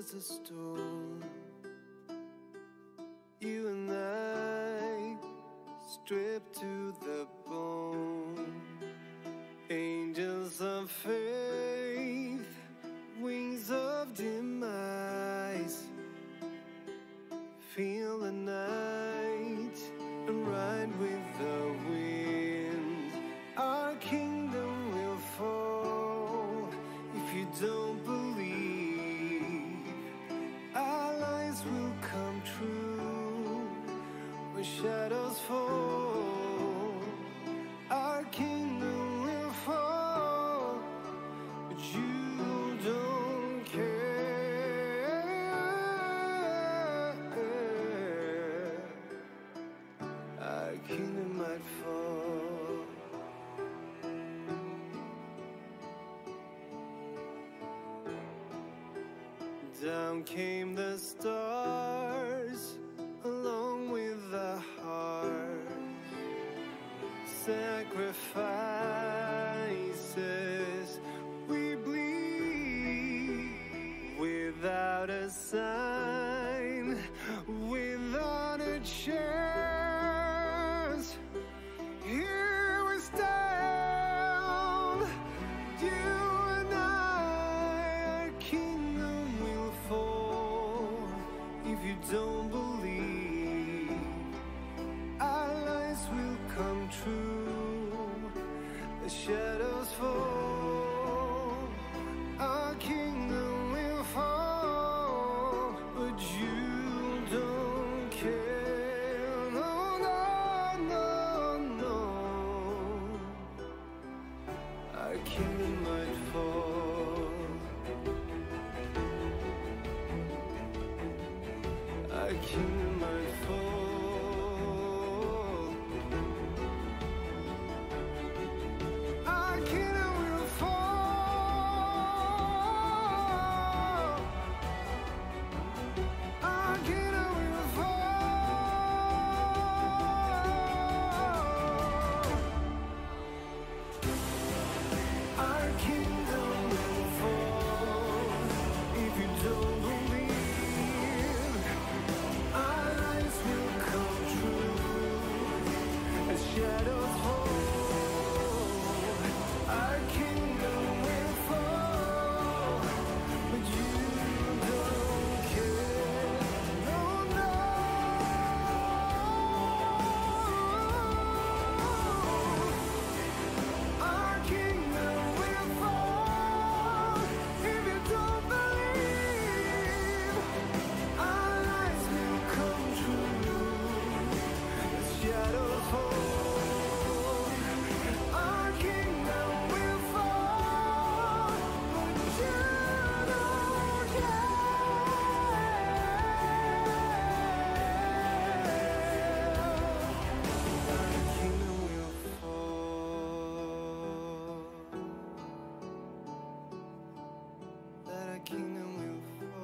was a storm. You and I, stripped to the bone, angels of faith, wings of demise. Feel the night and ride with the wind. Our kingdom will fall if you don't believe. Our lies will come true when shadows fall. Our kingdom will fall, but you don't care. Our kingdom might fall. Down came the stars along with the heart. Sacrifices we bleed without a sign, without a chance. Here we stand, you and I. Our kingdom will fall if you don't believe. Our lies will come true, the shadows fall. Our kingdom will fall, but you don't care. No, no, no, no. Our kingdom might fall. Our kingdom might fall. Our kingdom will fall. Our kingdom will fall. Our kingdom will fall if you don't believe. Our lives will come true as shadows fall. Our kingdom will fall, but you don't care. No, no. Our kingdom will fall if you don't believe. Our lives will come true as shadows fall. Our kingdom will fall, but you don't care. Our kingdom will fall. That our kingdom will fall.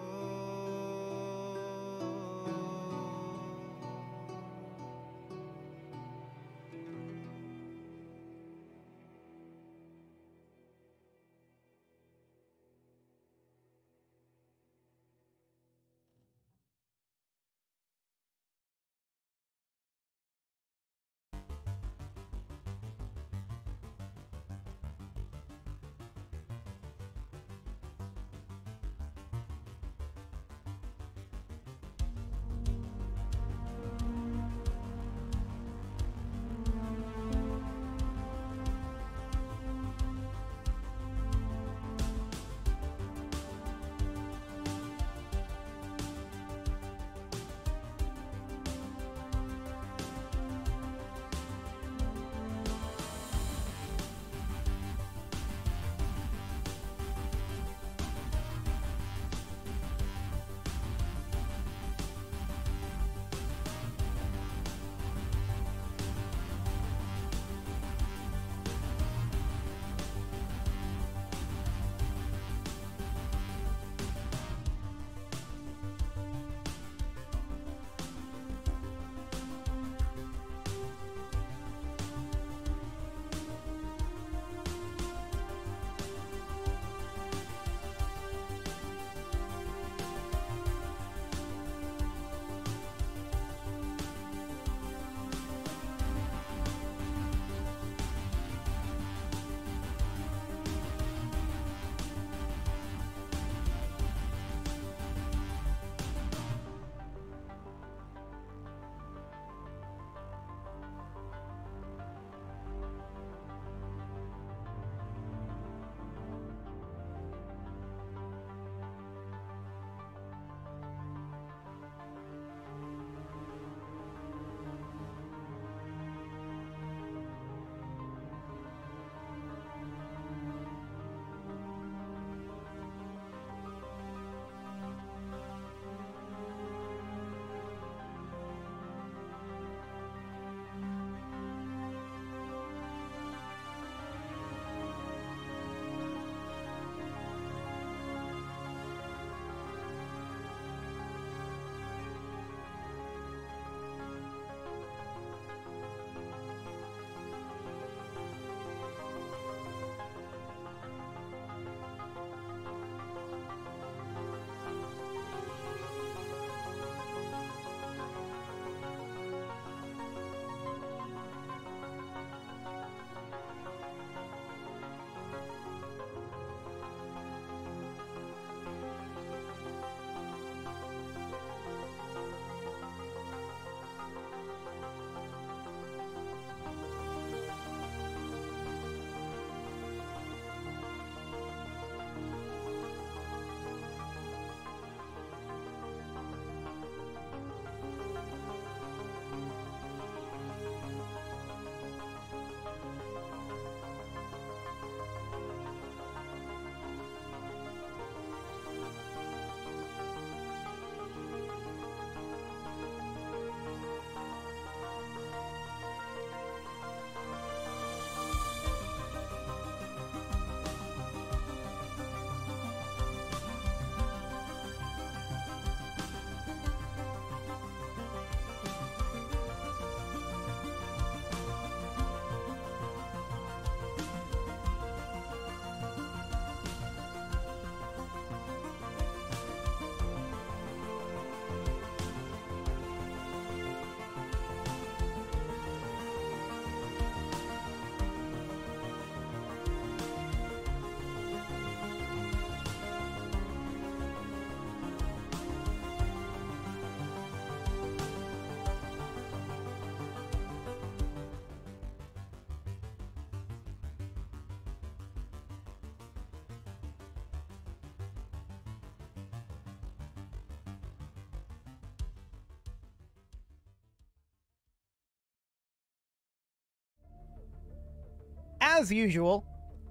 as usual,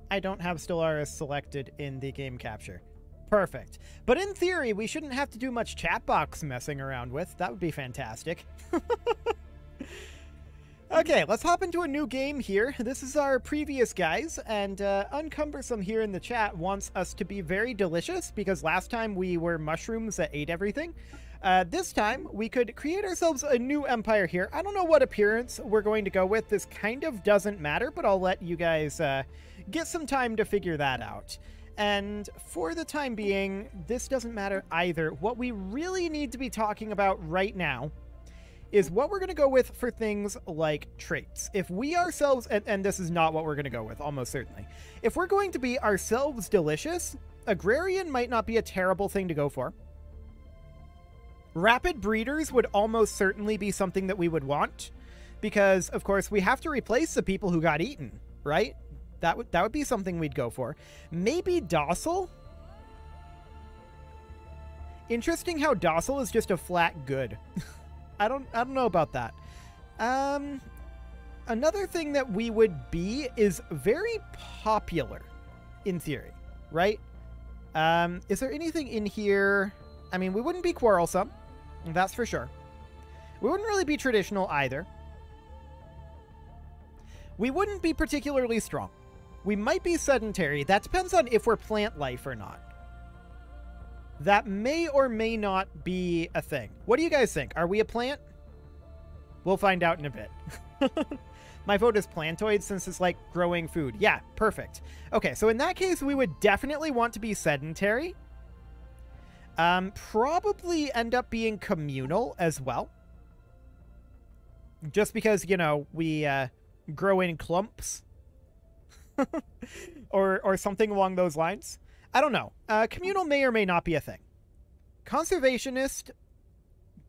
I don't have Stellaris selected in the game capture. Perfect. But in theory, we shouldn't have to do much chat box messing around with. That would be fantastic. Okay, let's hop into a new game here. This is our previous guys, and Uncumbersome here in the chat wants us to be very delicious, because last time we were mushrooms that ate everything. This time, we could create ourselves a new empire here. I don't know what appearance we're going to go with. This kind of doesn't matter, but I'll let you guys get some time to figure that out. And for the time being, this doesn't matter either. What we really need to be talking about right now is what we're going to go with for things like traits. If we ourselves, and this is not what we're going to go with, almost certainly. If we're going to be ourselves delicious, agrarian might not be a terrible thing to go for. Rapid breeders would almost certainly be something that we would want, because, of course, we have to replace the people who got eaten, right? That would be something we'd go for. Maybe docile? Interesting how docile is just a flat good. I don't know about that. Another thing that we would be is very popular, in theory, right? Is there anything in here? I mean, we wouldn't be quarrelsome, that's for sure. We wouldn't really be traditional either. We wouldn't be particularly strong. We might be sedentary. That depends on if we're plant life or not. That may or may not be a thing. What do you guys think? Are we a plant? We'll find out in a bit. My vote is plantoid since it's like growing food. Yeah, perfect. Okay, so in that case, we would definitely want to be sedentary. Probably end up being communal as well. Just because, you know, we grow in clumps. or something along those lines. I don't know. Communal may or may not be a thing. Conservationist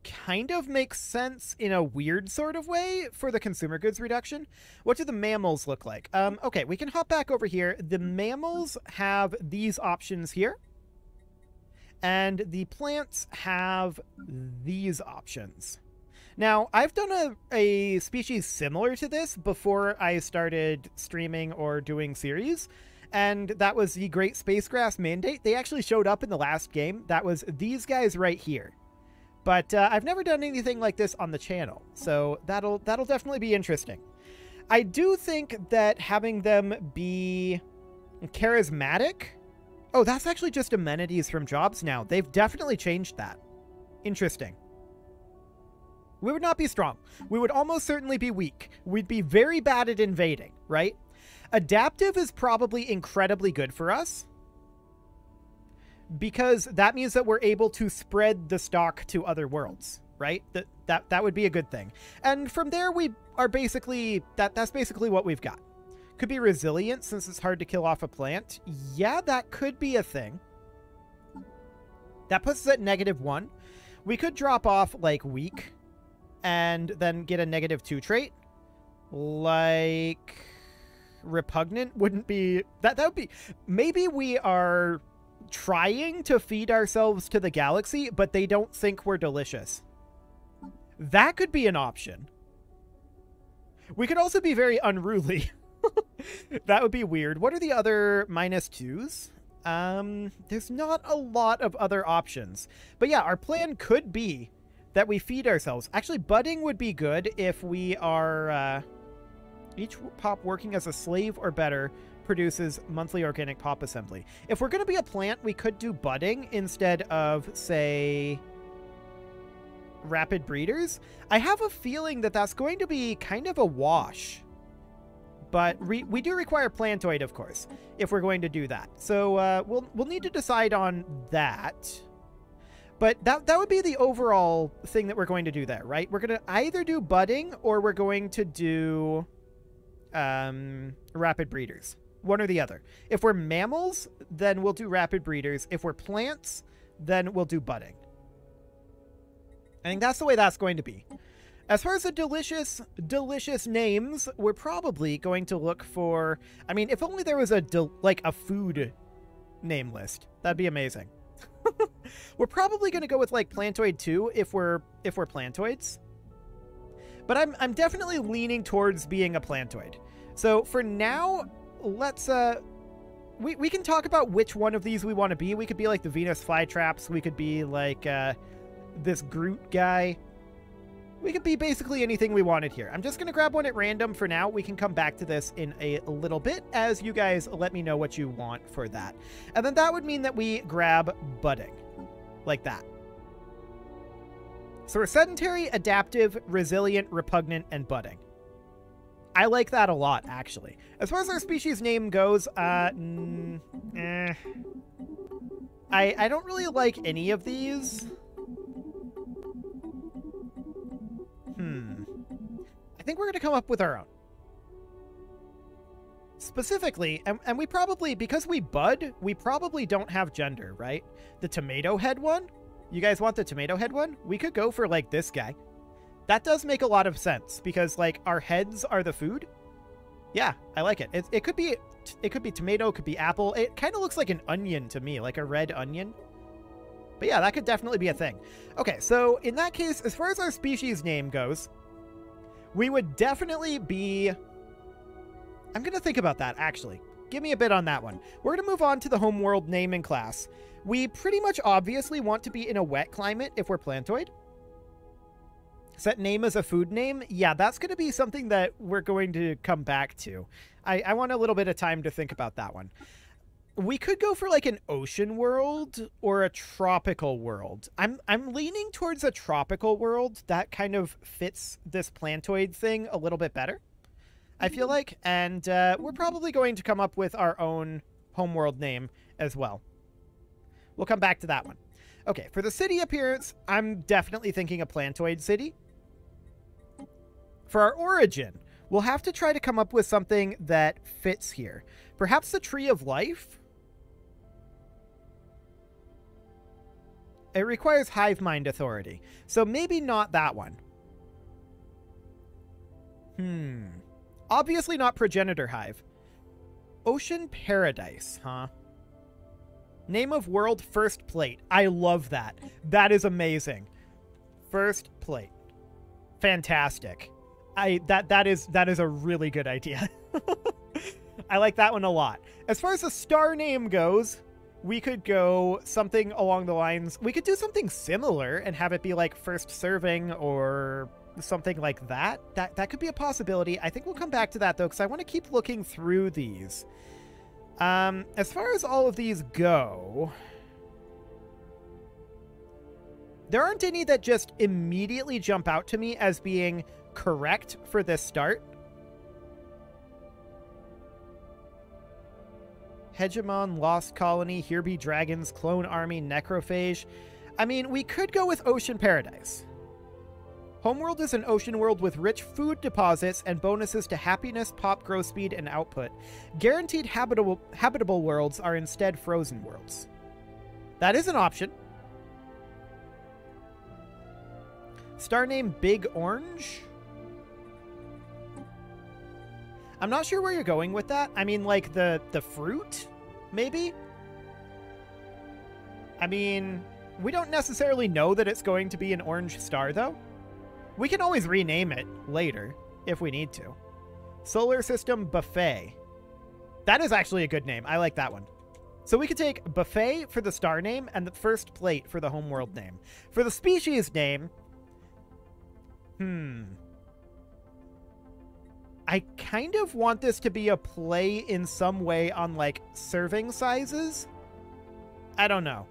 kind of makes sense in a weird sort of way for the consumer goods reduction. What do the mammals look like? Okay, we can hop back over here. The mammals have these options here. And the plants have these options. Now, I've done a species similar to this before I started streaming or doing series. And that was the Great Space Grass Mandate. They actually showed up in the last game. That was these guys right here. But I've never done anything like this on the channel, so that'll definitely be interesting. I do think that having them be charismatic... Oh, that's actually just amenities from jobs now. They've definitely changed that. Interesting. We would not be strong. We would almost certainly be weak. We'd be very bad at invading, right? Adaptive is probably incredibly good for us, because that means that we're able to spread the stock to other worlds, right? That would be a good thing. And from there, we are basically... That's basically what we've got. Could be resilient, since it's hard to kill off a plant. Yeah, that could be a thing. That puts us at -1. We could drop off, like, weak, and then get a -2 trait. Like... repugnant wouldn't be... That would be... Maybe we are trying to feed ourselves to the galaxy, but they don't think we're delicious. That could be an option. We could also be very unruly. That would be weird. What are the other -2s? There's not a lot of other options. But yeah, our plan could be that we feed ourselves. Actually, budding would be good if we are... each pop working as a slave or better produces monthly organic pop assembly. If we're going to be a plant, we could do budding instead of, say, rapid breeders. I have a feeling that that's going to be kind of a wash. But we do require plantoid, of course, if we're going to do that. So we'll need to decide on that. But that would be the overall thing that we're going to do there, right? We're going to either do budding or we're going to do rapid breeders. One or the other. If we're mammals, then we'll do rapid breeders. If we're plants, then we'll do budding. I think that's the way that's going to be. As far as the delicious names, we're probably going to look for... I mean, if only there was a food name list. That'd be amazing. We're probably going to go with, like, plantoid 2 if we're plantoids. But I'm definitely leaning towards being a plantoid. So for now, let's we can talk about which one of these we want to be. We could be like the Venus flytraps. We could be like this Groot guy. We could be basically anything we wanted here. I'm just going to grab one at random for now. We can come back to this in a little bit as you guys let me know what you want for that. And then that would mean that we grab budding like that. So we're sedentary, adaptive, resilient, repugnant, and budding. I like that a lot, actually. As far as our species name goes, I don't really like any of these. I think we're going to come up with our own. Specifically, and we probably, because we bud, we probably don't have gender, right? The tomato head one? You guys want the tomato head one? We could go for, like, this guy. That does make a lot of sense, because, like, our heads are the food. Yeah, I like it. It could be tomato, it could be apple. It kind of looks like an onion to me, like a red onion. But yeah, that could definitely be a thing. Okay, so in that case, as far as our species name goes, we would definitely be... I'm going to think about that, actually. Give me a bit on that one. We're going to move on to the homeworld naming class. We pretty much obviously want to be in a wet climate if we're plantoid. Set name as a food name? Yeah, that's going to be something that we're going to come back to. I want a little bit of time to think about that one. We could go for like an ocean world or a tropical world. I'm leaning towards a tropical world. That kind of fits this plantoid thing a little bit better, I feel like. And we're probably going to come up with our own homeworld name as well. We'll come back to that one. Okay, for the city appearance, I'm definitely thinking a plantoid city. For our origin, we'll have to try to come up with something that fits here. Perhaps the Tree of Life? It requires hive mind authority, so maybe not that one. Obviously not progenitor hive. Ocean paradise, huh? Name of world first plate. I love that. That is amazing. First plate. Fantastic. That is a really good idea. I like that one a lot. As far as the star name goes, we could go something along the lines... We could do something similar and have it be like first serving or something like that. That could be a possibility. I think we'll come back to that, though, because I want to keep looking through these. As far as all of these go... There aren't any that just immediately jump out to me as being correct for this start. Hegemon, Lost Colony, Here Be Dragons, Clone Army, Necrophage. I mean, we could go with Ocean Paradise. Homeworld is an ocean world with rich food deposits and bonuses to happiness, pop, growth speed, and output. Guaranteed habitable worlds are instead frozen worlds. That is an option. Star name Big Orange? I'm not sure where you're going with that. I mean, like, the fruit? Maybe? I mean, we don't necessarily know that it's going to be an orange star, though. We can always rename it later, if we need to. Solar System Buffet. That is actually a good name. I like that one. So we could take Buffet for the star name and the first plate for the homeworld name. For the species name... I kind of want this to be a play in some way on, like, serving sizes. I don't know.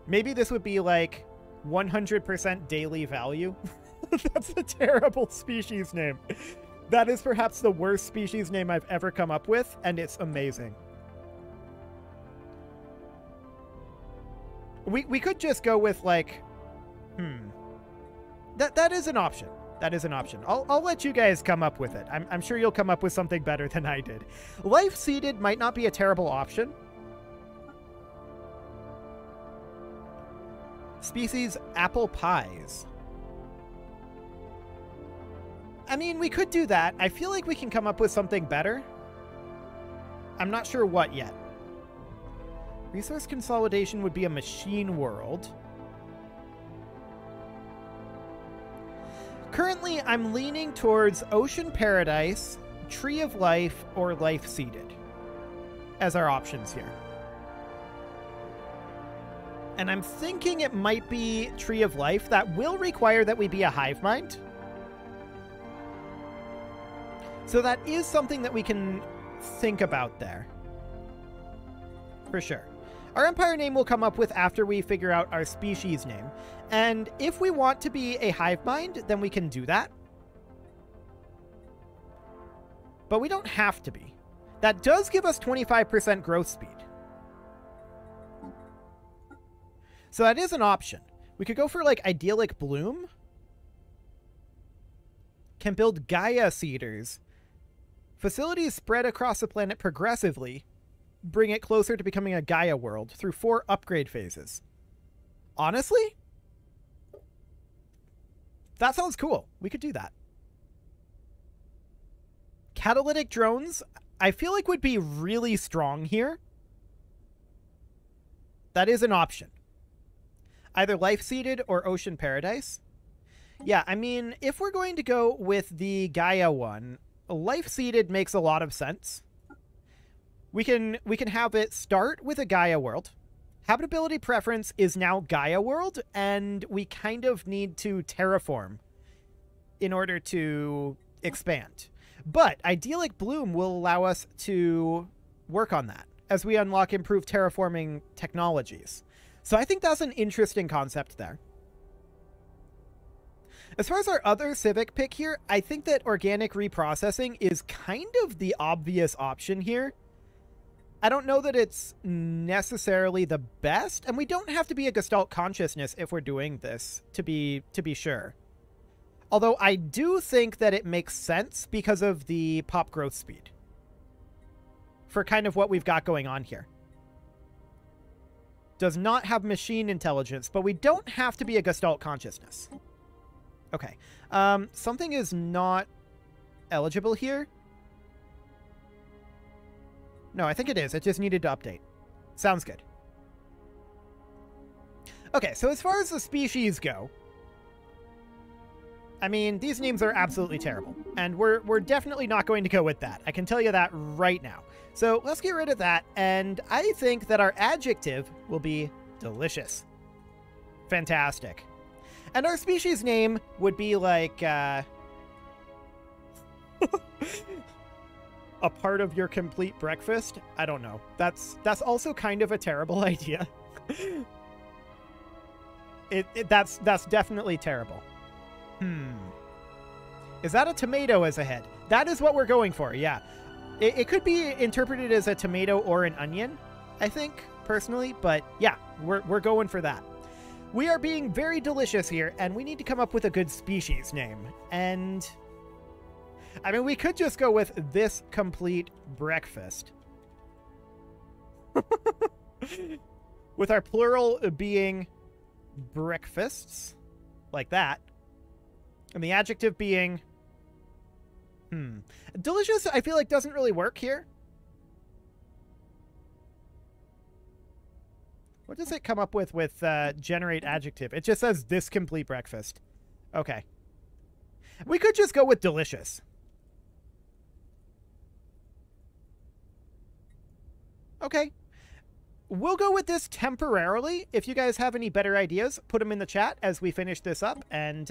Maybe this would be, like, 100% daily value. That's a terrible species name. That is perhaps the worst species name I've ever come up with, and it's amazing. We could just go with, like... That is an option. That is an option. I'll let you guys come up with it. I'm sure you'll come up with something better than I did. Life seeded might not be a terrible option. Species apple pies. I mean, we could do that. I feel like we can come up with something better. I'm not sure what yet. Resource consolidation would be a machine world. Currently, I'm leaning towards Ocean Paradise, Tree of Life, or Life Seeded. as our options here. And I'm thinking it might be Tree of Life. That will require that we be a hive mind. So that is something that we can think about there. For sure. Our empire name will come up with after we figure out our species name. And if we want to be a hive mind, then we can do that. But we don't have to be. That does give us 25% growth speed. So that is an option. We could go for like Idyllic Bloom. Can build Gaia Seeders. Facilities spread across the planet progressively. Bring it closer to becoming a Gaia world through 4 upgrade phases. Honestly? That sounds cool. We could do that. Catalytic drones, I feel like would be really strong here. That is an option. Either life-seeded or ocean paradise. Yeah, I mean, if we're going to go with the Gaia one, life-seeded makes a lot of sense. We can have it start with a Gaia world. Habitability preference is now Gaia world, and we kind of need to terraform in order to expand. But Idyllic Bloom will allow us to work on that as we unlock improved terraforming technologies. So I think that's an interesting concept there. As far as our other civic pick here, I think that organic reprocessing is kind of the obvious option here. I don't know that it's necessarily the best, and we don't have to be a Gestalt consciousness if we're doing this, to be sure. Although I do think that it makes sense because of the pop growth speed for kind of what we've got going on here. Does not have machine intelligence, but we don't have to be a Gestalt consciousness. Okay. Something is not eligible here. No, I think it is. It just needed to update. Sounds good. Okay, so as far as the species go, I mean, these names are absolutely terrible, and we're definitely not going to go with that. I can tell you that right now. So let's get rid of that, and I think that our adjective will be delicious. Fantastic. And our species name would be like, a part of your complete breakfast? I don't know. That's also kind of a terrible idea. That's definitely terrible. Is that a tomato as a head? That is what we're going for, yeah. It could be interpreted as a tomato or an onion, I think, personally. But yeah, we're going for that. We are being very delicious here, and we need to come up with a good species name. And I mean, we could just go with this complete breakfast. With our plural being breakfasts, like that. And the adjective being... delicious, I feel like, doesn't really work here. What does it come up with generate adjective? It just says this complete breakfast. Okay. We could just go with delicious. Okay. We'll go with this temporarily. If you guys have any better ideas, put them in the chat as we finish this up, and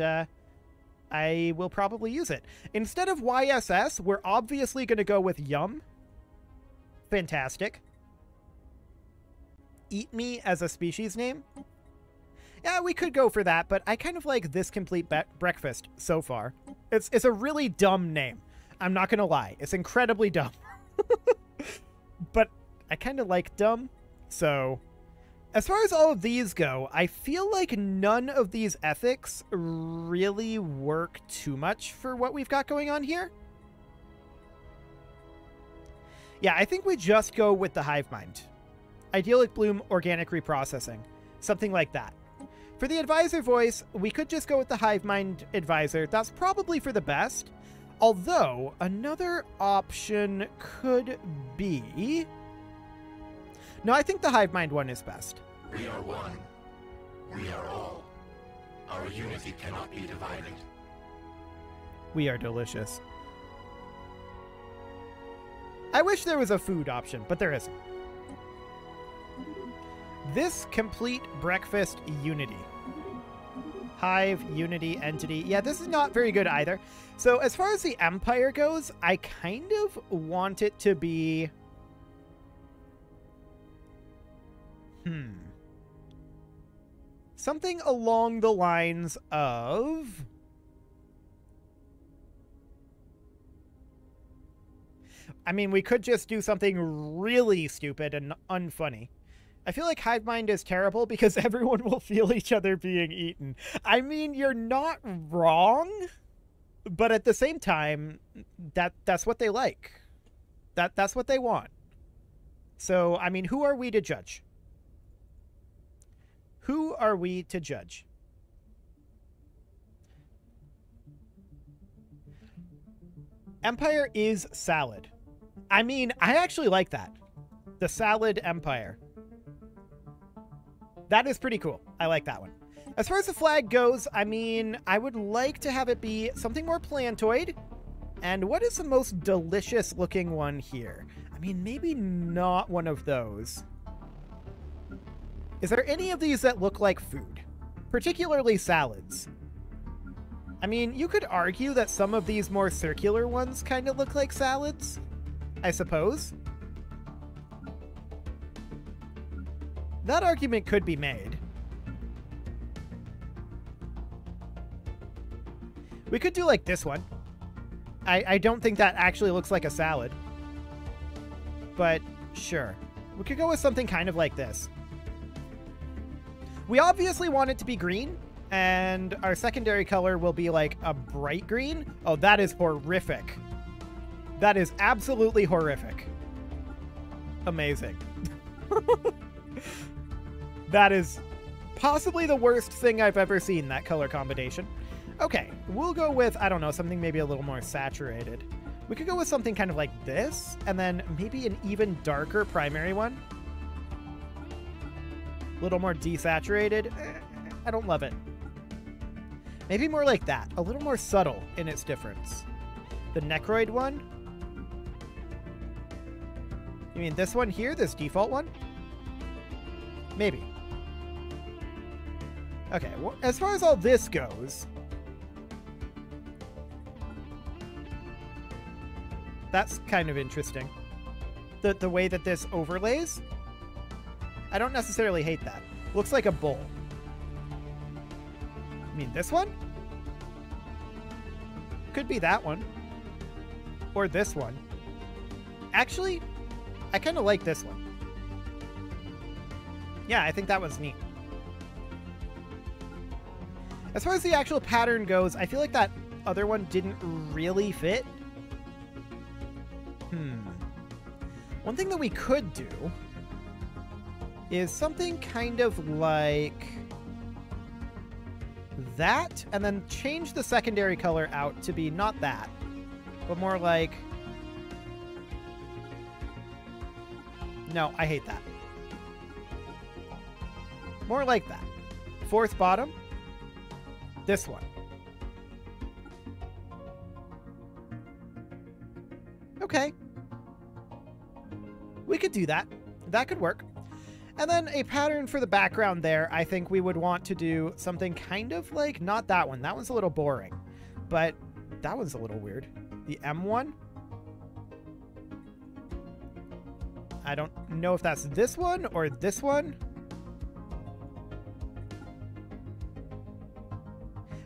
I will probably use it. Instead of YSS, we're obviously going to go with Yum. Fantastic. Eat Me as a species name. Yeah, we could go for that, but I kind of like this complete breakfast so far. It's a really dumb name. I'm not going to lie. It's incredibly dumb. But I kind of like dumb. So as far as all of these go, I feel like none of these ethics really work too much for what we've got going on here. Yeah, I think we just go with the hive mind. Idyllic Bloom, organic reprocessing. Something like that. For the advisor voice, we could just go with the hive mind advisor. That's probably for the best. Although, another option could be... No, I think the hive mind one is best. We are one. We are all. Our unity cannot be divided. We are delicious. I wish there was a food option, but there isn't. This complete breakfast unity. Hive, unity, entity. Yeah, this is not very good either. So as far as the Empire goes, I kind of want it to be... something along the lines of... I mean, we could just do something really stupid and unfunny. I feel like hive mind is terrible because everyone will feel each other being eaten. I mean, you're not wrong, but at the same time, that's what they like. That's what they want. So, I mean, who are we to judge? Who are we to judge? Empire is salad. I mean, I actually like that. The salad empire. That is pretty cool. I like that one. As far as the flag goes, I mean, I would like to have it be something more plantoid. And what is the most delicious looking one here? I mean, maybe not one of those. Is there any of these that look like food? Particularly salads. I mean, you could argue that some of these more circular ones kind of look like salads, I suppose. That argument could be made. We could do like this one. I don't think that actually looks like a salad. But sure. We could go with something kind of like this. We obviously want it to be green, and our secondary color will be like a bright green. Oh, that is horrific. That is absolutely horrific. Amazing. That is possibly the worst thing I've ever seen, that color combination. Okay, we'll go with, I don't know, something maybe a little more saturated. We could go with something kind of like this, and then maybe an even darker primary one. A little more desaturated. I don't love it. Maybe more like that, a little more subtle in its difference. The Necroid one? You mean this one here, this default one? Maybe. Okay, well, as far as all this goes, that's kind of interesting. The way that this overlays, I don't necessarily hate that. Looks like a bowl. I mean, this one? Could be that one. Or this one. Actually, I kind of like this one. Yeah, I think that was neat. As far as the actual pattern goes, I feel like that other one didn't really fit. One thing that we could do is something kind of like that, and then change the secondary color out to be not that, but more like... No, I hate that. More like that. Fourth bottom. This one. Okay. We could do that. That could work. And then a pattern for the background there, I think we would want to do something kind of like, not that one. That one's a little boring. But that one's a little weird. The M one? I don't know if that's this one or this one.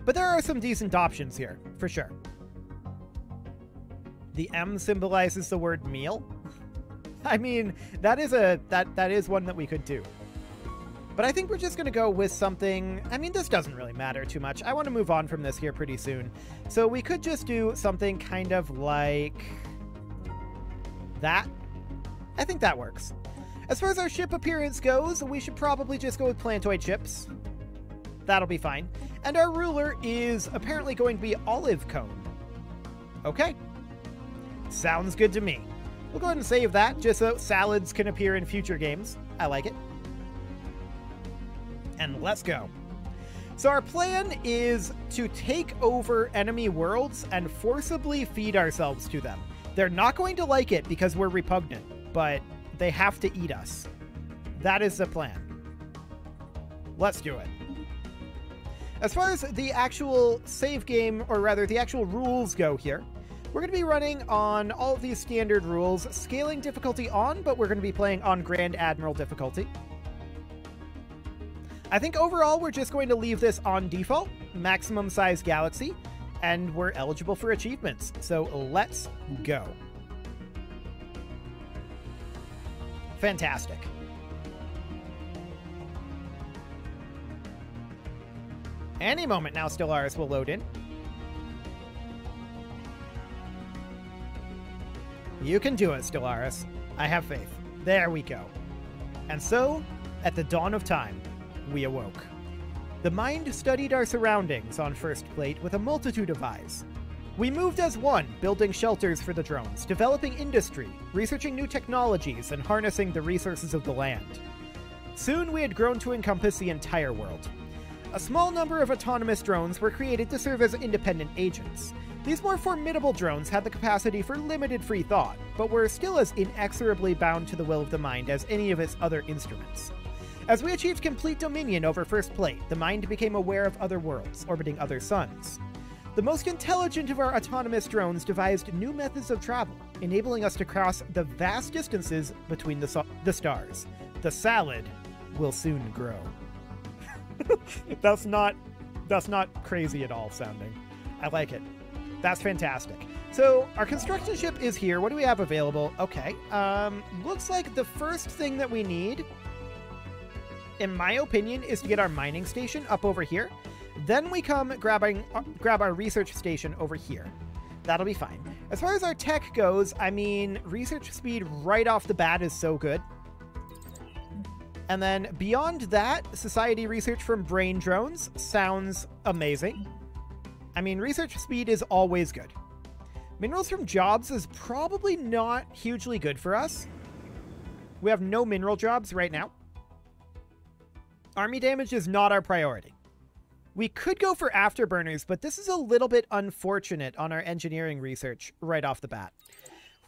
But there are some decent options here, for sure. The M symbolizes the word meal. I mean, that is one that we could do. But I think we're just going to go with something... I mean, this doesn't really matter too much. I want to move on from this here pretty soon. So we could just do something kind of like... that. I think that works. As far as our ship appearance goes, we should probably just go with plantoid ships. That'll be fine. And our ruler is apparently going to be olive cone. Okay. Sounds good to me. We'll go ahead and save that, just so salads can appear in future games. I like it. And let's go. So our plan is to take over enemy worlds and forcibly feed ourselves to them. They're not going to like it because we're repugnant, but they have to eat us. That is the plan. Let's do it. As far as the actual save game, or rather the actual rules go here, we're going to be running on all of these standard rules, scaling difficulty on, but we're going to be playing on Grand Admiral difficulty. I think overall we're just going to leave this on default, maximum size galaxy, and we're eligible for achievements. So let's go. Fantastic. Any moment now, Stellaris will load in. You can do it, Stellaris. I have faith. There we go. And so, at the dawn of time, we awoke. The mind studied our surroundings on first plate with a multitude of eyes. We moved as one, building shelters for the drones, developing industry, researching new technologies, and harnessing the resources of the land. Soon we had grown to encompass the entire world. A small number of autonomous drones were created to serve as independent agents. These more formidable drones had the capacity for limited free thought, but were still as inexorably bound to the will of the mind as any of its other instruments. As we achieved complete dominion over First Plate, the mind became aware of other worlds, orbiting other suns. The most intelligent of our autonomous drones devised new methods of travel, enabling us to cross the vast distances between the stars. The salad will soon grow. That's not crazy at all sounding. I like it. That's fantastic. So our construction ship is here. What do we have available? Okay. Looks like the first thing that we need, in my opinion, is to get our mining station up over here. Then we come grab our research station over here. That'll be fine. As far as our tech goes, I mean, research speed right off the bat is so good. And then beyond that, society research from brain drones sounds amazing. I mean, research speed is always good. Minerals from jobs is probably not hugely good for us. We have no mineral jobs right now. Army damage is not our priority. We could go for afterburners, but this is a little bit unfortunate on our engineering research right off the bat.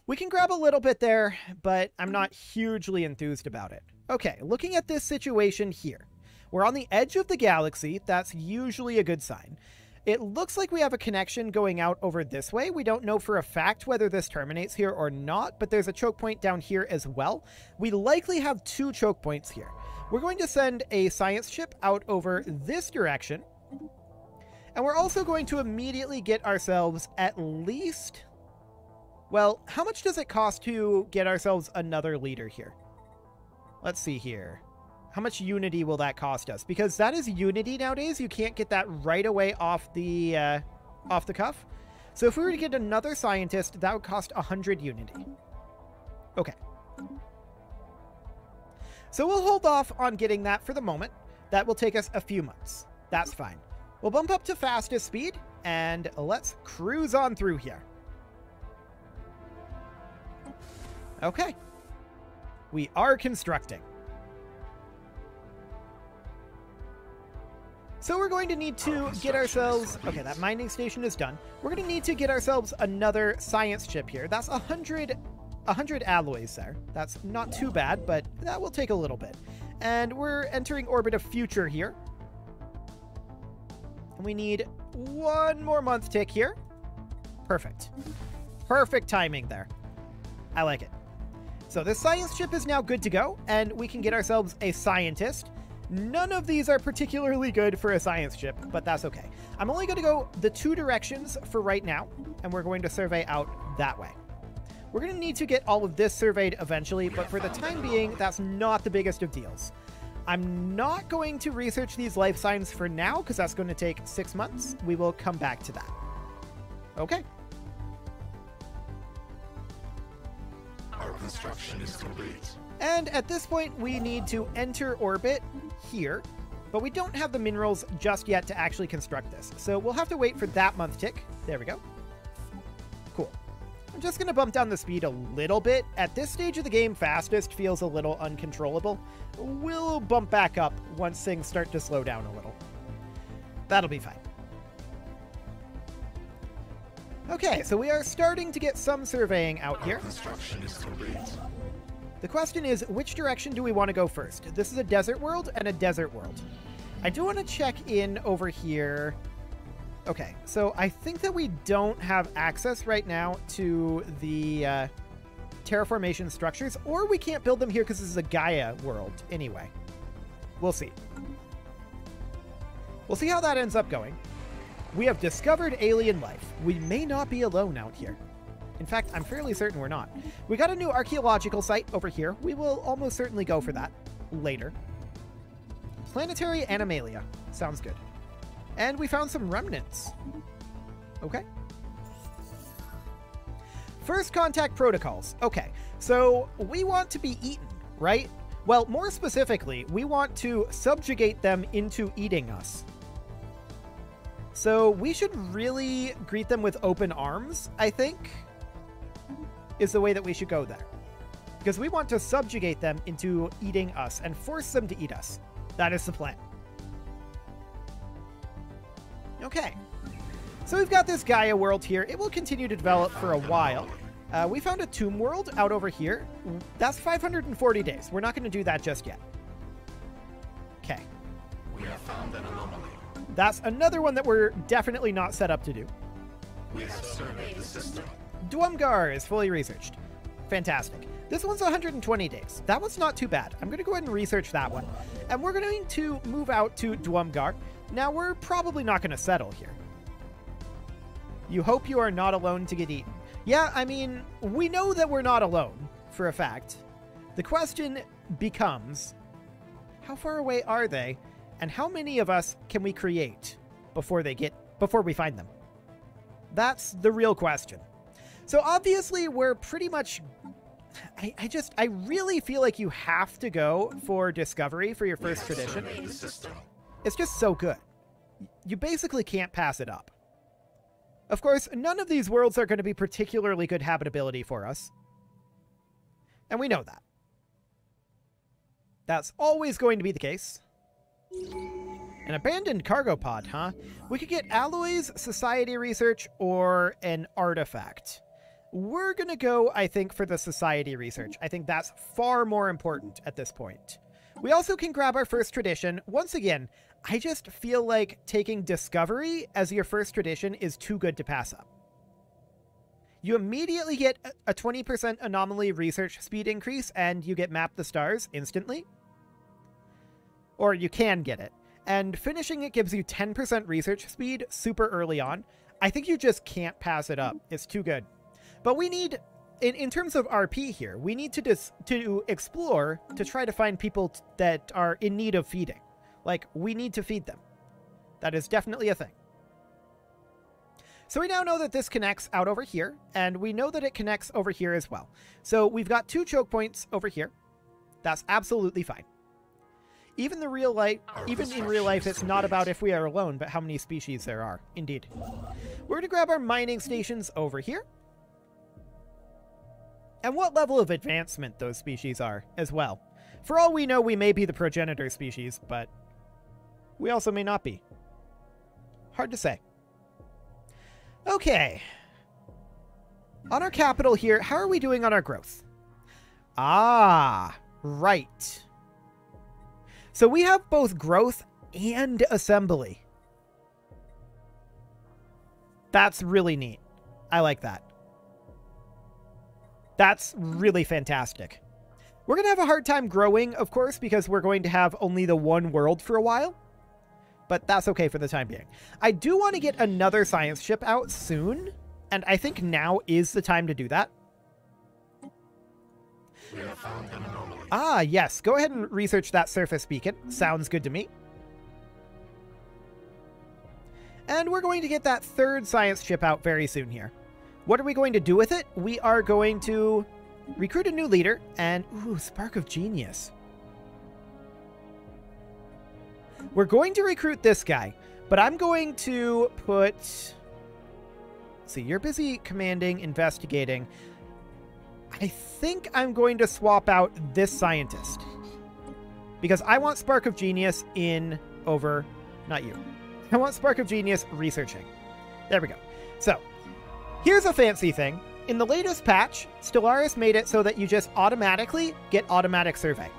We can grab a little bit there, but I'm not hugely enthused about it. Okay, looking at this situation here. We're on the edge of the galaxy. That's usually a good sign. It looks like we have a connection going out over this way. We don't know for a fact whether this terminates here or not, but there's a choke point down here as well. We likely have two choke points here. We're going to send a science ship out over this direction. And we're also going to immediately get ourselves at least... Well, how much does it cost to get ourselves another leader here? Let's see here. How much Unity will that cost us? Because that is Unity nowadays. You can't get that right away off the cuff. So if we were to get another scientist, that would cost 100 Unity. Okay. So we'll hold off on getting that for the moment. That will take us a few months. That's fine. We'll bump up to fastest speed, and let's cruise on through here. Okay. We are constructing. So we're going to need to get ourselves... Okay, that mining station is done. We're going to need to get ourselves another science chip here. That's 100 alloys there. That's not too bad, but that will take a little bit. And we're entering orbit of future here. And we need one more month tick here. Perfect. Perfect timing there. I like it. So this science ship is now good to go, and we can get ourselves a scientist. None of these are particularly good for a science ship, but that's okay. I'm only going to go the two directions for right now, and we're going to survey out that way. We're going to need to get all of this surveyed eventually, but for the time being, that's not the biggest of deals. I'm not going to research these life signs for now, because that's going to take 6 months. We will come back to that. Okay. Our construction is complete. And at this point, we need to enter orbit here, but we don't have the minerals just yet to actually construct this. So we'll have to wait for that month tick. There we go. Cool. I'm just going to bump down the speed a little bit. At this stage of the game, fastest feels a little uncontrollable. We'll bump back up once things start to slow down a little. That'll be fine. Okay, so we are starting to get some surveying out here. Construction is complete. The question is, which direction do we want to go first? This is a desert world and a desert world. I do want to check in over here. Okay, so I think that we don't have access right now to the terraformation structures, or we can't build them here because this is a Gaia world anyway. We'll see. We'll see how that ends up going. We have discovered alien life. We may not be alone out here. In fact, I'm fairly certain we're not. We got a new archaeological site over here. We will almost certainly go for that later. Planetary Animalia. Sounds good. And we found some remnants. Okay. First contact protocols. Okay, so we want to be eaten, right? Well, more specifically, we want to subjugate them into eating us. So we should really greet them with open arms, I think, is the way that we should go there. Because we want to subjugate them into eating us and force them to eat us. That is the plan. Okay. So we've got this Gaia world here. It will continue to develop for a while. We found a tomb world out over here. That's 540 days. We're not going to do that just yet. Okay. We have found an anomaly. That's another one that we're definitely not set up to do. We have surveyed the system. Dwumgar is fully researched. Fantastic. This one's 120 days. That one's not too bad. I'm going to go ahead and research that one. And we're going to move out to Dwumgar. Now, we're probably not going to settle here. You hope you are not alone to get eaten. Yeah, I mean, we know that we're not alone, for a fact. The question becomes, how far away are they, and how many of us can we create before we find them? That's the real question. So obviously, we're pretty much... I really feel like you have to go for Discovery for your first tradition. It's just so good. You basically can't pass it up. Of course, none of these worlds are going to be particularly good habitability for us. And we know that. That's always going to be the case. An abandoned cargo pod, huh? We could get alloys, society research, or an artifact. We're going to go, I think, for the society research. I think that's far more important at this point. We also can grab our first tradition. Once again, I just feel like taking Discovery as your first tradition is too good to pass up. You immediately get a 20% anomaly research speed increase, and you get Map the Stars instantly. Or you can get it. And finishing it gives you 10% research speed super early on. I think you just can't pass it up. It's too good. But we need, in terms of RP here, we need to explore to try to find people that are in need of feeding. Like, we need to feed them. That is definitely a thing. So we now know that this connects out over here, and we know that it connects over here as well. So we've got 2 choke points over here. That's absolutely fine. Even in real life, it's not about if we are alone, but how many species there are. Indeed. We're going to grab our mining stations over here. And what level of advancement those species are as well. For all we know, we may be the progenitor species, but we also may not be. Hard to say. Okay. On our capital here, how are we doing on our growth? Ah, right. So we have both growth and assembly. That's really neat. I like that. That's really fantastic. We're going to have a hard time growing, of course, because we're going to have only the one world for a while. But that's okay for the time being. I do want to get another science ship out soon, and I think now is the time to do that. We have found an anomaly. Ah, yes. Go ahead and research that surface beacon. Sounds good to me. And we're going to get that third science ship out very soon here. What are we going to do with it? We are going to recruit a new leader and... Ooh, Spark of Genius. We're going to recruit this guy, but I'm going to put... Let's see, you're busy commanding, investigating. I think I'm going to swap out this scientist. Because I want Spark of Genius in over... Not you. I want Spark of Genius researching. There we go. So, Here's a fancy thing. In the latest patch, Stellaris made it so that you just automatically get automatic survey.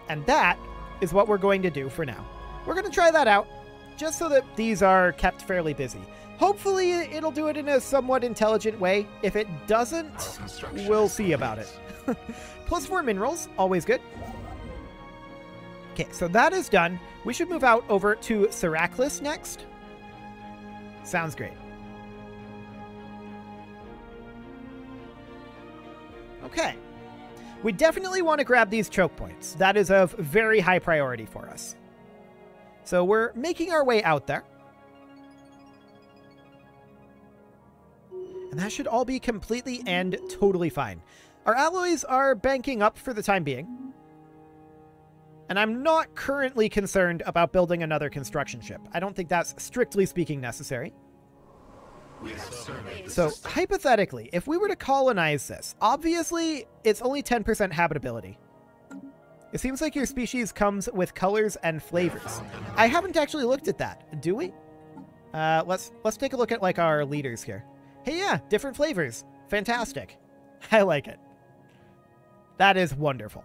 And that is what we're going to do for now. We're going to try that out, just so that these are kept fairly busy. Hopefully it'll do it in a somewhat intelligent way. If it doesn't, we'll see about it. +4 minerals, always good. Okay, so that is done. We should move out over to Seraclis next. Sounds great. Okay. We definitely want to grab these choke points. That is of very high priority for us. So we're making our way out there. And that should all be completely and totally fine. Our alloys are banking up for the time being. And I'm not currently concerned about building another construction ship. I don't think that's strictly speaking necessary. So, hypothetically, if we were to colonize this, obviously, it's only 10% habitability. It seems like your species comes with colors and flavors. I haven't actually looked at that, do we? Let's take a look at, like, our leaders here. Hey, yeah, different flavors. Fantastic. I like it. That is wonderful.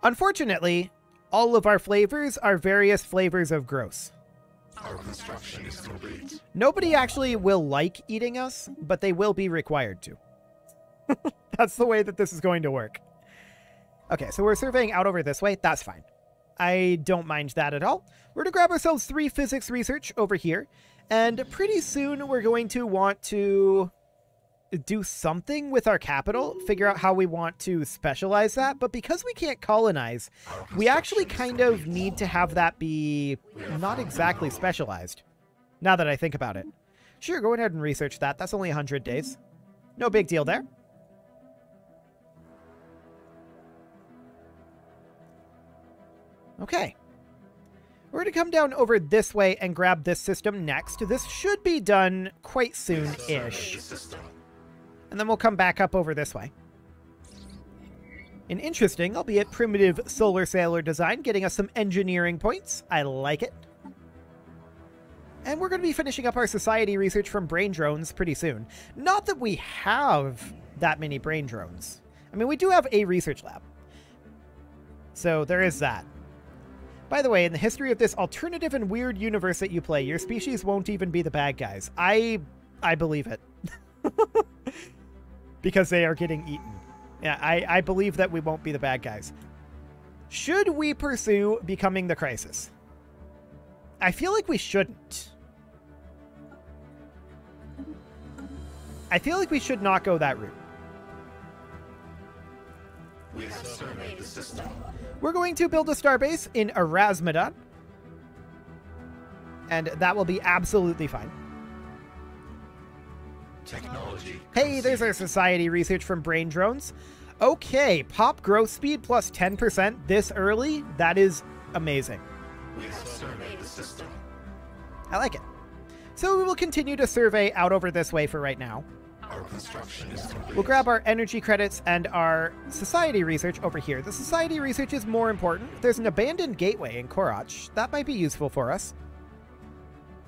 Unfortunately, all of our flavors are various flavors of gross. Our construction is complete. Nobody actually will like eating us, but they will be required to. That's the way that this is going to work. Okay, so we're surveying out over this way. That's fine. I don't mind that at all. We're going to grab ourselves 3 physics research over here, and pretty soon we're going to want to do something with our capital, figure out how we want to specialize that, but because we can't colonize, we actually kind of need to have that be not exactly specialized, now that I think about it. Sure, go ahead and research that. That's only 100 days. No big deal there. Okay. We're going to come down over this way and grab this system next. This should be done quite soon-ish. And then we'll come back up over this way. An interesting, albeit primitive, solar sailor design, getting us some engineering points. I like it. And we're going to be finishing up our society research from brain drones pretty soon. Not that we have that many brain drones. I mean, we do have a research lab. So there is that. By the way, in the history of this alternative and weird universe that you play, your species won't even be the bad guys. I believe it. Because they are getting eaten. Yeah, I believe that we won't be the bad guys. Should we pursue becoming the Crisis? I feel like we shouldn't. I feel like we should not go that route. We have surveyed the system. We're going to build a starbase in Erasmedon. And that will be absolutely fine. Technology. Hey, there's our society research from brain drones. Okay, pop growth speed plus 10% this early. That is amazing. We have surveyed the system. I like it. So we will continue to survey out over this way for right now. Our construction is complete. We'll grab our energy credits and our society research over here. The society research is more important. There's an abandoned gateway in Korach. That might be useful for us.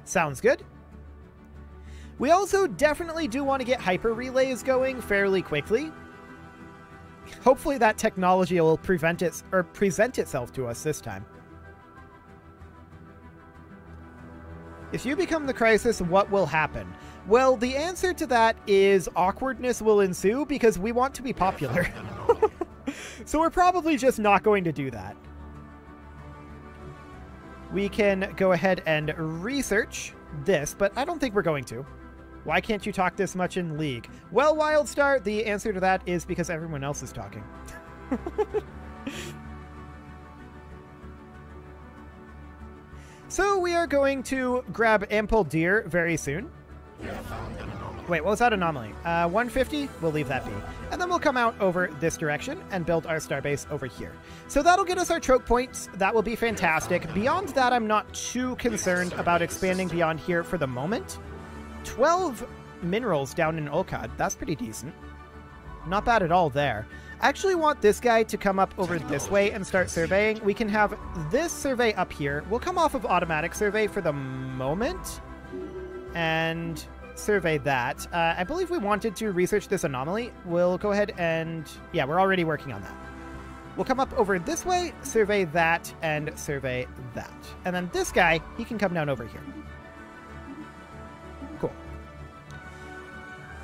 Sounds good. We also definitely do want to get hyper relays going fairly quickly. Hopefully that technology will present itself to us this time. If you become the Crisis, what will happen? Well, the answer to that is awkwardness will ensue because we want to be popular. So we're probably just not going to do that. We can go ahead and research this, but I don't think we're going to. Why can't you talk this much in League? Well, Wildstar, the answer to that is because everyone else is talking. So we are going to grab Ample Deer very soon. Wait, what was that anomaly? 150? We'll leave that be. And then we'll come out over this direction and build our starbase over here. So that'll get us our choke points. That will be fantastic. Beyond that, I'm not too concerned about expanding beyond here for the moment. 12 minerals down in Olcod. That's pretty decent. Not bad at all there. I actually want this guy to come up over this way and start surveying. We can have this survey up here. We'll come off of automatic survey for the moment and survey that. I believe we wanted to research this anomaly. We'll go ahead and... yeah, we're already working on that. We'll come up over this way, survey that, and survey that. And then this guy, he can come down over here. Cool.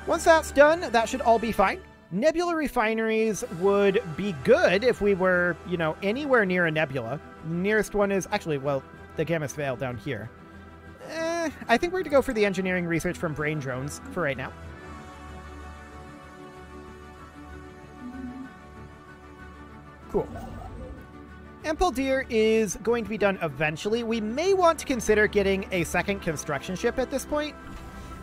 Once that's done, that should all be fine. Nebula refineries would be good if we were, you know, anywhere near a nebula. The nearest one is actually, well, the Gamma Veil down here. I think we're going to go for the engineering research from brain drones for right now. Cool. Empaldir is going to be done eventually. We may want to consider getting a second construction ship at this point.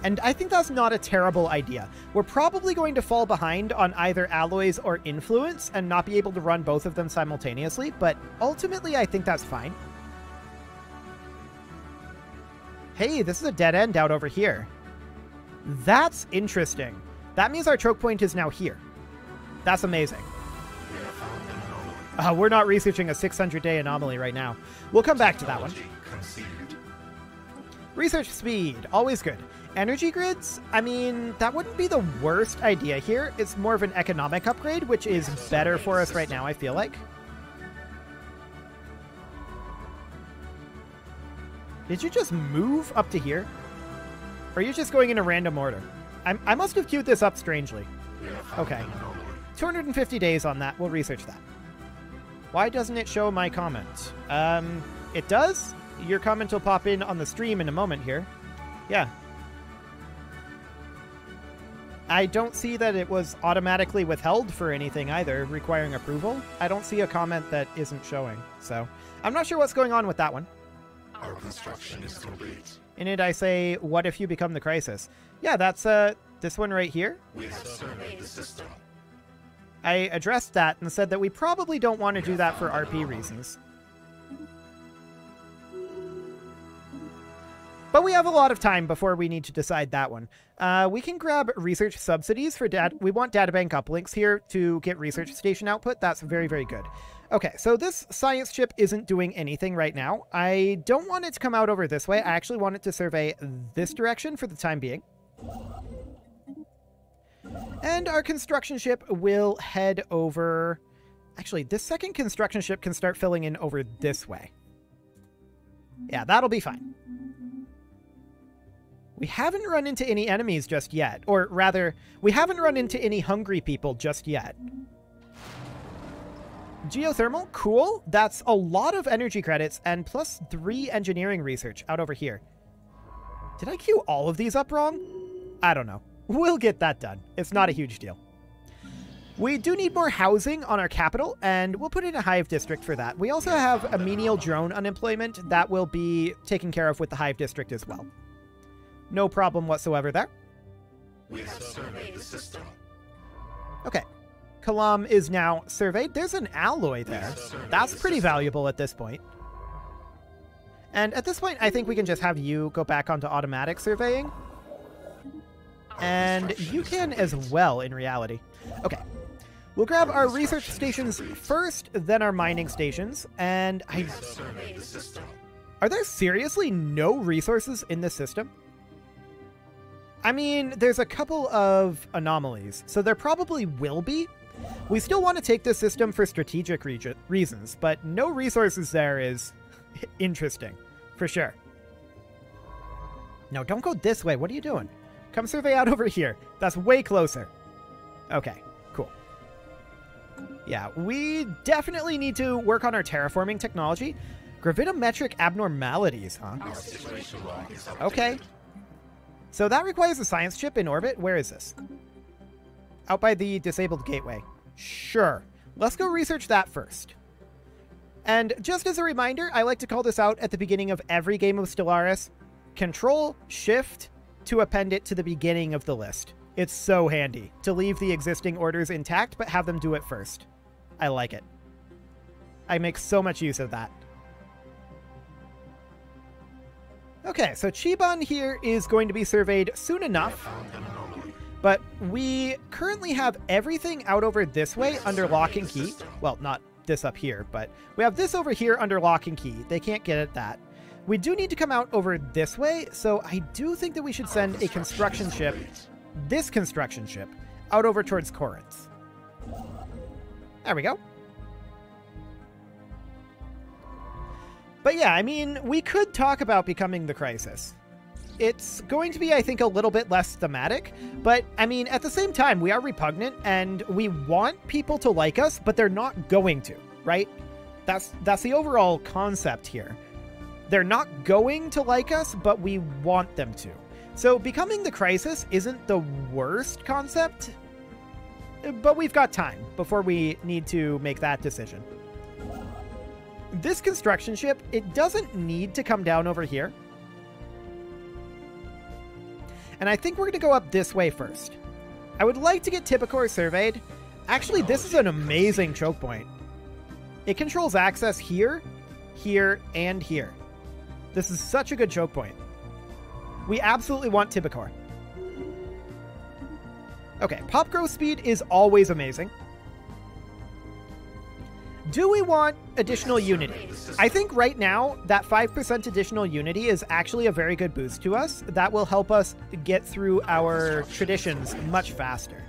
And I think that's not a terrible idea. We're probably going to fall behind on either alloys or influence and not be able to run both of them simultaneously, but ultimately I think that's fine. Hey, this is a dead end out over here. That's interesting. That means our choke point is now here. That's amazing. We're not researching a 600-day anomaly right now. We'll come back to that one. Research speed, always good. Energy grids, I mean, that wouldn't be the worst idea here. It's more of an economic upgrade, which is better for us right now, I feel like. Did you just move up to here? Or are you just going in a random order? I must have queued this up strangely. Okay. 250 days on that. We'll research that. Why doesn't it show my comment? It does? Your comment will pop in on the stream in a moment here. Yeah. I don't see that it was automatically withheld for anything either, requiring approval. I don't see a comment that isn't showing, so I'm not sure what's going on with that one. Our construction is complete. In it, I say, what if you become the crisis? Yeah, that's this one right here. We have surveyed the system. I addressed that and said that we probably don't want to do that for RP reasons. But we have a lot of time before we need to decide that one. We can grab research subsidies for we want databank uplinks here to get research station output. That's very, very good. Okay, so this science chip isn't doing anything right now. I don't want it to come out over this way. I actually want it to survey this direction for the time being. And our construction ship will head over... actually, this second construction ship can start filling in over this way. Yeah, that'll be fine. We haven't run into any enemies just yet. Or rather, we haven't run into any hungry people just yet. Geothermal, cool. That's a lot of energy credits and plus 3 engineering research out over here. Did I queue all of these up wrong? I don't know. We'll get that done. It's not a huge deal. We do need more housing on our capital, and we'll put in a hive district for that. We also have a menial drone unemployment that will be taken care of with the hive district as well. No problem whatsoever there. We have surveyed the system. Okay. Kalam is now surveyed. There's an alloy there. That's pretty valuable at this point. And at this point, I think we can just have you go back onto automatic surveying. And you can as well, in reality. Okay. We'll grab our research stations first, then our mining stations. And are there seriously no resources in this system? I mean, there's a couple of anomalies, so there probably will be. We still want to take this system for strategic reasons, but no resources there is interesting, for sure. No, don't go this way. What are you doing? Come survey out over here. That's way closer. Okay, cool. Yeah, we definitely need to work on our terraforming technology. Gravimetric abnormalities, huh? Our situation log is updated. Okay. So that requires a science chip in orbit. Where is this? Out by the disabled gateway. Sure. Let's go research that first. And just as a reminder, I like to call this out at the beginning of every game of Stellaris. Control, Shift to append it to the beginning of the list. It's so handy to leave the existing orders intact, but have them do it first. I like it. I make so much use of that. Okay, so Chiban here is going to be surveyed soon enough. But we currently have everything out over this way under lock and key. Well, not this up here, but we have this over here under lock and key. They can't get at that. We do need to come out over this way, so I do think that we should send a construction ship, this construction ship, out over towards Corinth. There we go. But yeah, I mean, we could talk about becoming the Crisis. It's going to be, I think, a little bit less thematic, but I mean, at the same time, we are repugnant and we want people to like us, but they're not going to, right? That's the overall concept here. They're not going to like us, but we want them to. So becoming the Crisis isn't the worst concept, but we've got time before we need to make that decision. This construction ship, it doesn't need to come down over here. And I think we're going to go up this way first. I would like to get Tipicore surveyed. Actually, this is an amazing choke point. It controls access here, here, and here. This is such a good choke point. We absolutely want Tipicore. Okay, pop growth speed is always amazing. Do we want additional unity? I think right now that 5% additional unity is actually a very good boost to us. That will help us get through our traditions much faster.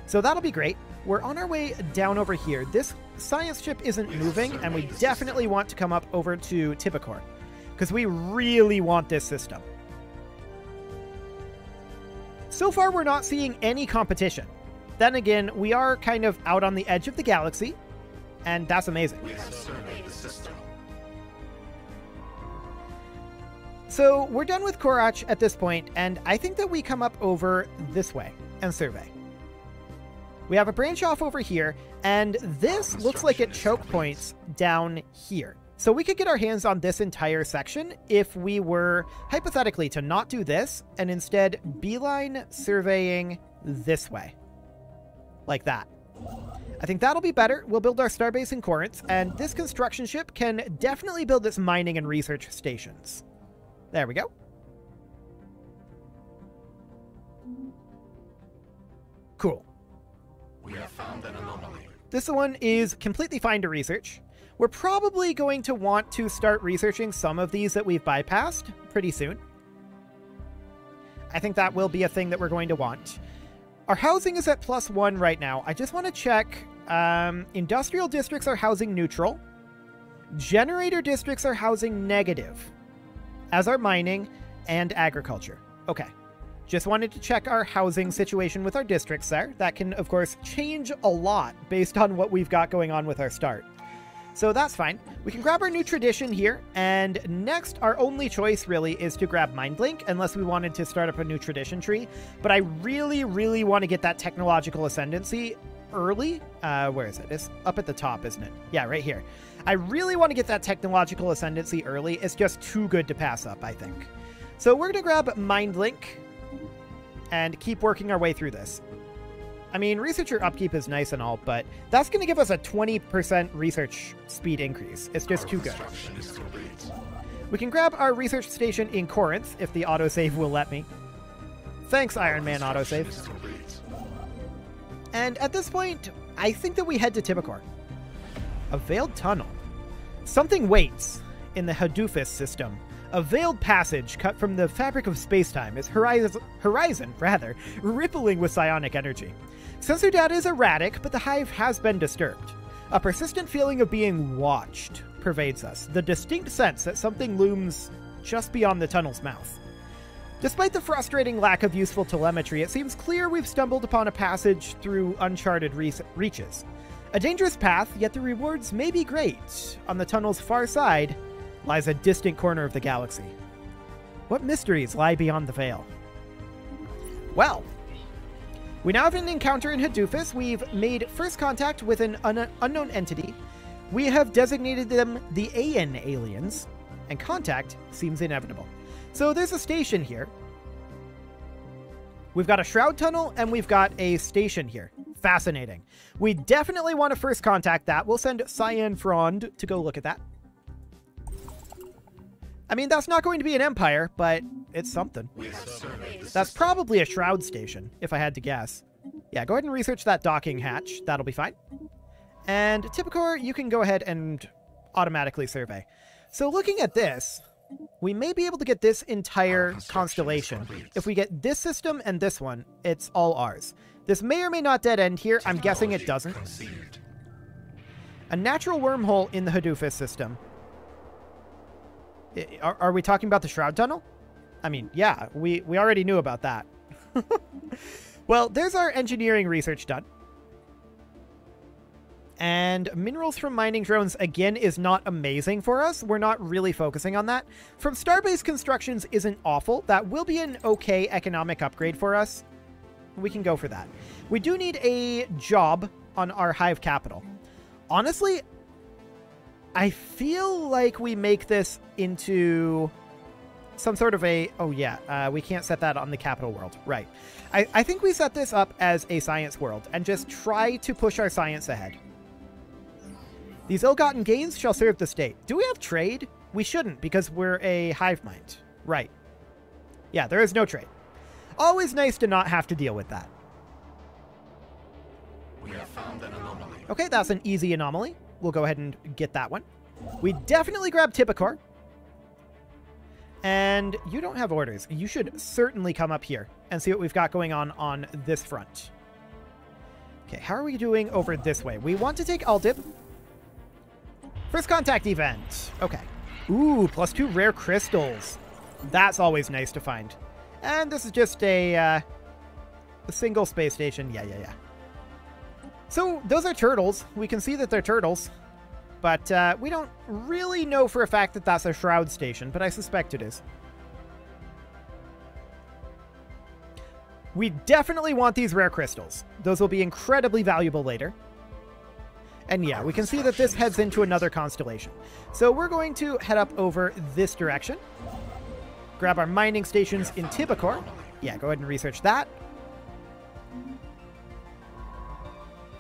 So that'll be great. We're on our way down over here. This science ship isn't moving, and we definitely want to come up over to Tipicore because we really want this system. So far, we're not seeing any competition. Then again, we are kind of out on the edge of the galaxy. And that's amazing. We have surveyed the system. So we're done with Korach at this point, and I think that we come up over this way and survey. We have a branch off over here, and this looks like it choke points down here. So we could get our hands on this entire section if we were, hypothetically, to not do this, and instead beeline surveying this way. Like that. I think that'll be better. We'll build our starbase in Corinth, and this construction ship can definitely build its mining and research stations. There we go. Cool. We have found an anomaly. This one is completely fine to research. We're probably going to want to start researching some of these that we've bypassed pretty soon. I think that will be a thing that we're going to want. Our housing is at +1 right now. I just want to check. Industrial districts are housing neutral. Generator districts are housing negative, as are mining and agriculture. Okay. Just wanted to check our housing situation with our districts there. That can, of course, change a lot based on what we've got going on with our start. So that's fine. We can grab our new tradition here, and next, our only choice really is to grab MindLink, unless we wanted to start up a new tradition tree. But I really, really want to get that technological ascendancy early. Where is it? It's up at the top, isn't it? Yeah, right here. I really want to get that technological ascendancy early. It's just too good to pass up, I think. So we're going to grab MindLink and keep working our way through this. I mean, researcher upkeep is nice and all, but that's going to give us a 20% research speed increase. It's just too good. We can grab our research station in Corinth, if the autosave will let me. Thanks, Iron Man autosave. And at this point, I think that we head to Tipicore. A veiled tunnel. Something waits in the Hadufis system. A veiled passage cut from the fabric of spacetime is horizon, rippling with psionic energy. Sensor data is erratic, but the hive has been disturbed. A persistent feeling of being watched pervades us, the distinct sense that something looms just beyond the tunnel's mouth. Despite the frustrating lack of useful telemetry, it seems clear we've stumbled upon a passage through uncharted reaches. A dangerous path, yet the rewards may be great. On the tunnel's far side lies a distant corner of the galaxy. What mysteries lie beyond the veil? Well, we now have an encounter in Hadufis. We've made first contact with an unknown entity. We have designated them the AN aliens, and contact seems inevitable. So there's a station here. We've got a shroud tunnel, and we've got a station here. Fascinating. We definitely want to first contact that. We'll send Cyan Frond to go look at that. I mean, that's not going to be an empire, but It's something. We have surveyed the That's system. probably a shroud station, if I had to guess. Yeah, go ahead and research that docking hatch. That'll be fine. And Typicor, you can go ahead and automatically survey. So looking at this, we may be able to get this entire constellation. If we get this system and this one, it's all ours. This may or may not dead end here. I'm guessing it doesn't. Conceived. A natural wormhole in the Hadoofus system. Are we talking about the Shroud Tunnel? I mean, yeah, we already knew about that. Well, there's our engineering research done. And minerals from mining drones, again, is not amazing for us. We're not really focusing on that. From Starbase Constructions isn't awful. That will be an okay economic upgrade for us. We can go for that. We do need a job on our Hive Capital. Honestly, I feel like we make this into some sort of a... Oh, yeah. We can't set that on the capital world. Right. I think we set this up as a science world and just try to push our science ahead. These ill-gotten gains shall serve the state. Do we have trade? We shouldn't, because we're a hive mind. Right. Yeah, there is no trade. Always nice to not have to deal with that. We have found an anomaly. Okay, that's an easy anomaly. We'll go ahead and get that one. We definitely grab Typicor. And you don't have orders. You should certainly come up here and see what we've got going on this front. Okay, how are we doing over this way? We want to take Aldib. First contact event. Okay. Ooh, +2 rare crystals. That's always nice to find. And this is just a single space station. Yeah. So those are turtles. We can see that they're turtles. But we don't really know for a fact that that's a shroud station, but I suspect it is. We definitely want these rare crystals. Those will be incredibly valuable later. And yeah, we can see that this heads into another constellation. So we're going to head up over this direction. Grab our mining stations in Typicor. Yeah, go ahead and research that.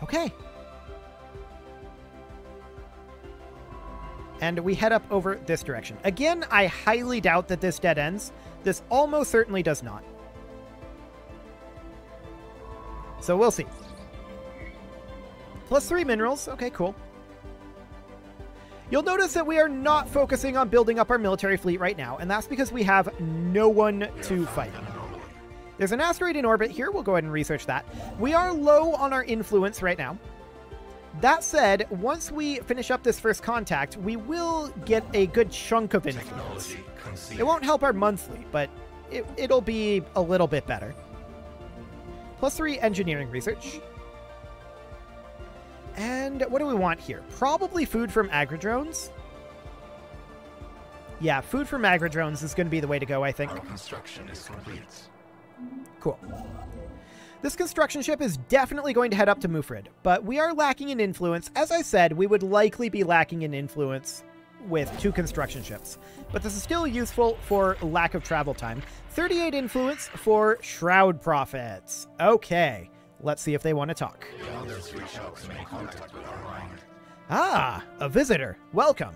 Okay. And we head up over this direction. Again, I highly doubt that this dead ends. This almost certainly does not. So we'll see. +3 minerals. Okay, cool. You'll notice that we are not focusing on building up our military fleet right now, and that's because we have no one to fight. There's an asteroid in orbit here. We'll go ahead and research that. We are low on our influence right now. That said, once we finish up this first contact, we will get a good chunk of influence. It won't help our monthly, but it'll be a little bit better. +3 engineering research. And what do we want here? Probably food from agrodrones. Yeah, food from agrodrones is going to be the way to go, I think. Our construction is complete. Cool. This construction ship is definitely going to head up to Mufrid, but we are lacking in influence. As I said, we would likely be lacking in influence with 2 construction ships, but this is still useful for lack of travel time. 38 influence for Shroud profits. Okay, let's see if they want to talk. The others reach out to make contact with our mind. Ah, a visitor. Welcome.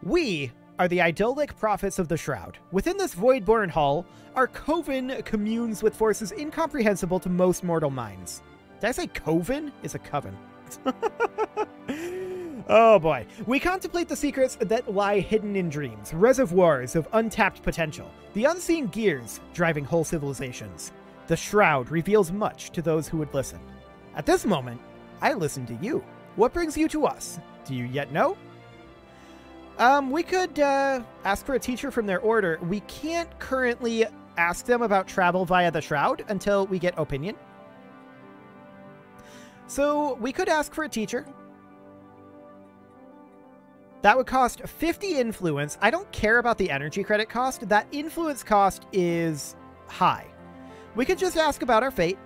We are the idyllic prophets of the Shroud. Within this void-born hall, our coven communes with forces incomprehensible to most mortal minds. Did I say coven? It's a coven. Oh boy. We contemplate the secrets that lie hidden in dreams, reservoirs of untapped potential, the unseen gears driving whole civilizations. The Shroud reveals much to those who would listen. At this moment, I listen to you. What brings you to us? Do you yet know? We could ask for a teacher from their order. We can't currently ask them about travel via the Shroud until we get opinion. So we could ask for a teacher. That would cost 50 influence. I don't care about the energy credit cost. That influence cost is high. We could just ask about our fate.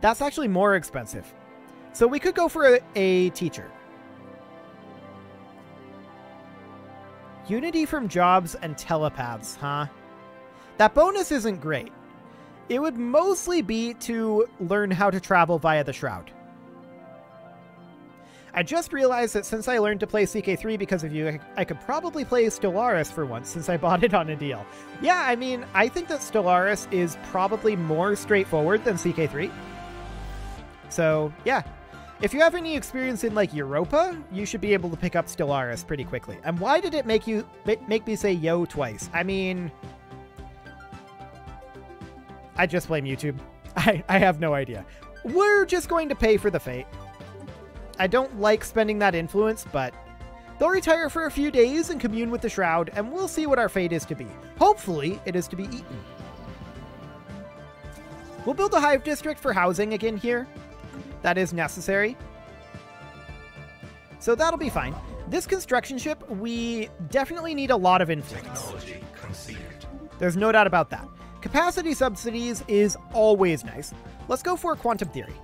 That's actually more expensive. So we could go for a teacher. Unity from jobs and telepaths, huh? That bonus isn't great. It would mostly be to learn how to travel via the Shroud. I just realized that since I learned to play CK3 because of you, I could probably play Stellaris for once since I bought it on a deal. Yeah, I mean, I think that Stellaris is probably more straightforward than CK3. So, yeah. If you have any experience in, like, Europa, you should be able to pick up Stellaris pretty quickly. And why did it make me say yo twice? I mean, I just blame YouTube. I have no idea. We're just going to pay for the fate. I don't like spending that influence, but they'll retire for a few days and commune with the Shroud, and we'll see what our fate is to be. Hopefully, it is to be eaten. We'll build a hive district for housing again here. That is necessary. So that'll be fine. This construction ship, we definitely need a lot of influence. Technology conceived. There's no doubt about that. Capacity subsidies is always nice. Let's go for quantum theory.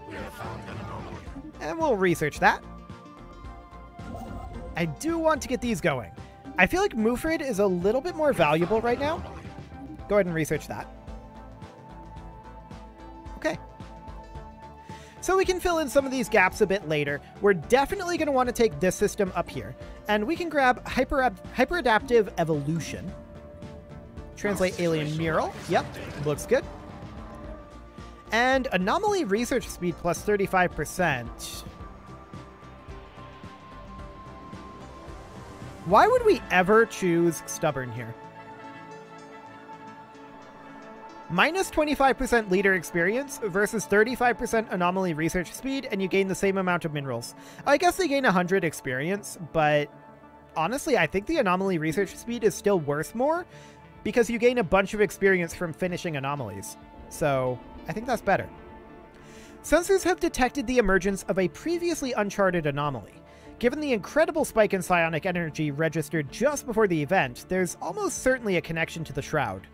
We have found an anomaly. And we'll research that. I do want to get these going. I feel like Mufrid is a little bit more valuable right now. Go ahead and research that. Okay. So we can fill in some of these gaps a bit later. We're definitely going to want to take this system up here. And we can grab Hyperadaptive Evolution. Translate Alien Mural. Yep, looks good. And Anomaly Research Speed plus 35%. Why would we ever choose Stubborn here? Minus 25% leader experience versus 35% anomaly research speed, and you gain the same amount of minerals. I guess they gain 100 experience, but honestly, I think the anomaly research speed is still worth more because you gain a bunch of experience from finishing anomalies. So I think that's better. Sensors have detected the emergence of a previously uncharted anomaly. Given the incredible spike in psionic energy registered just before the event, there's almost certainly a connection to the Shroud.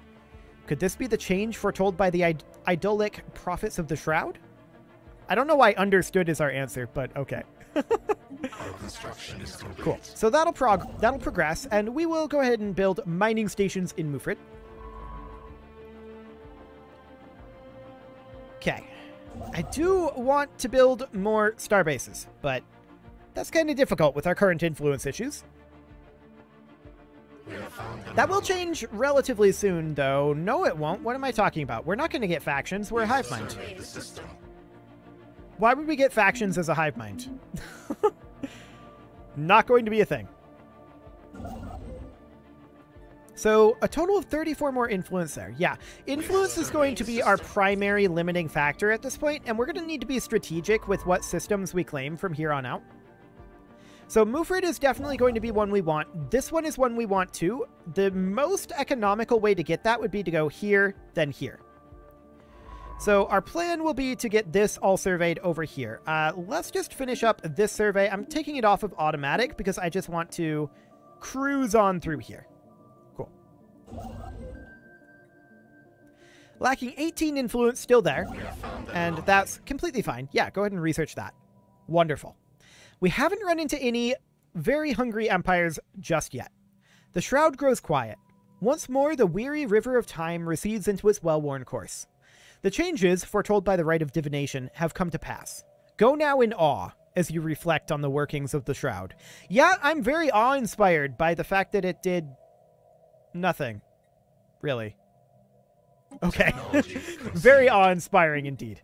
Could this be the change foretold by the idyllic prophets of the Shroud? I don't know why understood is our answer, but okay. Our construction is complete. Cool. So that'll progress, and we will go ahead and build mining stations in Mufrid. Okay. I do want to build more starbases, but that's kind of difficult with our current influence issues. That will change relatively soon, though. No, it won't. What am I talking about? We're not going to get factions. We're a hive mind. Why would we get factions as a hive mind? Not going to be a thing. So, a total of 34 more influence there. Yeah, influence is going to be our primary limiting factor at this point, and we're going to need to be strategic with what systems we claim from here on out. So Mufrid is definitely going to be one we want. This one is one we want too. The most economical way to get that would be to go here, then here. So our plan will be to get this all surveyed over here. Let's just finish up this survey. I'm taking it off of automatic because I just want to cruise on through here. Cool. Lacking 18 influence, still there. And that's completely fine. Yeah, go ahead and research that. Wonderful. We haven't run into any very hungry empires just yet. The Shroud grows quiet. Once more, the weary river of time recedes into its well-worn course. The changes, foretold by the rite of divination, have come to pass. Go now in awe as you reflect on the workings of the Shroud. Yeah, I'm very awe-inspired by the fact that it did nothing. Really. Okay. Very awe-inspiring indeed.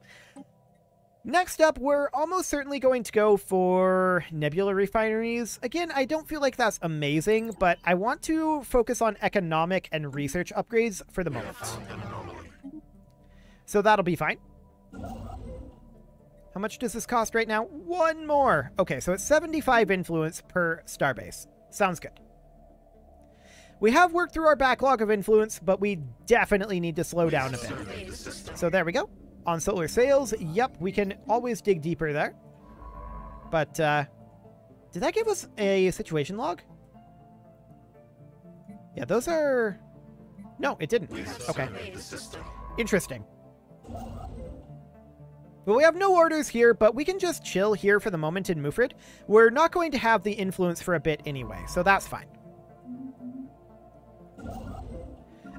Next up, we're almost certainly going to go for nebula refineries. Again, I don't feel like that's amazing, but I want to focus on economic and research upgrades for the moment. So that'll be fine. How much does this cost right now? One more. Okay, so it's 75 influence per starbase. Sounds good. We have worked through our backlog of influence, but we definitely need to slow down a bit. So there we go. On solar sails, yep, we can always dig deeper there. But, did that give us a situation log? Yeah, those are... No, it didn't. Okay. Interesting. Well, we have no orders here, but we can just chill here for the moment in Mufrid. We're not going to have the influence for a bit anyway, so that's fine.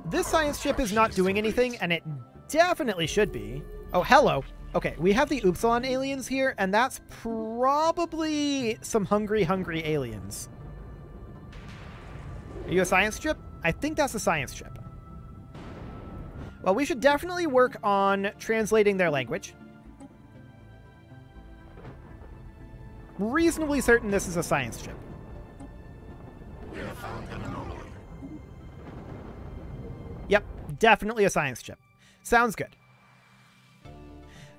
This science ship is not doing anything, and it definitely should be. Oh, hello. Okay, we have the Upsilon aliens here, and that's probably some hungry aliens. Are you a science chip? I think that's a science chip. Well, we should definitely work on translating their language. Reasonably certain this is a science chip. We have found an anomaly. Yep, definitely a science chip. Sounds good.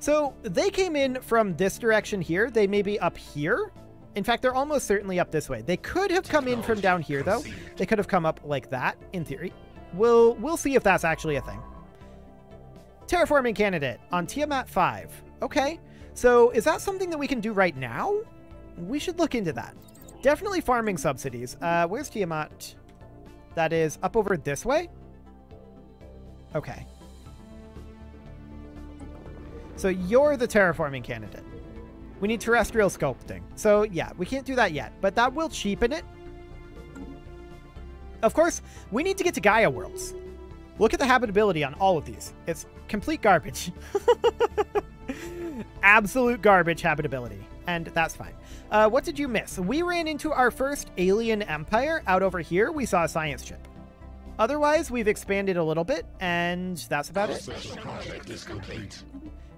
So they came in from this direction here. They may be up here. In fact, they're almost certainly up this way. They could have come in from down here, though. They could have come up like that, in theory. We'll see if that's actually a thing. Terraforming candidate on Tiamat 5. Okay, so is that something that we can do right now? We should look into that. Definitely farming subsidies. Where's Tiamat? That is up over this way? Okay. So you're the terraforming candidate. We need terrestrial sculpting. So yeah, we can't do that yet, but that will cheapen it. Of course, we need to get to Gaia worlds. Look at the habitability on all of these. It's complete garbage. Absolute garbage habitability. And that's fine. What did you miss? We ran into our first alien empire out over here. We saw a science ship. Otherwise, we've expanded a little bit, and that's about it. Special project is complete.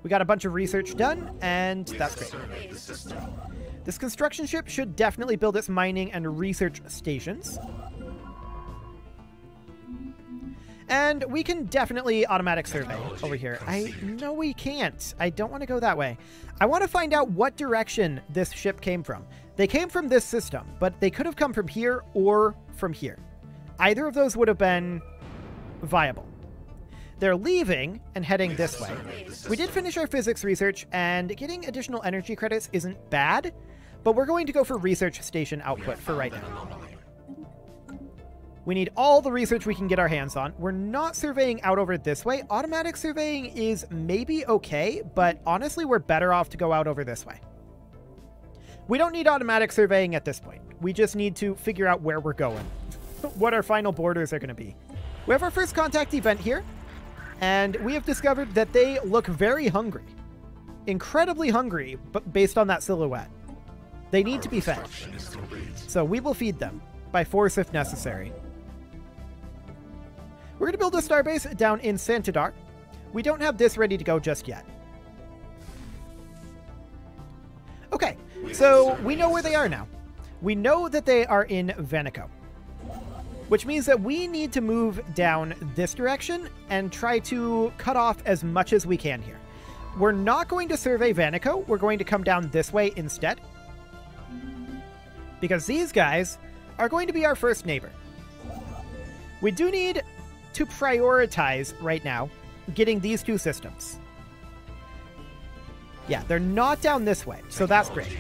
We got a bunch of research done, and that's great. Survey the system. This construction ship should definitely build its mining and research stations. And we can definitely automatic survey over here. No, we can't. I don't want to go that way. I want to find out what direction this ship came from. They came from this system, but they could have come from here or from here. Either of those would have been viable. They're leaving and heading this way. We did finish our physics research, and getting additional energy credits isn't bad, but we're going to go for research station output for right now. We need all the research we can get our hands on. We're not surveying out over this way. Automatic surveying is maybe okay, but honestly, we're better off to go out over this way. We don't need automatic surveying at this point. We just need to figure out where we're going, what our final borders are going to be. We have our first contact event here, and we have discovered that they look very hungry. Incredibly hungry, but based on that silhouette. They need to be fed. So we will feed them, by force if necessary. We're going to build a starbase down in Santidar. We don't have this ready to go just yet. Okay, so we know where they are now. We know that they are in Vanico, which means that we need to move down this direction and try to cut off as much as we can here. We're not going to survey Vanico. We're going to come down this way instead, because these guys are going to be our first neighbor. We do need to prioritize right now getting these two systems. Yeah, they're not down this way, so that's great.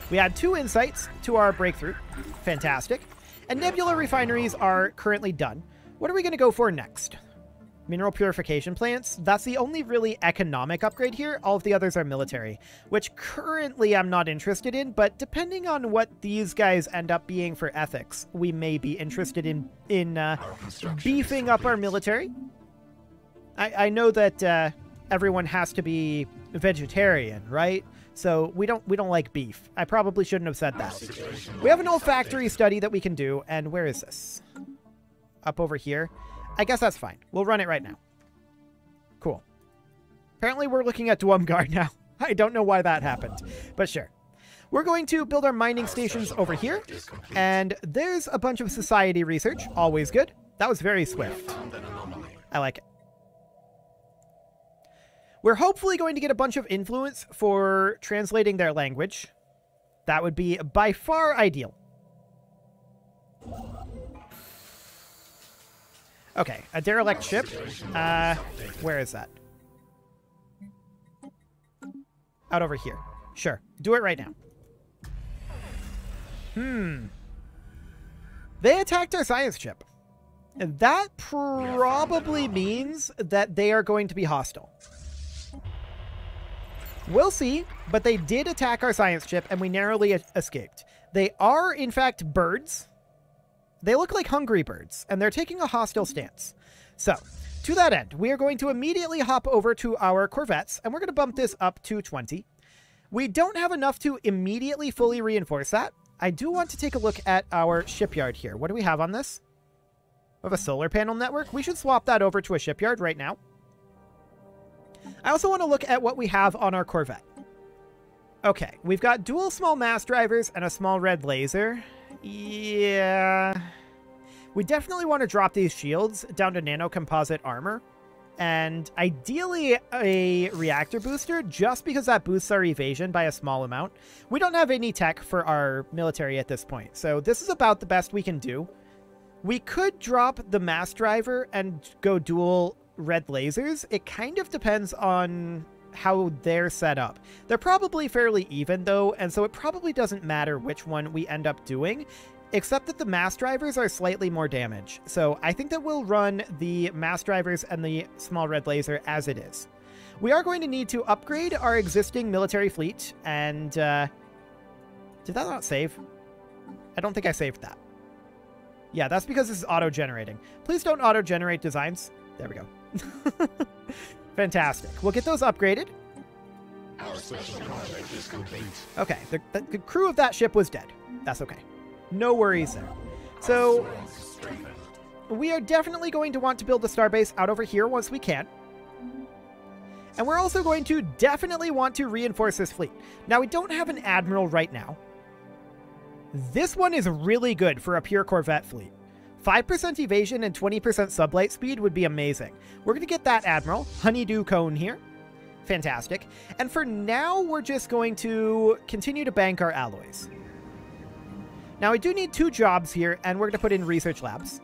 We add 2 insights to our breakthrough. Fantastic. And nebula refineries are currently done. What are we going to go for next? Mineral purification plants. That's the only really economic upgrade here. All of the others are military, which currently I'm not interested in, but depending on what these guys end up being for ethics, we may be interested in beefing up our military. I know that everyone has to be vegetarian, right? So we don't like beef. I probably shouldn't have said that. We have an olfactory study that we can do, and where is this? Up over here. I guess that's fine. We'll run it right now. Cool. Apparently we're looking at Dwumgar now. I don't know why that happened, but sure. We're going to build our mining stations over here, and there's a bunch of society research. Always good. That was very swift. I like it. We're hopefully going to get a bunch of influence for translating their language. That would be by far ideal. Okay, a derelict ship. Where is that? Out over here. Sure, do it right now. They attacked our science ship. That probably means that they are going to be hostile. We'll see, but they did attack our science ship, and we narrowly escaped. They are, in fact, birds. They look like hungry birds, and they're taking a hostile stance. So, To that end, we are going to immediately hop over to our corvettes, and we're going to bump this up to 20. We don't have enough to immediately fully reinforce that. I do want to take a look at our shipyard here. What do we have on this? We have a solar panel network. We should swap that over to a shipyard right now. I also want to look at what we have on our corvette. Okay, we've got dual small mass drivers and a small red laser. Yeah. We definitely want to drop these shields down to nanocomposite armor. And ideally a reactor booster, just because that boosts our evasion by a small amount. We don't have any tech for our military at this point, so this is about the best we can do. We could drop the mass driver and go dual red lasers. It kind of depends on how they're set up. They're probably fairly even, though, and so it probably doesn't matter which one we end up doing, except that the mass drivers are slightly more damage. So I think that we'll run the mass drivers and the small red laser as it is. We are going to need to upgrade our existing military fleet, and did that not save? I don't think I saved that. Yeah, that's because this is auto-generating. Please don't auto-generate designs. There we go. Fantastic. We'll get those upgraded. Our special project is complete. Okay, the crew of that ship was dead. That's okay. No worries there. So we are definitely going to want to build a starbase out over here once we can. And we're also going to definitely want to reinforce this fleet. Now, we don't have an admiral right now. This one is really good for a pure corvette fleet. 5% evasion and 20% sublight speed would be amazing. We're going to get that admiral, Honeydew Cone here. Fantastic. And for now, we're just going to continue to bank our alloys. Now, I do need 2 jobs here, and we're going to put in research labs.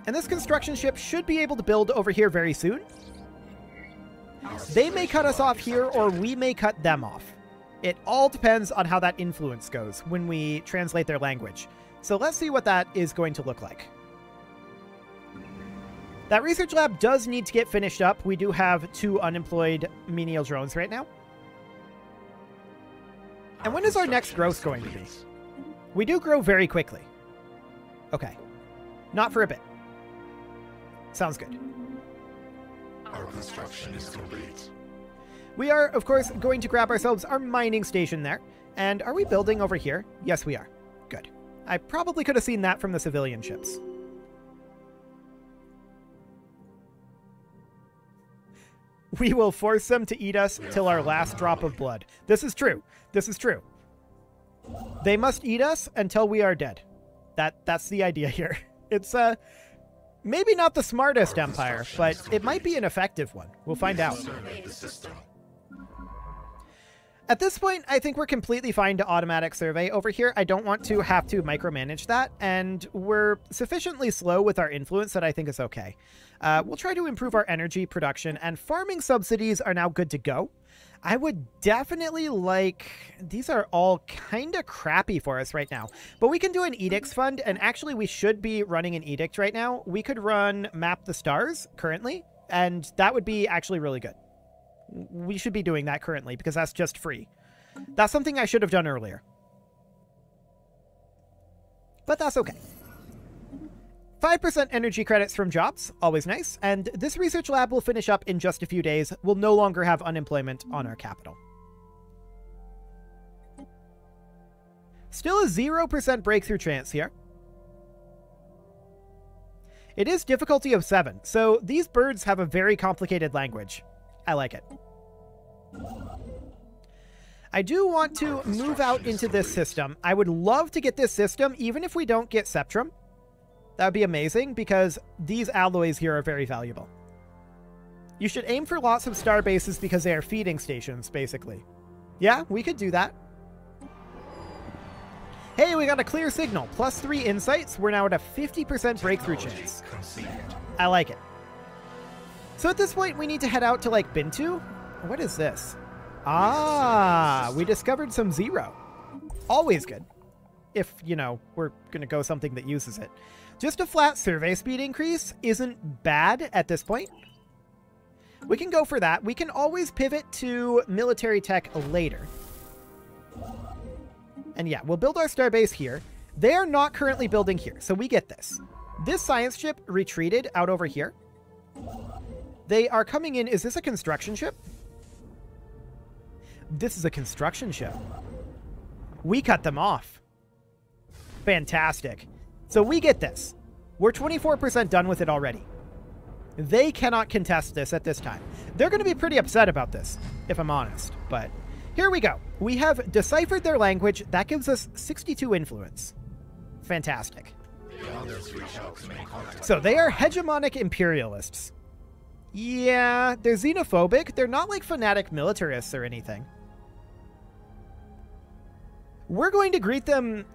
And this construction ship should be able to build over here very soon. They may cut us off here, or we may cut them off. It all depends on how that influence goes when we translate their language. So let's see what that is going to look like. That research lab does need to get finished up. We do have 2 unemployed menial drones right now. And when is our next growth going to be? We do grow very quickly. Okay. Not for a bit. Sounds good. Our construction is complete. We are, of course, going to grab ourselves our mining station there. And are we building over here? Yes, we are. Good. I probably could have seen that from the civilian ships. We will force them to eat us till our last drop of blood. This is true. This is true. They must eat us until we are dead. That's the idea here. It's maybe not the smartest empire, but it might be an effective one. We'll find out. At this point, I think we're completely fine to automatic survey over here. I don't want to have to micromanage that, and we're sufficiently slow with our influence that I think is okay. We'll try to improve our energy production, and farming subsidies are now good to go. I would definitely like... These are all kind of crappy for us right now, but we can do an edicts fund, and actually we should be running an edict right now. We could run Map the Stars currently, and that would be actually really good. We should be doing that currently because that's just free. That's something I should have done earlier. But that's okay. 5% energy credits from jobs, always nice. And this research lab will finish up in just a few days. We'll no longer have unemployment on our capital. Still a 0% breakthrough chance here. It is difficulty of 7, so these birds have a very complicated language. I like it. I do want to move out into this system. I would love to get this system, even if we don't get Septrum. That would be amazing, because these alloys here are very valuable. You should aim for lots of star bases because they are feeding stations, basically. Yeah, we could do that. Hey, we got a clear signal. +3 insights. We're now at a 50% breakthrough chance. I like it. So at this point, we need to head out to, like, Bintu. What is this? Ah, we discovered some zero. Always good. If, you know, we're going to go something that uses it. Just a flat survey speed increase isn't bad at this point. We can go for that. We can always pivot to military tech later. And yeah, we'll build our starbase here. They are not currently building here, so we get this. This science ship retreated out over here. They are coming in. Is this a construction ship? This is a construction ship. We cut them off. Fantastic. So we get this. We're 24% done with it already. They cannot contest this at this time. They're going to be pretty upset about this, if I'm honest. But here we go. We have deciphered their language. That gives us 62 influence. Fantastic. So they are hegemonic imperialists. Yeah, they're xenophobic. They're not like fanatic militarists or anything. We're going to greet them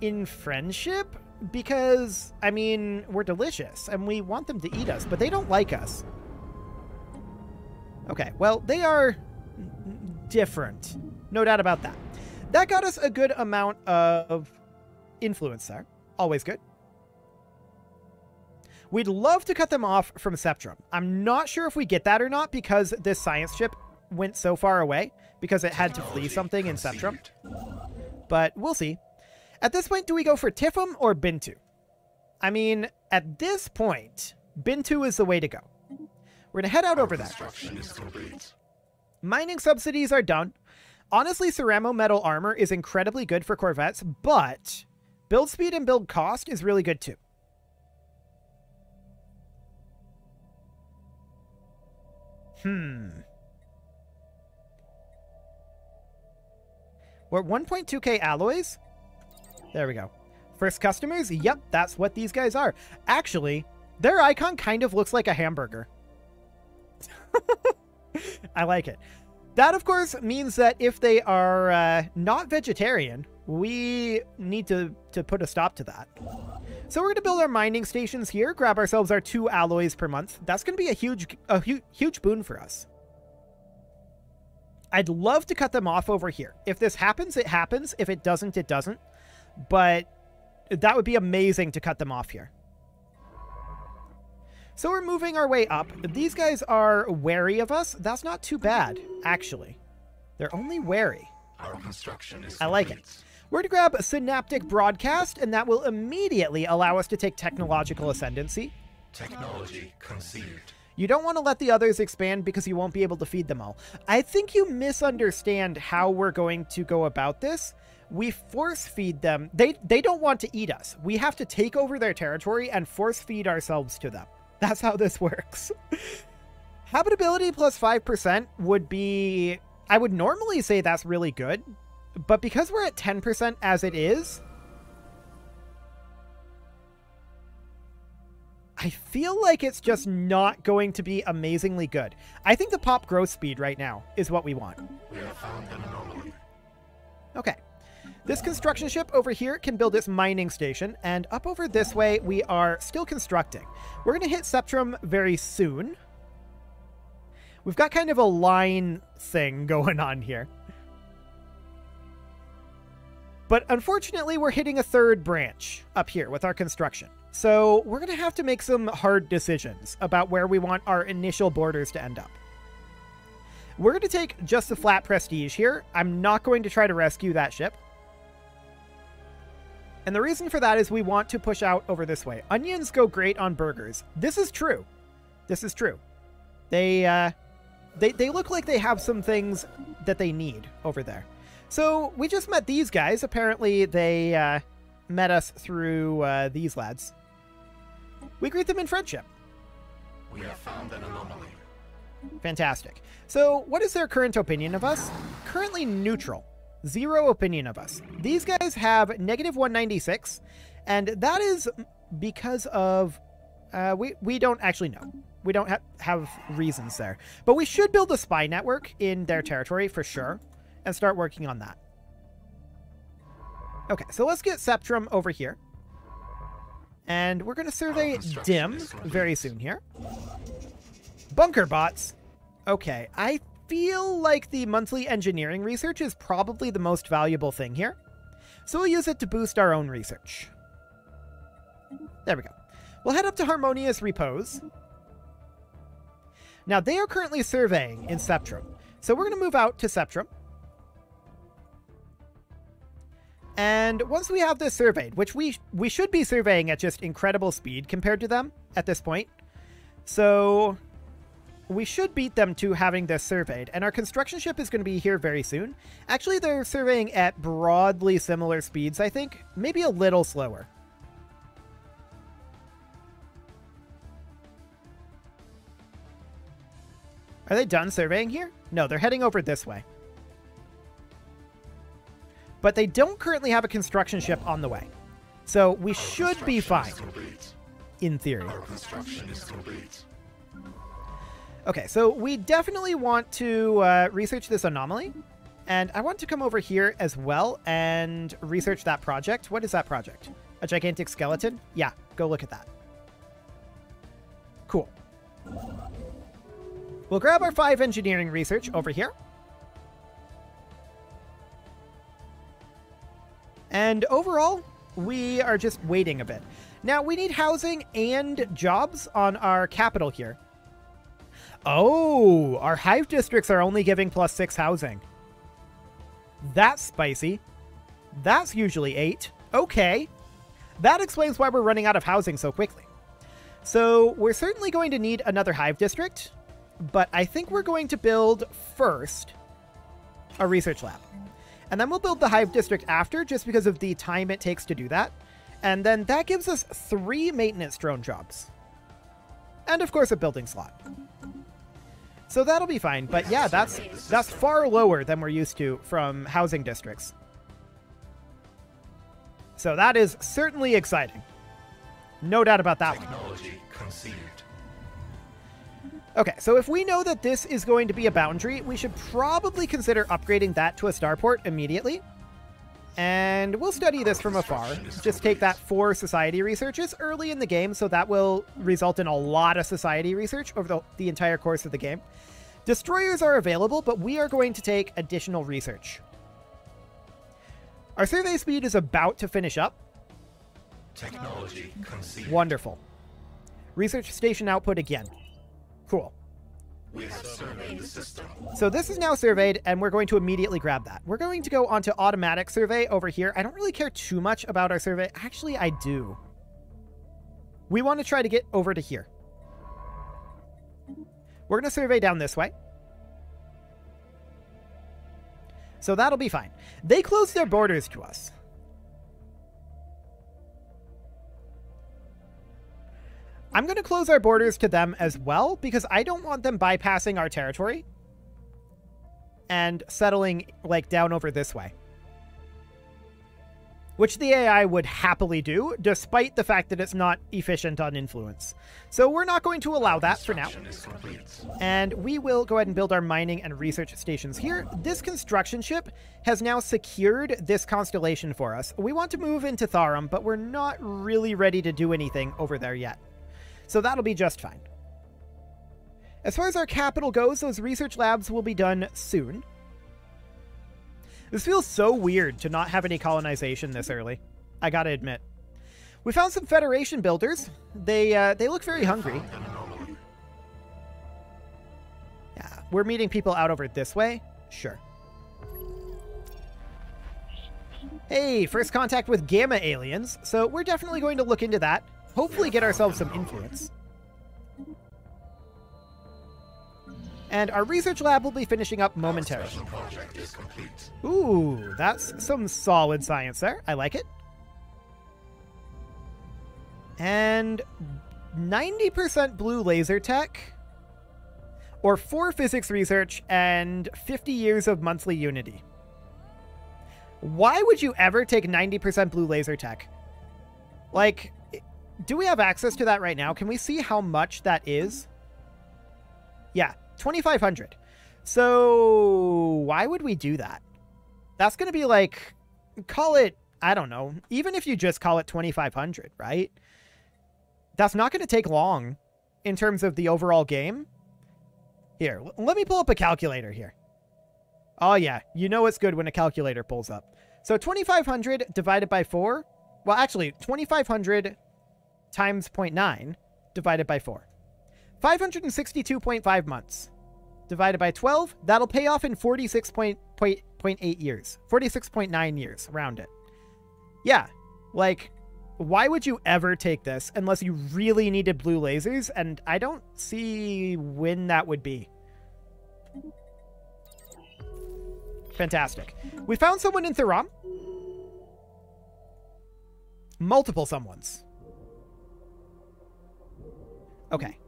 in friendship because, I mean, we're delicious and we want them to eat us, but they don't like us. Okay, well, they are different. No doubt about that. That got us a good amount of influence there. Always good. We'd love to cut them off from Septrum. I'm not sure if we get that or not because this science ship went so far away because it had to flee something in Septrum. But we'll see. At this point, do we go for Tifum or Bintu? I mean, at this point, Bintu is the way to go. We're going to head out over there. Mining subsidies are done. Honestly, ceramo metal armor is incredibly good for corvettes, but build speed and build cost is really good too. We're 1.2k alloys. There we go. First customers? Yep, that's what these guys are. Actually, their icon kind of looks like a hamburger. I like it. That, of course, means that if they are not vegetarian, we need to put a stop to that. So we're going to build our mining stations here, grab ourselves our 2 alloys per month. That's going to be a huge boon for us. I'd love to cut them off over here. If this happens, it happens. If it doesn't, it doesn't. But that would be amazing to cut them off here. So we're moving our way up. These guys are wary of us. That's not too bad, actually. They're only wary. Our construction is I like it. We're going to grab Synaptic Broadcast, and that will immediately allow us to take technological ascendancy. Technology conceived. You don't want to let the others expand because you won't be able to feed them all. I think you misunderstand how we're going to go about this. We force feed them. They don't want to eat us. We have to take over their territory and force feed ourselves to them. That's how this works. Habitability plus 5% would be... I would normally say that's really good. But because we're at 10% as it is, I feel like it's just not going to be amazingly good. I think the pop growth speed right now is what we want. We have found an anomaly. Okay. This construction ship over here can build its mining station, and up over this way, we are still constructing. We're going to hit Septrum very soon. We've got kind of a line thing going on here. But unfortunately, we're hitting a third branch up here with our construction. So we're going to have to make some hard decisions about where we want our initial borders to end up. We're going to take just the flat prestige here. I'm not going to try to rescue that ship. And the reason for that is we want to push out over this way. Onions go great on burgers. This is true. This is true. They look like they have some things that they need over there. So we just met these guys. Apparently they met us through these lads. We greet them in friendship. We have found an anomaly. Fantastic. So what is their current opinion of us? Currently neutral. 0 opinion of us. These guys have negative 196, and that is because of... we don't actually know. We don't have reasons there. But we should build a spy network in their territory for sure, and start working on that. Okay, so let's get Septrum over here. And we're going to survey Dim very soon here. Bunker bots. Okay, I feel like the monthly engineering research is probably the most valuable thing here. So we'll use it to boost our own research. There we go. We'll head up to Harmonious Repose. Now, they are currently surveying in Septrum. So we're going to move out to Septrum. And once we have this surveyed, which we should be surveying at just incredible speed compared to them at this point. So we should beat them to having this surveyed. And our construction ship is going to be here very soon. Actually, they're surveying at broadly similar speeds, I think. Maybe a little slower. Are they done surveying here? No, they're heading over this way. But they don't currently have a construction ship on the way. So we should be fine, in theory. Our construction is complete. Okay, so we definitely want to research this anomaly. And I want to come over here as well and research that project. What is that project? A gigantic skeleton? Yeah, go look at that. Cool. We'll grab our 5 engineering research over here. And overall, we are just waiting a bit. Now, we need housing and jobs on our capital here. Oh, our hive districts are only giving +6 housing. That's spicy. That's usually 8. Okay. That explains why we're running out of housing so quickly. So we're certainly going to need another hive district, but I think we're going to build first a research lab. And then we'll build the hive district after, just because of the time it takes to do that. And then that gives us 3 maintenance drone jobs. And of course a building slot. So that'll be fine. But yeah, that's far lower than we're used to from housing districts. So that is certainly exciting. No doubt about that one. Technology conceived. Okay, so if we know that this is going to be a boundary, we should probably consider upgrading that to a starport immediately. And we'll study this from afar. Just take that 4 society researches early in the game, so that will result in a lot of society research over the entire course of the game. Destroyers are available, but we are going to take additional research. Our survey speed is about to finish up. Technology conceived. Wonderful. Research station output again. Cool. We have surveyed the system. So this is now surveyed, and we're going to immediately grab that. We're going to go onto automatic survey over here. I don't really care too much about our survey. Actually, I do. We want to try to get over to here. We're going to survey down this way. So that'll be fine. They closed their borders to us. I'm going to close our borders to them as well, because I don't want them bypassing our territory and settling, like, down over this way. Which the AI would happily do, despite the fact that it's not efficient on influence. So we're not going to allow that for now. And we will go ahead and build our mining and research stations here. This construction ship has now secured this constellation for us. We want to move into Tharum, but we're not really ready to do anything over there yet. So that'll be just fine. As far as our capital goes, those research labs will be done soon. This feels so weird to not have any colonization this early, I gotta admit. We found some Federation builders. They look very hungry. Yeah, we're meeting people out over this way. Sure. Hey, first contact with Gamma aliens. So we're definitely going to look into that. Hopefully get ourselves some influence. And our research lab will be finishing up momentarily. Project is complete. Ooh, that's some solid science there. I like it. And 90% blue laser tech, or 4 physics research, and 50 years of monthly Unity. Why would you ever take 90% blue laser tech? Like, do we have access to that right now? Can we see how much that is? Yeah, 2,500. So why would we do that? That's going to be like, call it, I don't know, even if you just call it 2,500, right? That's not going to take long in terms of the overall game. Here, let me pull up a calculator here. Oh yeah, you know it's good when a calculator pulls up. So 2,500 divided by 4. Well, actually, 2,500 times 0.9 divided by 4. 562.5 months divided by 12. That'll pay off in 46.8 years. 46.9 years, round it. Yeah, like, why would you ever take this unless you really needed blue lasers? And I don't see when that would be. Fantastic. We found someone in Thuram. Multiple someones. Okay.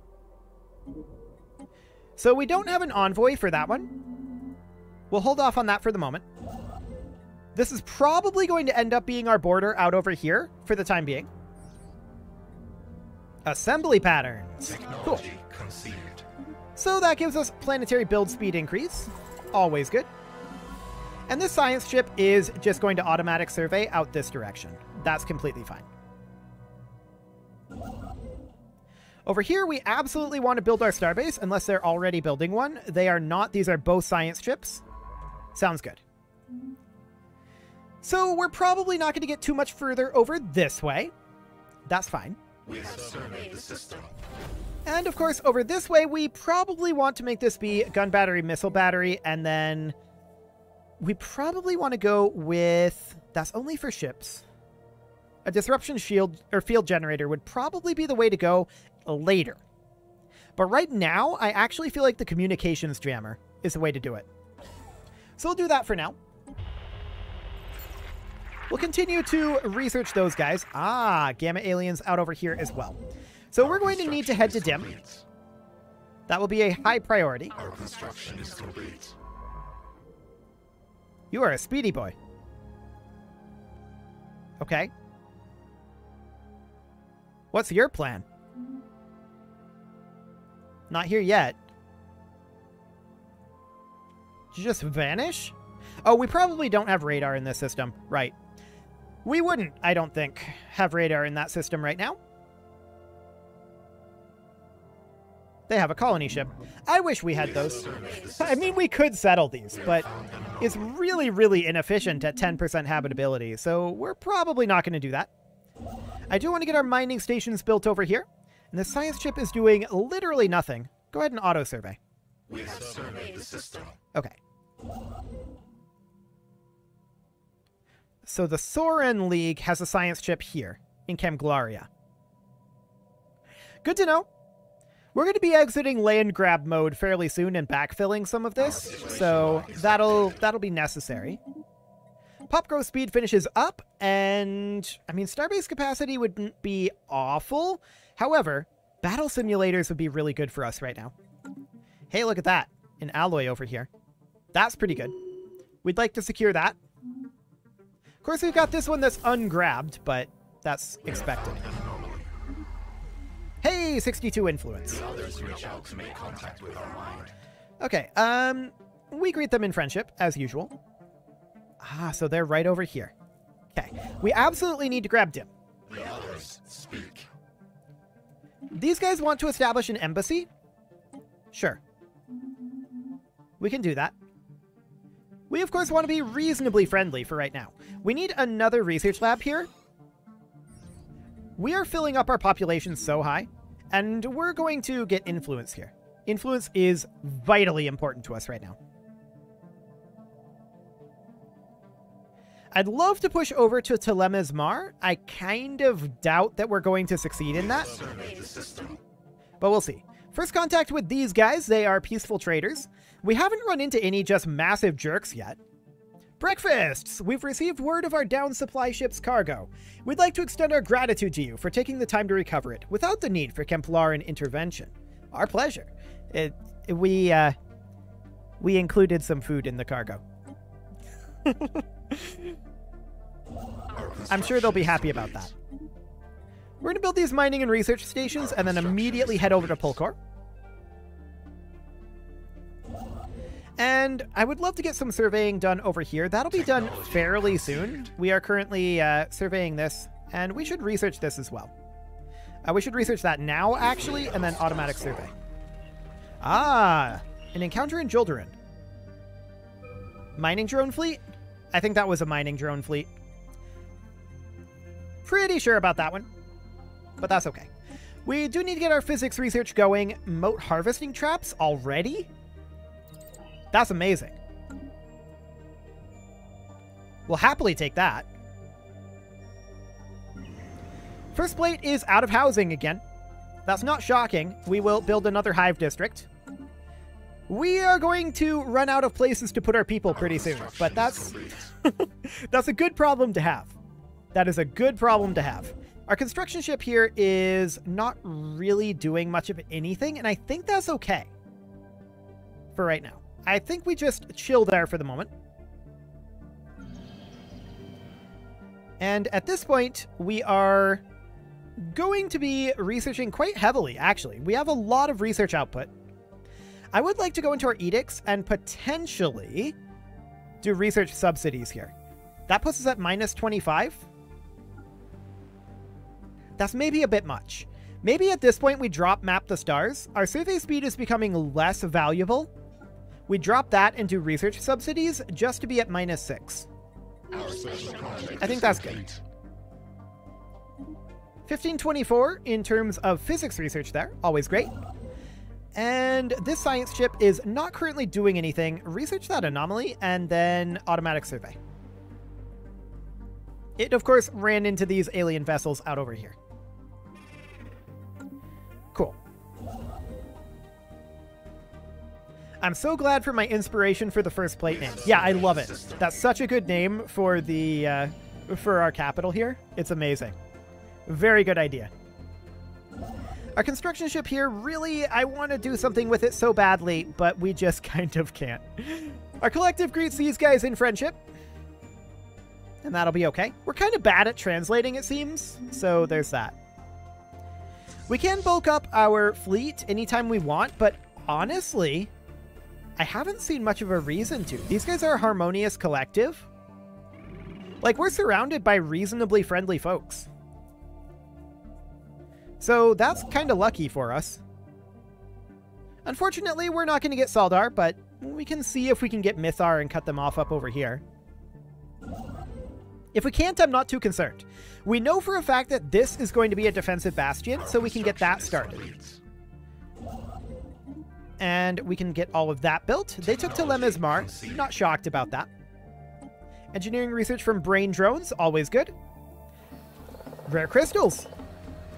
So we don't have an envoy for that one. We'll hold off on that for the moment. This is probably going to end up being our border out over here for the time being. Assembly patterns. Cool. Conceived. So that gives us planetary build speed increase. Always good. And this science ship is just going to automatic survey out this direction. That's completely fine. Over here, we absolutely want to build our starbase unless they're already building one. They are not. These are both science ships. Sounds good. So we're probably not going to get too much further over this way. That's fine. We have surveyed the system. And of course, over this way, we probably want to make this be gun battery, missile battery, and then we probably want to go with... That's only for ships. A disruption shield or field generator would probably be the way to go later. But right now, I actually feel like the communications jammer is the way to do it. So we'll do that for now. We'll continue to research those guys. Ah, gamma aliens out over here as well. So we're going to need to head to DIM. That will be a high priority. Our construction is complete. You are a speedy boy. Okay. What's your plan? Not here yet. Did you just vanish? Oh, we probably don't have radar in this system. Right. We wouldn't, I don't think, have radar in that system right now. They have a colony ship. I wish we had those. I mean, we could settle these, but it's really, really inefficient at 10% habitability, so we're probably not going to do that. I do want to get our mining stations built over here, and the science ship is doing literally nothing. Go ahead and auto-survey. We have surveyed the system. Okay. So the Soren League has a science ship here in Camglaria. Good to know. We're going to be exiting land grab mode fairly soon and backfilling some of this, so that'll be necessary. Pop growth speed finishes up, and I mean, starbase capacity wouldn't be awful. However, battle simulators would be really good for us right now. Hey, look at that. An alloy over here. That's pretty good. We'd like to secure that. Of course, we've got this one that's ungrabbed, but that's expected. Hey, 62 influence. The others reach out to make contact with our mind. Okay, we greet them in friendship, as usual. Ah, so they're right over here. Okay, we absolutely need to grab Dim. The others speak. These guys want to establish an embassy? Sure. We can do that. We, of course, want to be reasonably friendly for right now. We need another research lab here. We are filling up our population so high, and we're going to get influence here. Influence is vitally important to us right now. I'd love to push over to Telemesmar. I kind of doubt that we're going to succeed in that, but we'll see. First contact with these guys. They are peaceful traders. We haven't run into any just massive jerks yet. Breakfasts! We've received word of our down supply ship's cargo. We'd like to extend our gratitude to you for taking the time to recover it without the need for Kemplaran intervention. Our pleasure. We included some food in the cargo. I'm sure they'll be happy about that. We're going to build these mining and research stations and then immediately head over to Pulkor. And I would love to get some surveying done over here. That'll be done fairly soon. We are currently surveying this, and we should research this as well. We should research that now, actually, and then automatic survey. Ah, an encounter in Joldarin. Mining drone fleet? I think that was a mining drone fleet. Pretty sure about that one, but that's okay. We do need to get our physics research going. Moat harvesting traps already? That's amazing. We'll happily take that. First plate is out of housing again. That's not shocking. We will build another hive district. We are going to run out of places to put our people pretty soon, but that's that's a good problem to have. That is a good problem to have. Our construction ship here is not really doing much of anything, and I think that's okay for right now. I think we just chill there for the moment. And at this point, we are going to be researching quite heavily, actually. We have a lot of research output. I would like to go into our edicts and potentially do research subsidies here. That puts us at minus 25. That's maybe a bit much. Maybe at this point we drop Map the Stars. Our survey speed is becoming less valuable. We drop that into research subsidies just to be at minus 6. I think that's good. 1524 in terms of physics research there. Always great. And this science ship is not currently doing anything. Research that anomaly and then automatic survey. It, of course, ran into these alien vessels out over here. Cool. I'm so glad for my inspiration for the first plate name. Yeah, I love it. That's such a good name for the for our capital here. It's amazing. Very good idea. Our construction ship here, really, I want to do something with it so badly, but we just kind of can't. Our collective greets these guys in friendship. And that'll be okay. We're kind of bad at translating, it seems, so there's that. We can bulk up our fleet anytime we want, but honestly, I haven't seen much of a reason to. These guys are a harmonious collective. Like, we're surrounded by reasonably friendly folks. So that's kind of lucky for us. Unfortunately, we're not going to get Saldar, but we can see if we can get Mythar and cut them off up over here. If we can't, I'm not too concerned. We know for a fact that this is going to be a defensive bastion, so we can get that started. And we can get all of that built. They took to Lemesmar. Not shocked about that. Engineering research from brain drones, always good. Rare crystals.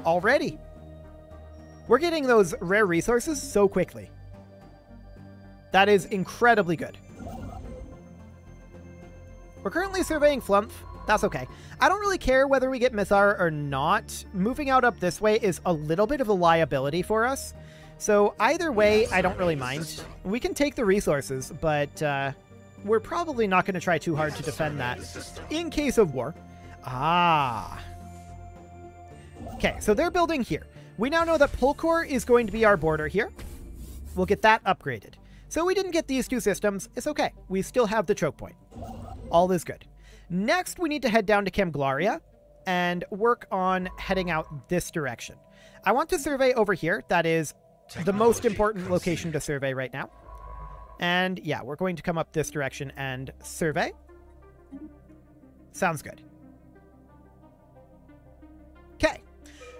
Already. We're getting those rare resources so quickly. That is incredibly good. We're currently surveying Flumph. That's okay. I don't really care whether we get Mythar or not. Moving out up this way is a little bit of a liability for us. So either way, I don't really mind. We can take the resources, but we're probably not going to try too hard to defend that in case of war. Ah. Okay, so they're building here. We now know that Pulkor is going to be our border here. We'll get that upgraded. So we didn't get these two systems. It's okay. We still have the choke point. All is good. Next, we need to head down to Camglaria and work on heading out this direction. I want to survey over here. That is the most important location to survey right now. And yeah, we're going to come up this direction and survey. Sounds good. Okay.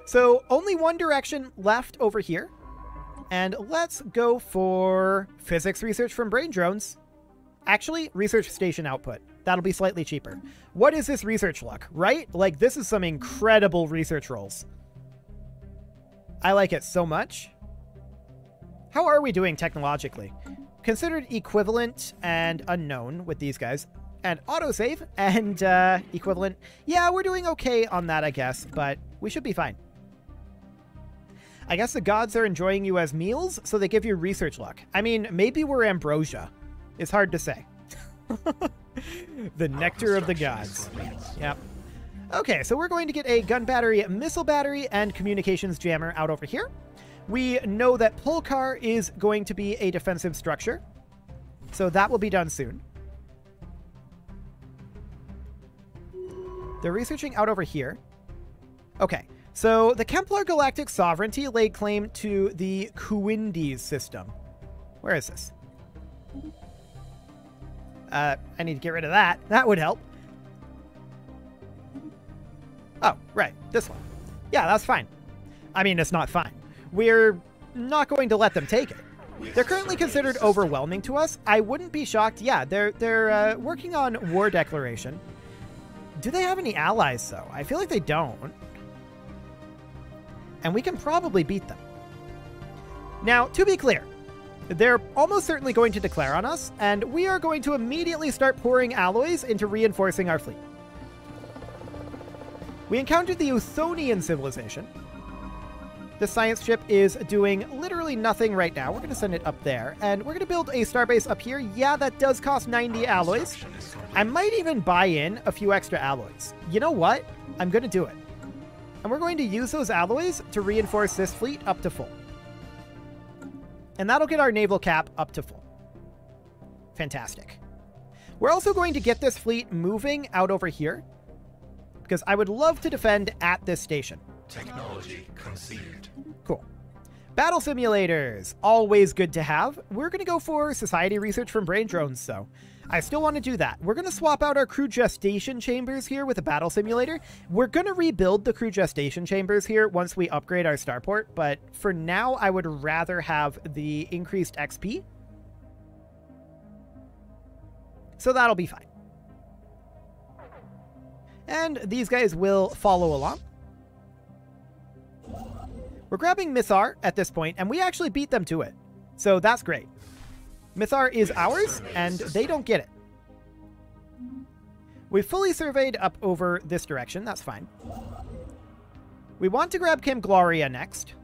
So only one direction left over here. And let's go for physics research from brain drones. Actually, research station output. That'll be slightly cheaper. What is this research luck, right? Like, this is some incredible research rolls. I like it so much. How are we doing technologically? Considered equivalent and unknown with these guys. And autosave and equivalent. Yeah, we're doing okay on that, I guess, but we should be fine. I guess the gods are enjoying you as meals, so they give you research luck. I mean, maybe we're ambrosia. It's hard to say. The nectar of the gods. Yep. Okay, so we're going to get a gun battery, missile battery, and communications jammer out over here. We know that Pulkar is going to be a defensive structure, so that will be done soon. They're researching out over here. Okay, so the Kemplar Galactic Sovereignty laid claim to the Kuwindis system. Where is this? I need to get rid of that. That would help. Oh, right. This one. Yeah, that's fine. I mean, it's not fine. We're not going to let them take it. They're currently considered overwhelming to us. I wouldn't be shocked. Yeah, they're working on war declaration. Do they have any allies, though? I feel like they don't. and we can probably beat them. Now, to be clear, they're almost certainly going to declare on us, and we are going to immediately start pouring alloys into reinforcing our fleet. We encountered the Euthonian civilization. The science ship is doing literally nothing right now. We're going to send it up there, and we're going to build a starbase up here. Yeah, that does cost 90 alloys. I might even buy in a few extra alloys. You know what? I'm going to do it. And we're going to use those alloys to reinforce this fleet up to full. And that'll get our naval cap up to full. Fantastic. We're also going to get this fleet moving out over here, because I would love to defend at this station. Technology conceived. Cool. Battle simulators, always good to have. We're going to go for society research from brain drones, so I still want to do that. We're going to swap out our crew gestation chambers here with a battle simulator. We're going to rebuild the crew gestation chambers here once we upgrade our starport, but for now, I would rather have the increased XP. So that'll be fine. And these guys will follow along. We're grabbing Mythar at this point, and we actually beat them to it. So that's great. Mythar is ours, and they don't get it. We've fully surveyed up over this direction. That's fine. We want to grab Kim Gloria next.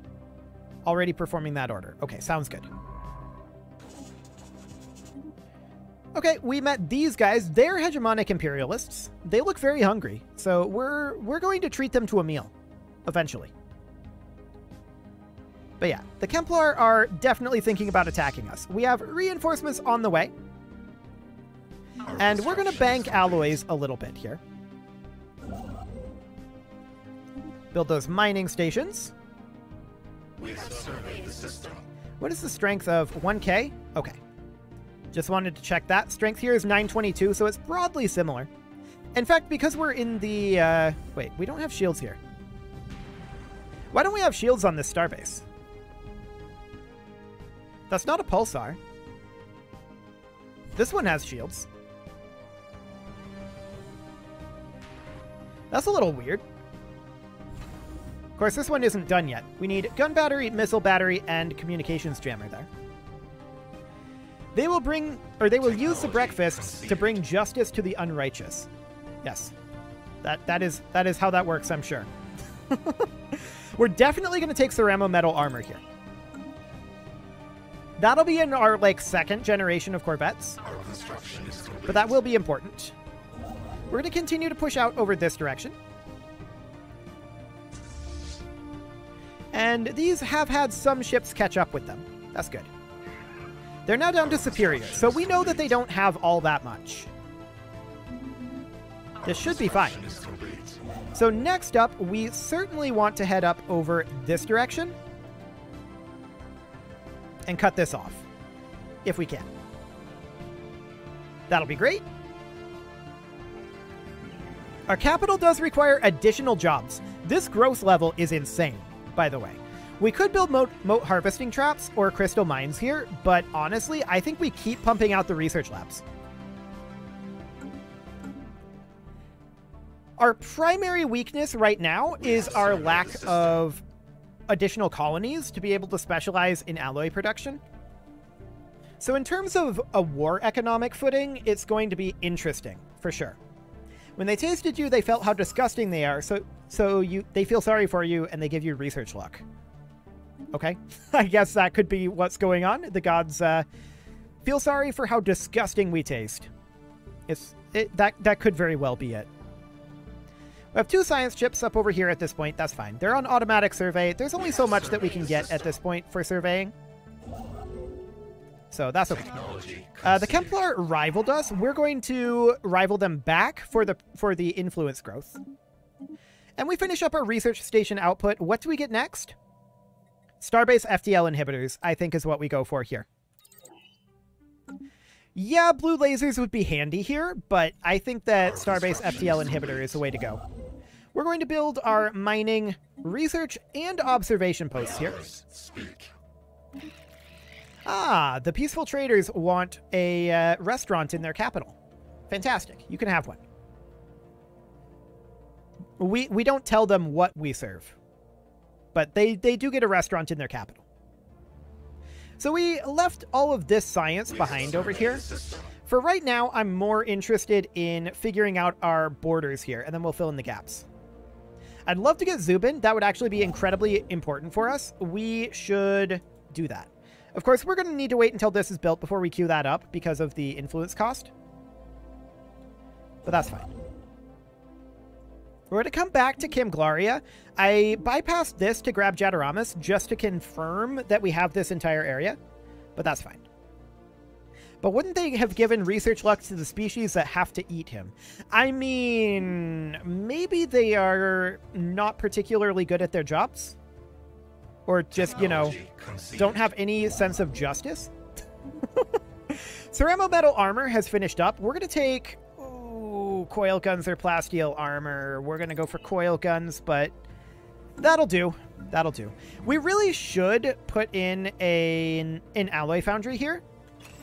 Already performing that order. Okay, sounds good. Okay, we met these guys. They're hegemonic imperialists. They look very hungry, so we're going to treat them to a meal eventually. But yeah, the Kemplar are definitely thinking about attacking us. We have reinforcements on the way. And we're going to bank alloys a little bit here. Build those mining stations. We have surveyed the system. What is the strength of 1K? Okay. Just wanted to check that. Strength here is 922, so it's broadly similar. In fact, because we're in the... wait, we don't have shields here. Why don't we have shields on this starbase? That's not a pulsar. This one has shields. That's a little weird. Of course, this one isn't done yet. We need gun battery, missile battery, and communications jammer there. They will bring, or they will use the breakfasts to bring justice to the unrighteous. Yes. That is how that works, I'm sure. We're definitely going to take ceramo metal armor here. That'll be in our, like, second generation of Corvettes. Our construction is complete. But that will be important. We're going to continue to push out over this direction. And these have had some ships catch up with them. That's good. They're now down to Superior, so we know that they don't have all that much. This should be fine. So next up, we certainly want to head up over this direction and cut this off, if we can. That'll be great. Our capital does require additional jobs. This growth level is insane, by the way. We could build moat harvesting traps or crystal mines here, but honestly, I think we keep pumping out the research labs. Our primary weakness right now is our lack of additional colonies to be able to specialize in alloy production. So in terms of a war economic footing, it's going to be interesting, for sure. When they tasted you, they felt how disgusting they are, so they feel sorry for you and they give you research luck. Okay, I guess that could be what's going on. The gods feel sorry for how disgusting we taste. That could very well be it. We have 2 science chips up over here at this point. That's fine. They're on automatic survey. There's only so much that we can get at this point for surveying. So that's okay. The Kemplar rivaled us. We're going to rival them back for the influence growth. And we finish up our research station output. What do we get next? Starbase FTL inhibitors, I think, is what we go for here. Yeah, blue lasers would be handy here, but I think that Starbase FTL inhibitor is the way to go. We're going to build our mining, research, and observation posts here. Ah, the peaceful traders want a restaurant in their capital. Fantastic. You can have one. We don't tell them what we serve, but they do get a restaurant in their capital. So we left all of this science behind over here. For right now, I'm more interested in figuring out our borders here, and then we'll fill in the gaps. I'd love to get Zubin. That would actually be incredibly important for us. We should do that. Of course, we're going to need to wait until this is built before we queue that up because of the influence cost. But that's fine. We're going to come back to Kim Gloria. I bypassed this to grab Jadaramas just to confirm that we have this entire area, but that's fine. But wouldn't they have given research luck to the species that have to eat him? I mean, maybe they are not particularly good at their jobs? Or just, you know, don't have any sense of justice? Ceramo Metal Armor has finished up. We're going to take... Ooh, coil guns or plasteel armor. We're going to go for coil guns, but that'll do. That'll do. We really should put in an alloy foundry here.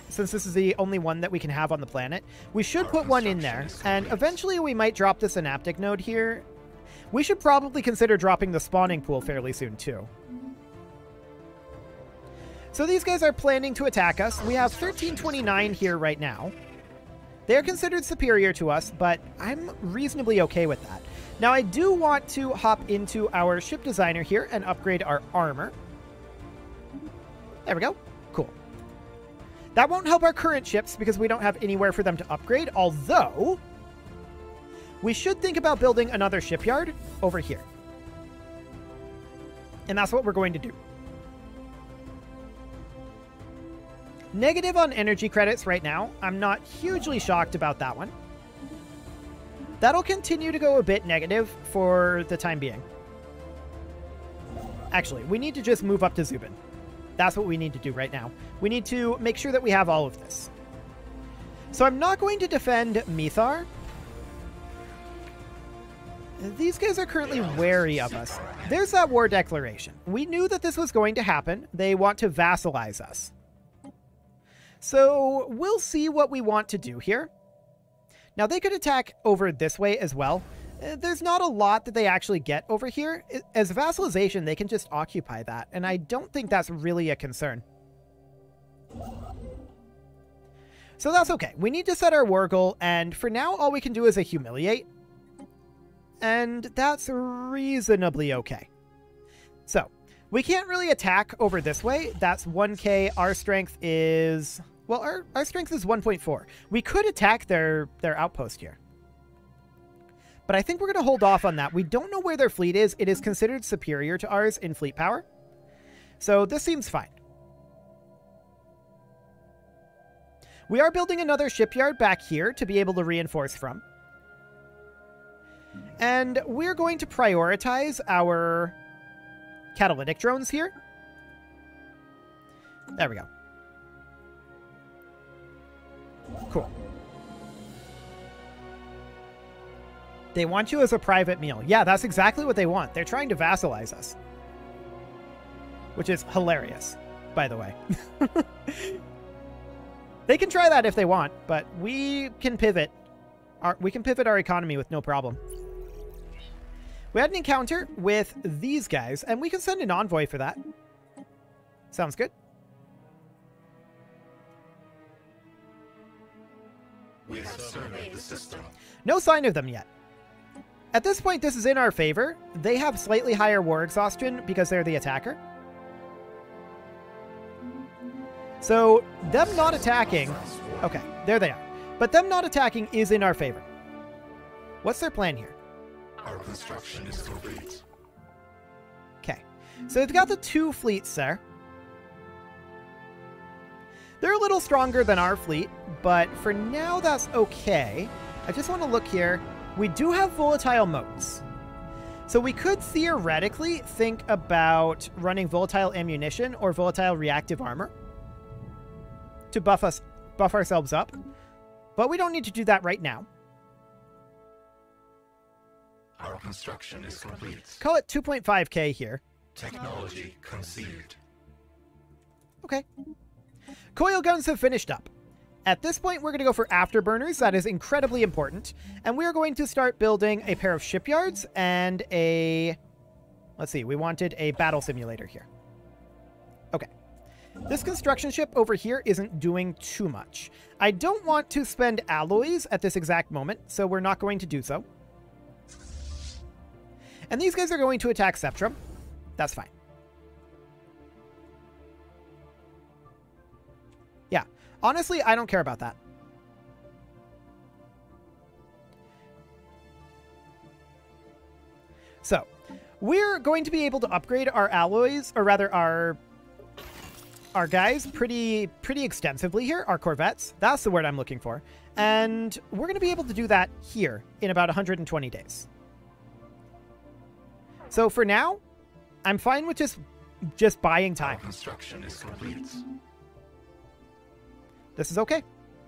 Since this is the only one that we can have on the planet. We should put one in there, and eventually we might drop the synaptic node here. We should probably consider dropping the spawning pool fairly soon, too. So these guys are planning to attack us. We have 1329 here right now. They're considered superior to us, but I'm reasonably okay with that. Now, I do want to hop into our ship designer here and upgrade our armor. There we go. Cool. That won't help our current ships because we don't have anywhere for them to upgrade, although we should think about building another shipyard over here. And that's what we're going to do. Negative on energy credits right now. I'm not hugely shocked about that one. That'll continue to go a bit negative for the time being. Actually, we need to just move up to Zubin. That's what we need to do right now. We need to make sure that we have all of this. So I'm not going to defend Mithar. These guys are currently wary of us. There's that war declaration. We knew that this was going to happen. They want to vassalize us. So we'll see what we want to do here. Now, they could attack over this way as well. There's not a lot that they actually get over here. As vassalization, they can just occupy that, and I don't think that's really a concern. So that's okay. We need to set our war goal, and for now, all we can do is a humiliate. And that's reasonably okay. So, we can't really attack over this way. That's 1k. Our strength is... Well, our strength is 1.4. We could attack their outpost here. But I think we're going to hold off on that. We don't know where their fleet is. It is considered superior to ours in fleet power. So this seems fine. We are building another shipyard back here to be able to reinforce from. And we're going to prioritize our catalytic drones here. There we go. Cool. They want you as a private meal. Yeah, that's exactly what they want. They're trying to vassalize us. Which is hilarious, by the way. They can try that if they want, but we can pivot. We can pivot our economy with no problem. We had an encounter with these guys, and we can send an envoy for that. Sounds good. We have surveyed the system. No sign of them yet. At this point, this is in our favor. They have slightly higher war exhaustion because they're the attacker. So, them not attacking... Okay, there they are. But them not attacking is in our favor. What's their plan here? Our construction is complete. Okay, so they've got the 2 fleets there. They're a little stronger than our fleet, but for now that's okay. I just want to look here. We do have volatile modes. So we could theoretically think about running volatile ammunition or volatile reactive armor to buff ourselves up, but we don't need to do that right now. Our construction is complete. Call it 2.5k here. Technology conceived. Okay. Coil guns have finished up. At this point, we're going to go for afterburners. That is incredibly important. And we're going to start building a pair of shipyards and a Let's see. We wanted a battle simulator here. Okay. This construction ship over here isn't doing too much. I don't want to spend alloys at this exact moment, so we're not going to do so. And these guys are going to attack Septrum. That's fine. Yeah. Honestly, I don't care about that. So, we're going to be able to upgrade our alloys, or rather our guys pretty extensively here, our corvettes. That's the word I'm looking for. And we're going to be able to do that here in about 120 days. So for now, I'm fine with just buying time. Our construction is complete. This is okay.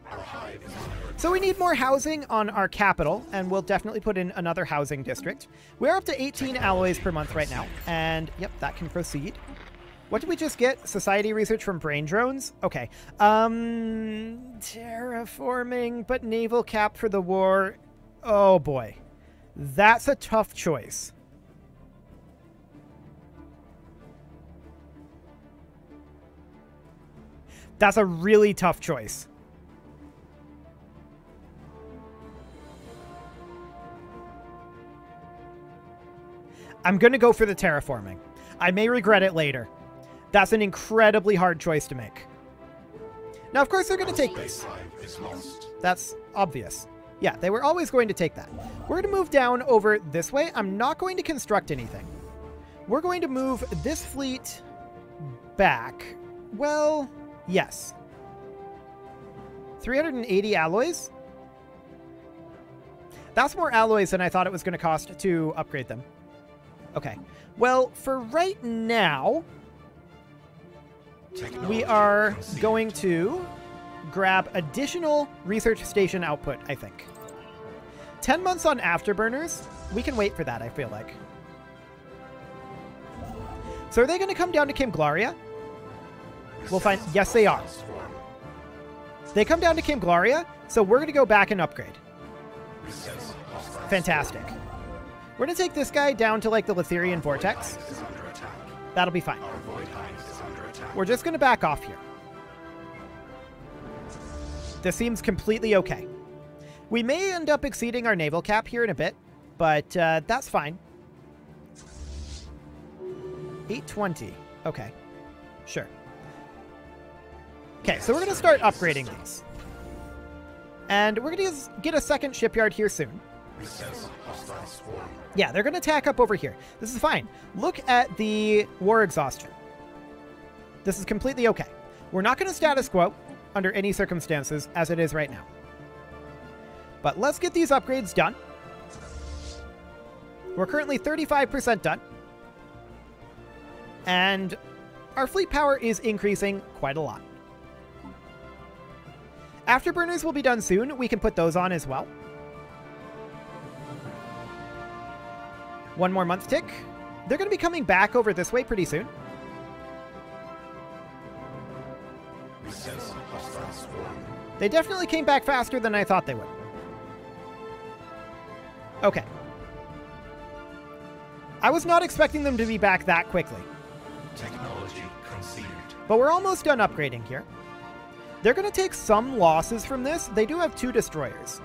Our hive is under So we need more housing on our capital, and we'll definitely put in another housing district. We're up to 18 alloys per month right now, and yep, that can proceed. What did we just get? Society research from brain drones? Okay. Terraforming, but naval cap for the war. Oh boy. That's a tough choice. That's a really tough choice. I'm going to go for the terraforming. I may regret it later. That's an incredibly hard choice to make. Now, of course, they're going to take this. That's obvious. Yeah, they were always going to take that. We're going to move down over this way. I'm not going to construct anything. We're going to move this fleet back. Well, yes. 380 alloys? That's more alloys than I thought it was going to cost to upgrade them. Okay. Well, for right now, we are going to grab additional research station output, I think. 10 months on afterburners. We can wait for that, I feel like. So are they going to come down to Kim Gloria? We'll find... Yes, they are. They come down to Kim Gloria, so we're going to go back and upgrade. Fantastic. We're going to take this guy down to, like, the Letherian Vortex. That'll be fine. We're just going to back off here. This seems completely okay. We may end up exceeding our naval cap here in a bit, but that's fine. 820. Okay. Sure. Okay, so we're going to start upgrading these. And we're going to get a second shipyard here soon. Yeah, they're going to tack up over here. This is fine. Look at the war exhaustion. This is completely okay. We're not going to status quo under any circumstances as it is right now. But let's get these upgrades done. We're currently 35% done. And our fleet power is increasing quite a lot. Afterburners will be done soon. We can put those on as well. One more month tick. They're going to be coming back over this way pretty soon. They definitely came back faster than I thought they would. Okay. I was not expecting them to be back that quickly. Technology conceived. But we're almost done upgrading here. They're going to take some losses from this. They do have 2 destroyers.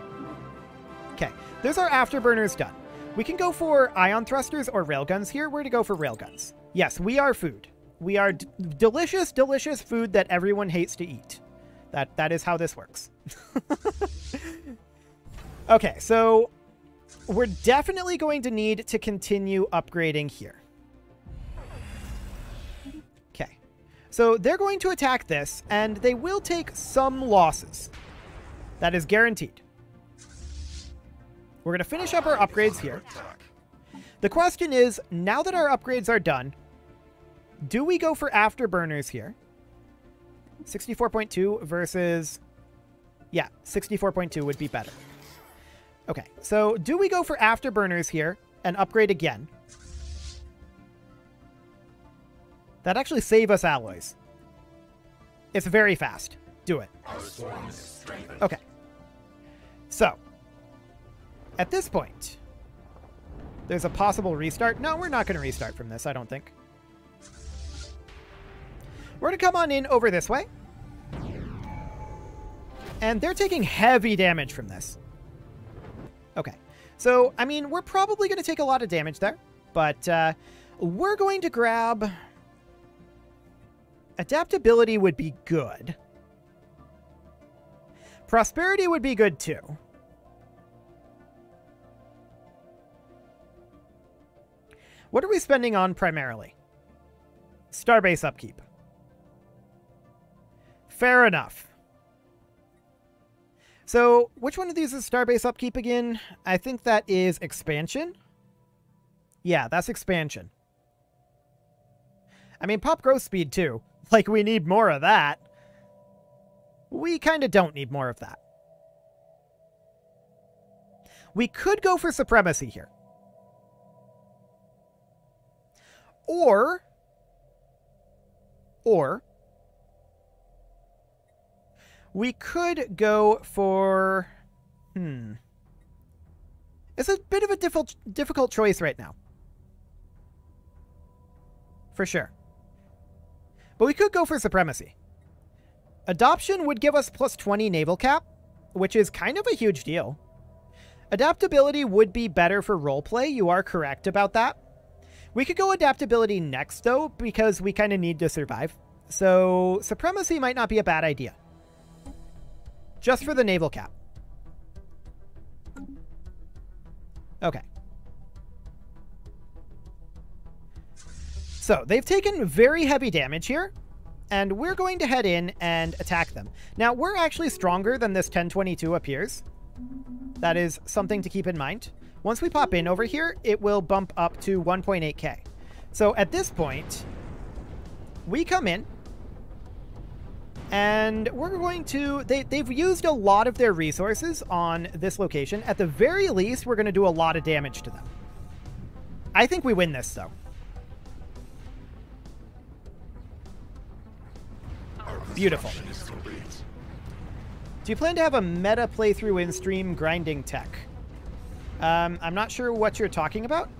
Okay, there's our afterburners done. We can go for ion thrusters or railguns here. We're to go for railguns. Yes, we are food. We are delicious, delicious food that everyone hates to eat. That is how this works. Okay, so we're definitely going to need to continue upgrading here. Okay, so they're going to attack this, and they will take some losses. That is guaranteed. We're going to finish up our upgrades here. The question is, now that our upgrades are done, do we go for afterburners here? 64.2 versus... Yeah, 64.2 would be better. Okay, so do we go for afterburners here and upgrade again? That actually save us alloys. It's very fast. Do it. Okay. So, at this point, There's a possible restart. No, we're not going to restart from this, I don't think. We're going to come on in over this way. And they're taking heavy damage from this. Okay. So, I mean, we're probably going to take a lot of damage there. But we're going to grab... Adaptability would be good. Prosperity would be good too. What are we spending on primarily? Starbase upkeep. Fair enough. So, which one of these is Starbase upkeep again? I think that is expansion. Yeah, that's expansion. I mean, pop growth speed too. Like, we need more of that. We kind of don't need more of that. We could go for supremacy here. Or we could go for... It's a bit of a difficult choice right now. For sure. But we could go for supremacy. Adoption would give us plus 20 naval cap, which is kind of a huge deal. Adaptability would be better for roleplay. You are correct about that. We could go adaptability next, though, because we kind of need to survive. So supremacy might not be a bad idea. Just for the naval cap. Okay. So they've taken very heavy damage here, and we're going to head in and attack them. Now, we're actually stronger than this 1022 appears. That is something to keep in mind. Once we pop in over here, it will bump up to 1.8k. So at this point, we come in, and we're going to... They've used a lot of their resources on this location. At the very least, we're going to do a lot of damage to them. I think we win this, though. Beautiful. Do you plan to have a meta playthrough in stream grinding tech? I'm not sure what you're talking about.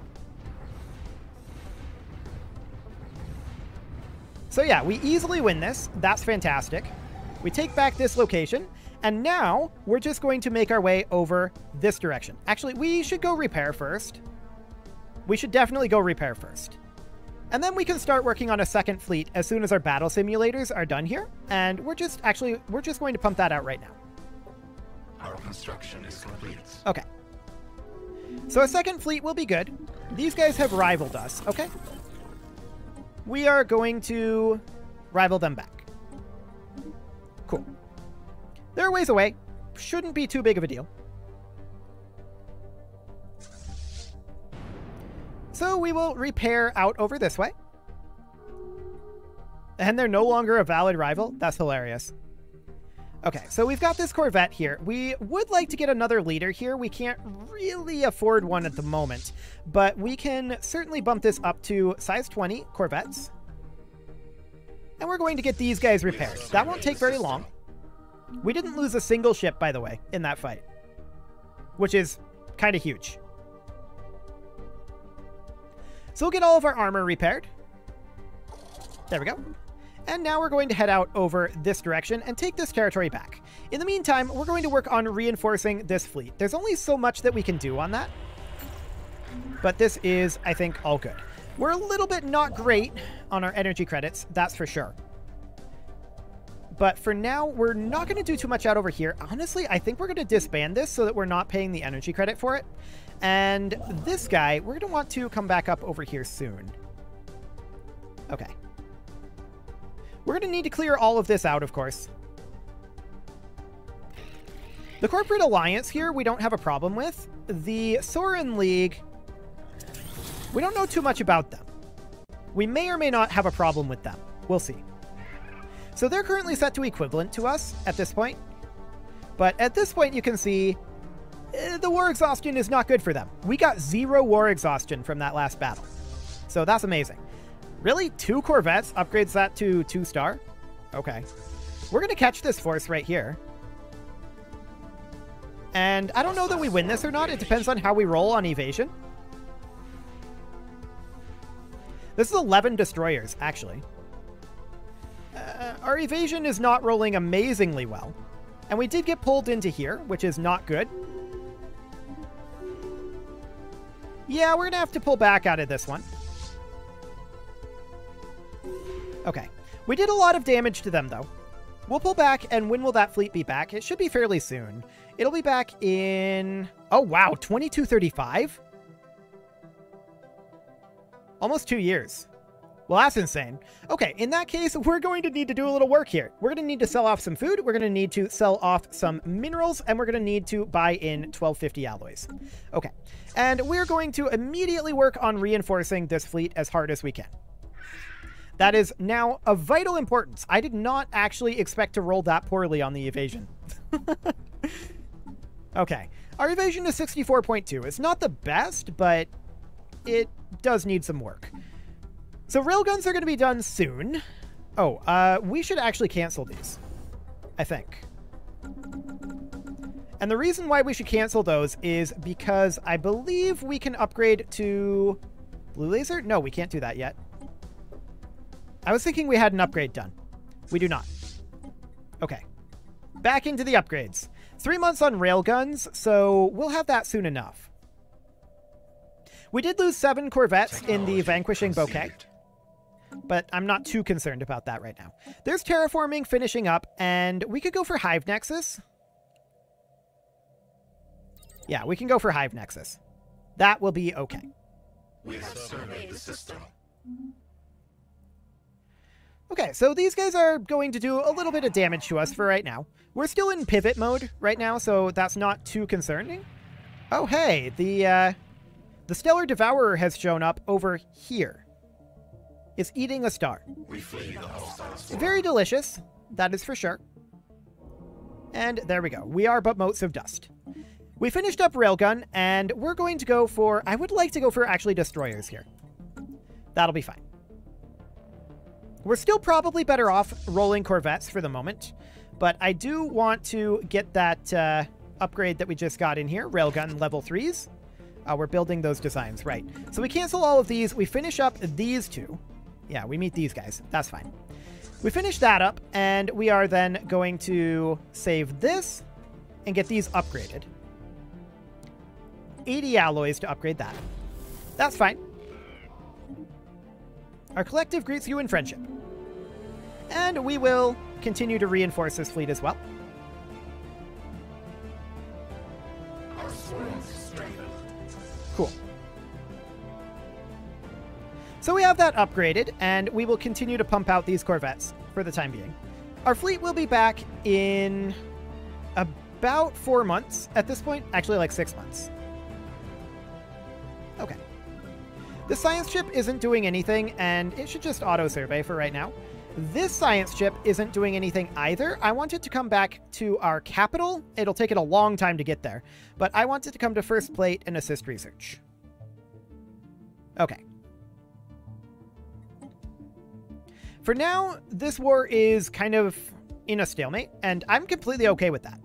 So yeah, we easily win this. That's fantastic. We take back this location, and now we're just going to make our way over this direction. Actually, we should go repair first. We should definitely go repair first. And then we can start working on a second fleet as soon as our battle simulators are done here. And we're just going to pump that out right now. Our construction is complete. Okay. So a second fleet will be good. These guys have rivaled us, okay? We are going to rival them back. Cool. They're a ways away. Shouldn't be too big of a deal. So we will repair out over this way. And they're no longer a valid rival? That's hilarious. Okay, so we've got this Corvette here. We would like to get another leader here. We can't really afford one at the moment, but we can certainly bump this up to size 20 Corvettes. And we're going to get these guys repaired. That won't take very long. We didn't lose a single ship, by the way, in that fight, which is kind of huge. So we'll get all of our armor repaired. There we go. And now we're going to head out over this direction and take this territory back. In the meantime, we're going to work on reinforcing this fleet. There's only so much that we can do on that. But this is, I think, all good. We're a little bit not great on our energy credits, that's for sure. But for now, we're not going to do too much out over here. Honestly, I think we're going to disband this so that we're not paying the energy credit for it. And this guy, we're going to want to come back up over here soon. Okay. We're going to need to clear all of this out, of course. The Corporate Alliance here, we don't have a problem with. The Soren League, we don't know too much about them. We may or may not have a problem with them. We'll see. So they're currently set to equivalent to us at this point. But at this point, you can see the war exhaustion is not good for them. We got 0 war exhaustion from that last battle. So that's amazing. Really? 2 Corvettes upgrades that to 2-star? Okay. We're going to catch this force right here. And I don't know that we win this or not. It depends on how we roll on evasion. This is 11 destroyers, actually. Our evasion is not rolling amazingly well. And we did get pulled into here, which is not good. Yeah, we're going to have to pull back out of this one. Okay. We did a lot of damage to them, though. We'll pull back, and when will that fleet be back? It should be fairly soon. It'll be back in... Oh, wow, 2235? Almost 2 years. Well, that's insane. Okay, in that case, we're going to need to do a little work here. We're going to need to sell off some food, we're going to need to sell off some minerals, and we're going to need to buy in 1250 alloys. Okay, and we're going to immediately work on reinforcing this fleet as hard as we can. That is now of vital importance. I did not actually expect to roll that poorly on the evasion. Okay, our evasion is 64.2. It's not the best, but it does need some work. So railguns are going to be done soon. Oh, we should actually cancel these, I think. And the reason why we should cancel those is because I believe we can upgrade to blue laser. No, we can't do that yet. I was thinking we had an upgrade done. We do not. Okay. Back into the upgrades. 3 months on railguns, so we'll have that soon enough. We did lose 7 corvettes in the Vanquishing Bouquet, but I'm not too concerned about that right now. There's terraforming finishing up, and we could go for Hive Nexus. Yeah, we can go for Hive Nexus. That will be okay. We have surveyed the system. Okay, so these guys are going to do a little bit of damage to us for right now. We're still in pivot mode right now, so that's not too concerning. Oh, hey, the Stellar Devourer has shown up over here. It's eating a star. We flee the hostiles. Very delicious, that is for sure. And there we go. We are but motes of dust. We finished up Railgun, and we're going to go for... I would like to go for actually destroyers here. That'll be fine. We're still probably better off rolling corvettes for the moment, but I do want to get that upgrade that we just got in here, Railgun level 3s. We're building those designs, right. So we cancel all of these. We finish up these two. Yeah, we meet these guys. That's fine. We finish that up, and we are then going to save this and get these upgraded. 80 alloys to upgrade that. That's fine. Our collective greets you in friendship. And we will continue to reinforce this fleet as well. Our swarms strengthened. Cool. So we have that upgraded, and we will continue to pump out these corvettes for the time being. Our fleet will be back in about 4 months at this point. Actually, like 6 months. Okay. The science chip isn't doing anything, and it should just auto-survey for right now. This science chip isn't doing anything either. I want it to come back to our capital. It'll take it a long time to get there, but I want it to come to first plate and assist research. Okay. For now, this war is kind of in a stalemate, and I'm completely okay with that.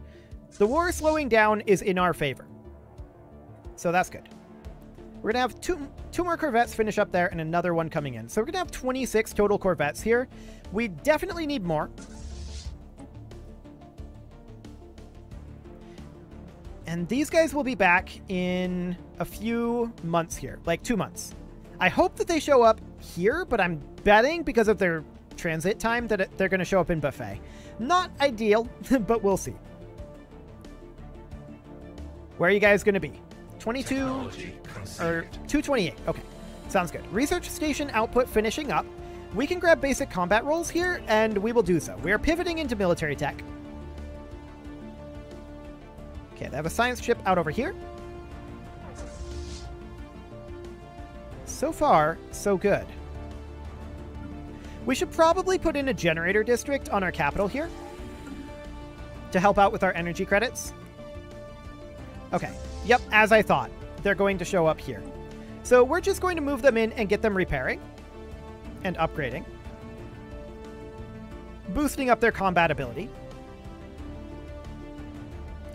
The war slowing down is in our favor, so that's good. We're going to have two more corvettes finish up there and another one coming in. So we're going to have 26 total corvettes here. We definitely need more. And these guys will be back in a few months here, like 2 months. I hope that they show up here, but I'm betting because of their transit time that they're going to show up in Buffet. Not ideal, but we'll see. Where are you guys going to be? 22 or 228. Okay, sounds good. Research station output finishing up. We can grab basic combat roles here, and we will do so. We are pivoting into military tech. Okay, they have a science chip out over here. So far, so good. We should probably put in a generator district on our capital here to help out with our energy credits. Okay. Yep, as I thought. They're going to show up here. So we're just going to move them in and get them repairing and upgrading, boosting up their combat ability.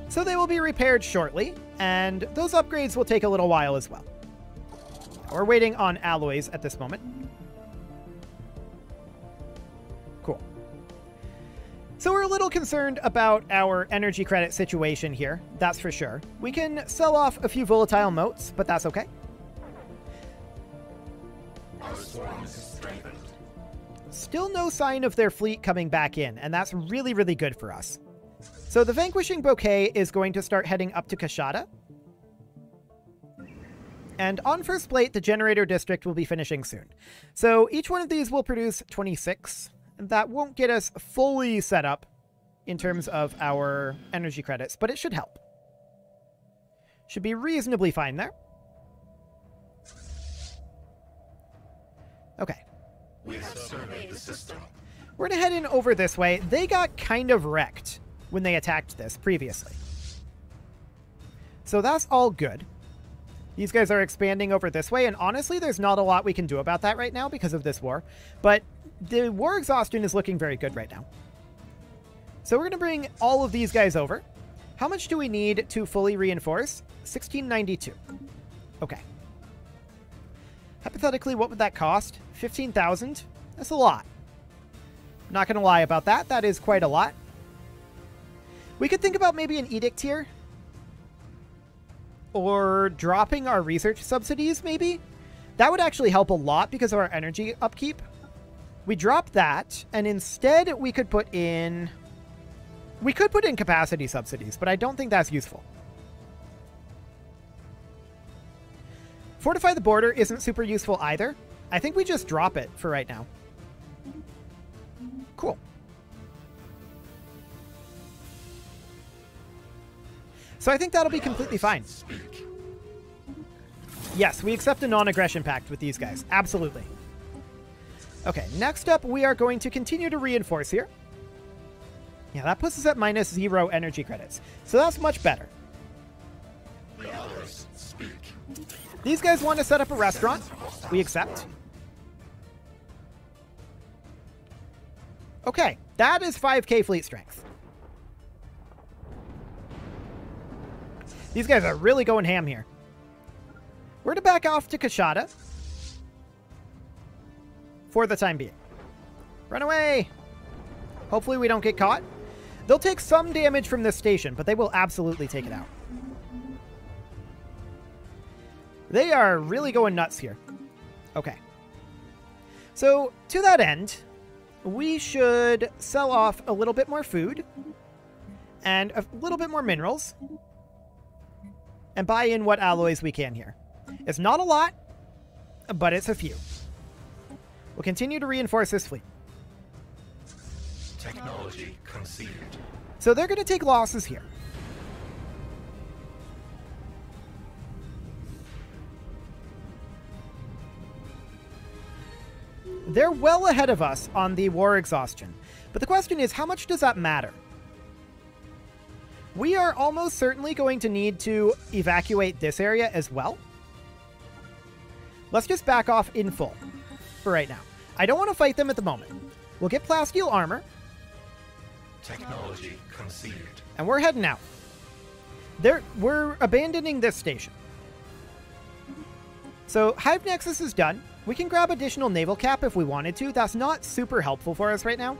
So they will be repaired shortly, and those upgrades will take a little while as well. We're waiting on alloys at this moment. Cool. So we're a little concerned about our energy credit situation here, that's for sure. We can sell off a few volatile motes, but that's okay. Our swarm is strengthened. Still no sign of their fleet coming back in, and that's really, really good for us. So the Vanquishing Bouquet is going to start heading up to Kashada. And on First Plate, the Generator District will be finishing soon. So each one of these will produce 26. That won't get us fully set up in terms of our energy credits, but it should help. Should be reasonably fine there. Okay. We have surveyed the system. We're going to head in over this way. They got kind of wrecked when they attacked this previously. So that's all good. These guys are expanding over this way, and honestly, there's not a lot we can do about that right now because of this war. But the war exhaustion is looking very good right now. So we're going to bring all of these guys over. How much do we need to fully reinforce? 1692. Okay. Hypothetically, what would that cost? 15,000? That's a lot. Not going to lie about that. That is quite a lot. We could think about maybe an edict here. Or dropping our research subsidies, maybe? That would actually help a lot because of our energy upkeep. We drop that, and instead we could put in... We could put in capacity subsidies, but I don't think that's useful. Fortify the border isn't super useful either. I think we just drop it for right now. Cool. So I think that'll be completely fine. Yes, we accept a non-aggression pact with these guys. Absolutely. Okay, next up, we are going to continue to reinforce here. Yeah, that puts us at -0 energy credits. So that's much better. The others speak. These guys want to set up a restaurant. We accept. Okay, that is 5k fleet strength. These guys are really going ham here. We're to back off to Kashada. For the time being. Run away! Hopefully we don't get caught. They'll take some damage from this station, but they will absolutely take it out. They are really going nuts here. Okay. So, to that end, we should sell off a little bit more food and a little bit more minerals and buy in what alloys we can here. It's not a lot, but it's a few. We'll continue to reinforce this fleet. Technology conceived. So they're going to take losses here. They're well ahead of us on the war exhaustion. But the question is, how much does that matter? We are almost certainly going to need to evacuate this area as well. Let's just back off in full for right now. I don't want to fight them at the moment. We'll get plasteel armor. Technology conceived. And we're heading out. We're abandoning this station. So Hive Nexus is done. We can grab additional naval cap if we wanted to. That's not super helpful for us right now.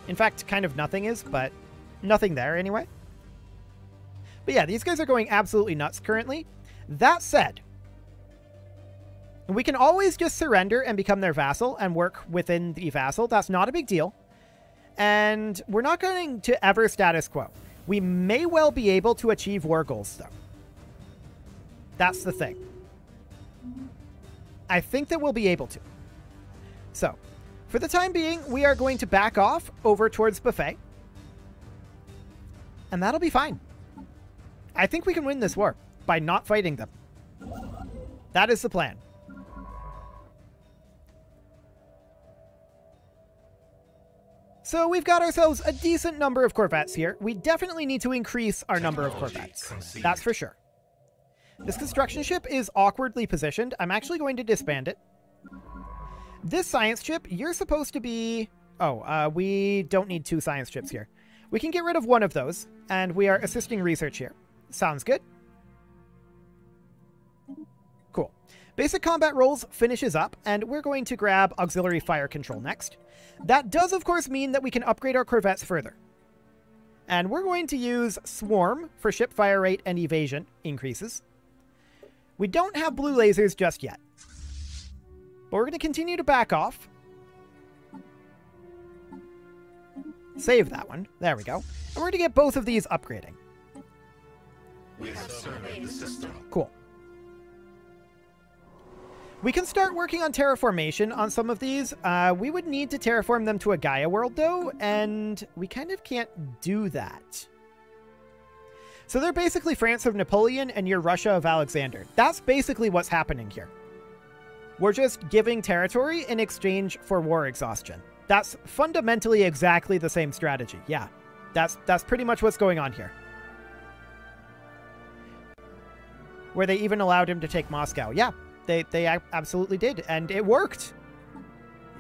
In fact, kind of nothing is, but nothing there anyway. But yeah, these guys are going absolutely nuts currently. That said, we can always just surrender and become their vassal and work within the vassal. That's not a big deal. And we're not going to ever status quo. We may well be able to achieve war goals, though. That's the thing. I think that we'll be able to. So, for the time being, we are going to back off over towards Buffet. And that'll be fine. I think we can win this war by not fighting them. That is the plan. So we've got ourselves a decent number of Corvettes here. We definitely need to increase our number of Corvettes. That's for sure. This construction ship is awkwardly positioned. I'm actually going to disband it. This science ship, you're supposed to be... Oh, we don't need 2 science ships here. We can get rid of one of those, and we are assisting research here. Sounds good. Cool. Basic combat roles finishes up, and we're going to grab auxiliary fire control next. That does, of course, mean that we can upgrade our corvettes further. And we're going to use Swarm for ship fire rate and evasion increases. We don't have blue lasers just yet. But we're going to continue to back off. Save that one. There we go. And we're going to get both of these upgrading. We have surveyed the system. Cool. We can start working on terraformation on some of these. We would need to terraform them to a Gaia world, though, and we kind of can't do that. So they're basically France of Napoleon and you're Russia of Alexander. That's basically what's happening here. We're just giving territory in exchange for war exhaustion. That's fundamentally exactly the same strategy. Yeah, that's pretty much what's going on here. Where they even allowed him to take Moscow. Yeah. They absolutely did, and it worked.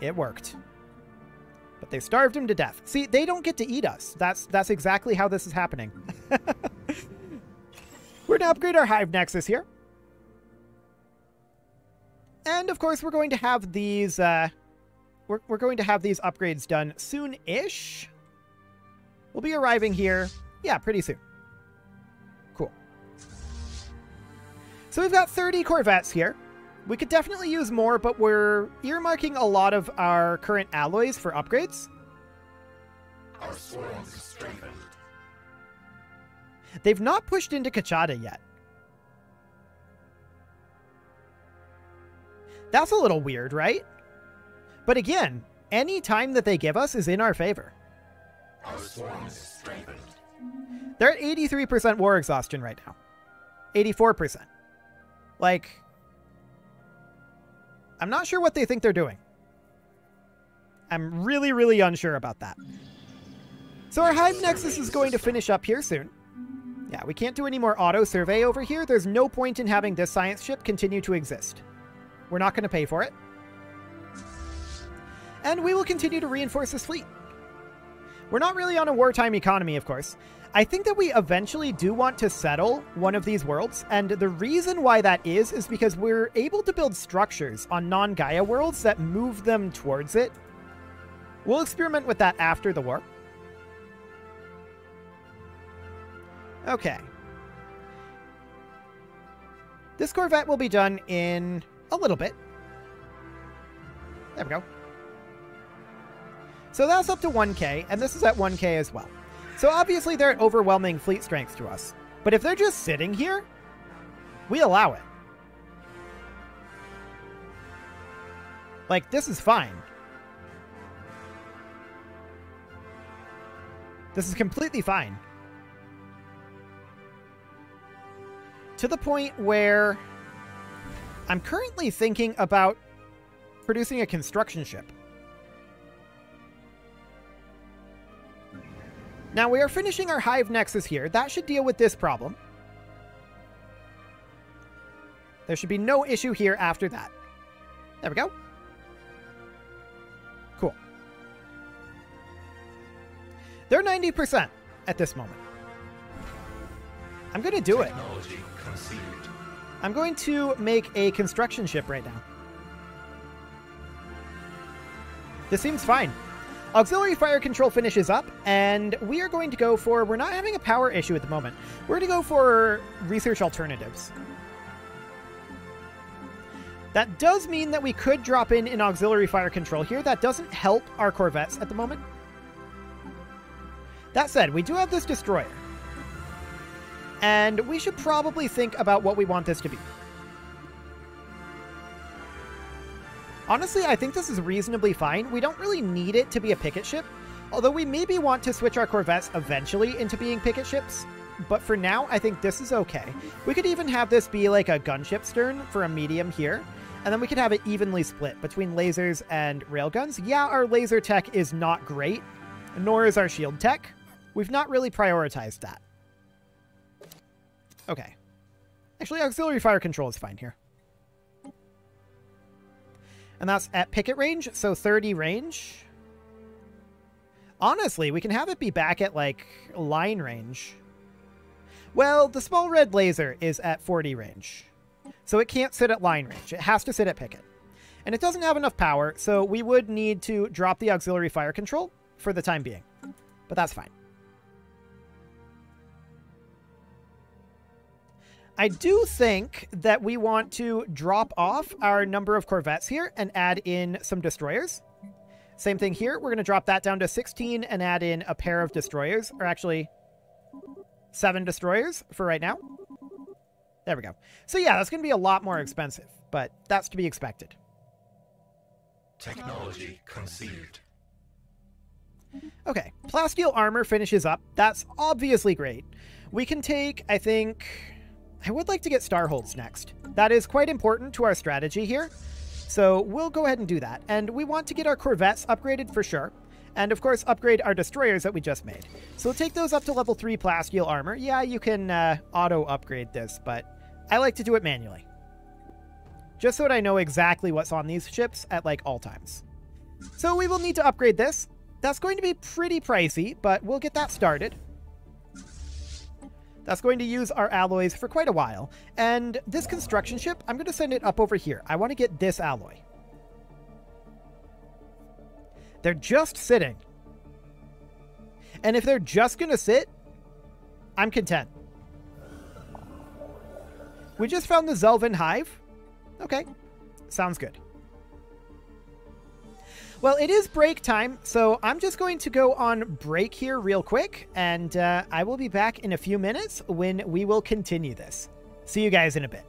It worked. But they starved him to death. See, they don't get to eat us. That's exactly how this is happening. We're going to upgrade our Hive Nexus here. And, of course, we're going to have these... we're going to have these upgrades done soon-ish. We'll be arriving here, yeah, pretty soon. Cool. So we've got 30 Corvettes here. We could definitely use more, but we're earmarking a lot of our current alloys for upgrades. Our swarms are strengthened. They've not pushed into Kachada yet. That's a little weird, right? But again, any time that they give us is in our favor. Our swarms are strengthened. They're at 83% war exhaustion right now. 84%. Like... I'm not sure what they think they're doing. I'm really, really unsure about that. So our Hive Nexus is going to finish up here soon. Yeah, we can't do any more auto survey over here. There's no point in having this science ship continue to exist. We're not going to pay for it. And we will continue to reinforce this fleet. We're not really on a wartime economy, of course. I think that we eventually do want to settle one of these worlds, and the reason why that is because we're able to build structures on non-Gaia worlds that move them towards it. We'll experiment with that after the war. Okay. This Corvette will be done in a little bit. There we go. So that's up to 1K, and this is at 1K as well. So obviously they're at overwhelming fleet strength to us. But if they're just sitting here, we allow it. Like, this is fine. This is completely fine. To the point where I'm currently thinking about producing a construction ship. Now, we are finishing our Hive Nexus here. That should deal with this problem. There should be no issue here after that. There we go. Cool. They're 90% at this moment. I'm going to do it. Technology conceived. I'm going to make a construction ship right now. This seems fine. Auxiliary fire control finishes up, and we are going to go for... We're not having a power issue at the moment. We're going to go for research alternatives. That does mean that we could drop in an auxiliary fire control here. That doesn't help our corvettes at the moment. That said, we do have this destroyer. And we should probably think about what we want this to be. Honestly, I think this is reasonably fine. We don't really need it to be a picket ship, although we maybe want to switch our corvettes eventually into being picket ships. But for now, I think this is okay. We could even have this be like a gunship stern for a medium here, and then we could have it evenly split between lasers and railguns. Yeah, our laser tech is not great, nor is our shield tech. We've not really prioritized that. Okay. Actually, auxiliary fire control is fine here. And that's at picket range, so 30 range. Honestly, we can have it be back at, like, line range. Well, the small red laser is at 40 range. So it can't sit at line range. It has to sit at picket. And it doesn't have enough power, so we would need to drop the auxiliary fire control for the time being. But that's fine. I do think that we want to drop off our number of corvettes here and add in some destroyers. Same thing here. We're going to drop that down to 16 and add in a pair of destroyers, or actually 7 destroyers for right now. There we go. So yeah, that's going to be a lot more expensive, but that's to be expected. Technology conceived. Okay, plasteel armor finishes up. That's obviously great. We can take, I think... I would like to get Starholds next. That is quite important to our strategy here. So we'll go ahead and do that. And we want to get our corvettes upgraded for sure. And of course, upgrade our destroyers that we just made. So we'll take those up to level 3 plasteel armor. Yeah, you can auto-upgrade this, but I like to do it manually. Just so that I know exactly what's on these ships at, like, all times. So we will need to upgrade this. That's going to be pretty pricey, but we'll get that started. That's going to use our alloys for quite a while. And this construction ship, I'm going to send it up over here. I want to get this alloy. They're just sitting. And if they're just going to sit, I'm content. We just found the Zelvin Hive. Okay, sounds good. Well, it is break time, so I'm just going to go on break here real quick, and I will be back in a few minutes when we will continue this. See you guys in a bit.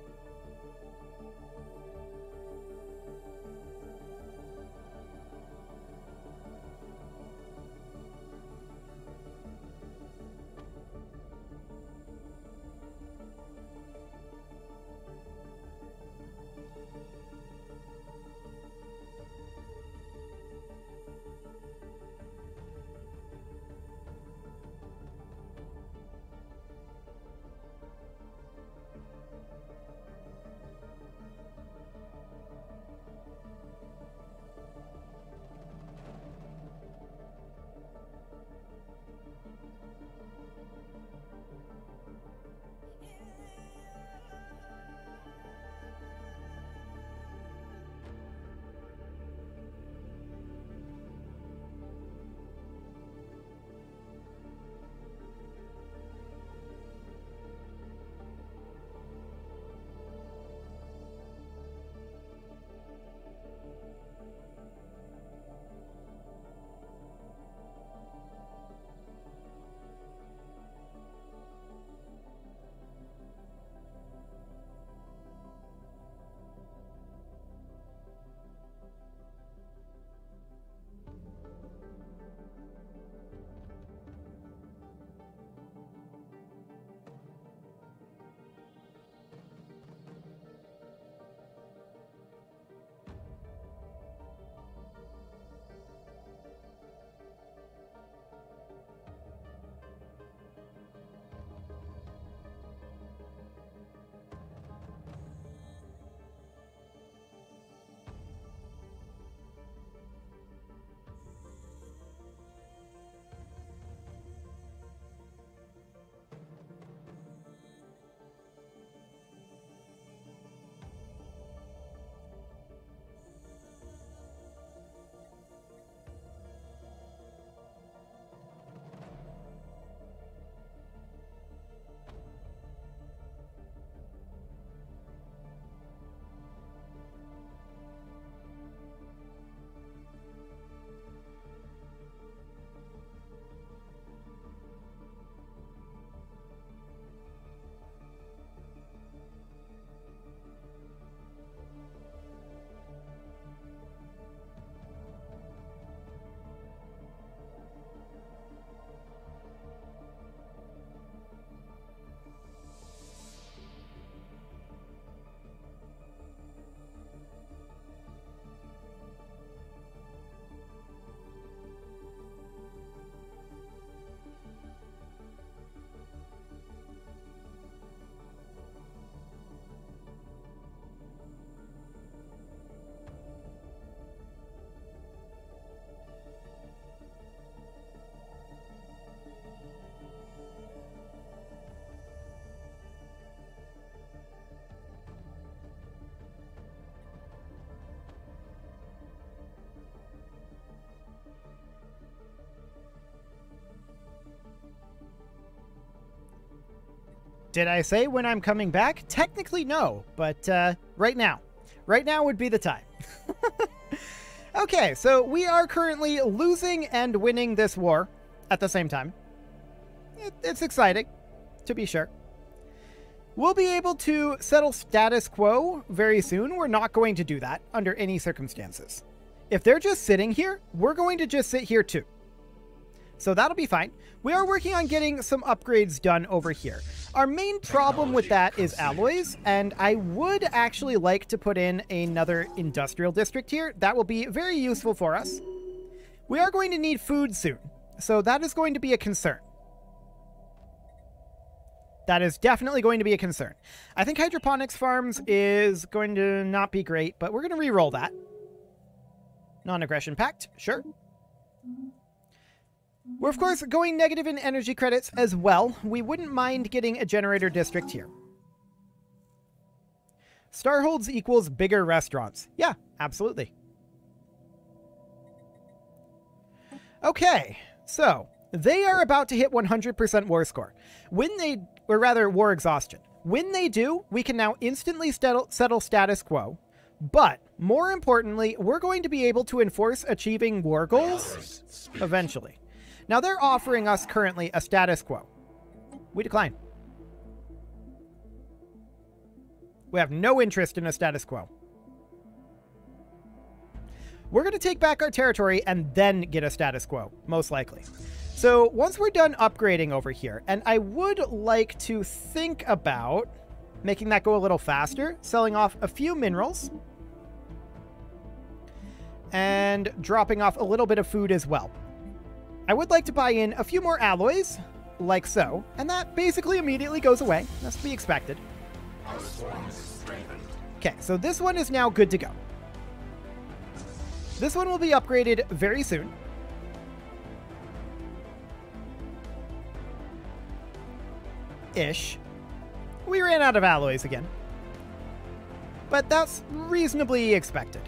Did I say when I'm coming back? Technically, no, but right now. Right now would be the time. Okay, so we are currently losing and winning this war at the same time. It's exciting, to be sure. We'll be able to settle status quo very soon. We're not going to do that under any circumstances. If they're just sitting here, we're going to just sit here too. So that'll be fine. We are working on getting some upgrades done over here. Our main problem with that is alloys, and I would actually like to put in another industrial district here. That will be very useful for us. We are going to need food soon, so that is going to be a concern. That is definitely going to be a concern. I think hydroponics farms is going to not be great, but we're going to re-roll that. Non-aggression pact, sure. We're, of course, going negative in energy credits as well. We wouldn't mind getting a generator district here. Starholds equals bigger restaurants. Yeah, absolutely. Okay, so they are about to hit 100% war score. When they, or rather, war exhaustion. When they do, we can now instantly settle status quo. But, more importantly, we're going to be able to enforce achieving war goals eventually. Now, they're offering us currently a status quo. We decline. We have no interest in a status quo. We're going to take back our territory and then get a status quo, most likely. So, once we're done upgrading over here, and I would like to think about making that go a little faster, selling off a few minerals, and dropping off a little bit of food as well. I would like to buy in a few more alloys, like so, and that basically immediately goes away. That's to be expected. Okay, so this one is now good to go. This one will be upgraded very soon. Ish. We ran out of alloys again. But that's reasonably expected.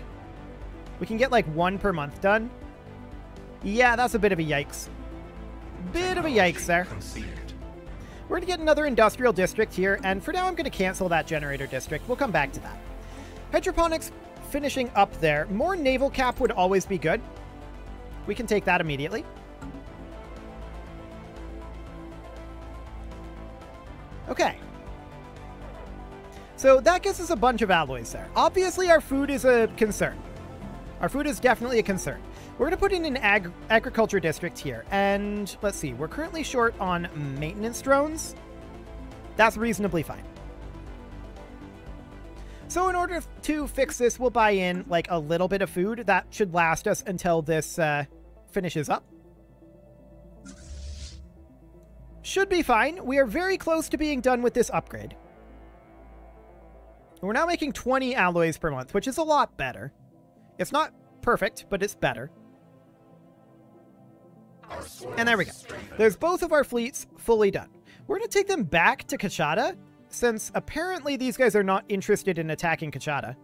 We can get like 1 per month done. Yeah, that's a bit of a yikes. Bit of a yikes there. We're going to get another industrial district here, and for now I'm going to cancel that generator district. We'll come back to that. Hydroponics finishing up there. More naval cap would always be good. We can take that immediately. Okay. So that gives us a bunch of alloys there. Obviously our food is a concern. Our food is definitely a concern. We're going to put in an agriculture district here. And let's see, we're currently short on maintenance drones. That's reasonably fine. So in order to fix this, we'll buy in like a little bit of food. That should last us until this finishes up. Should be fine. We are very close to being done with this upgrade. We're now making 20 alloys per month, which is a lot better. It's not perfect, but it's better. And there we go. There's both of our fleets fully done. We're going to take them back to Kachada, since apparently these guys are not interested in attacking Kachada.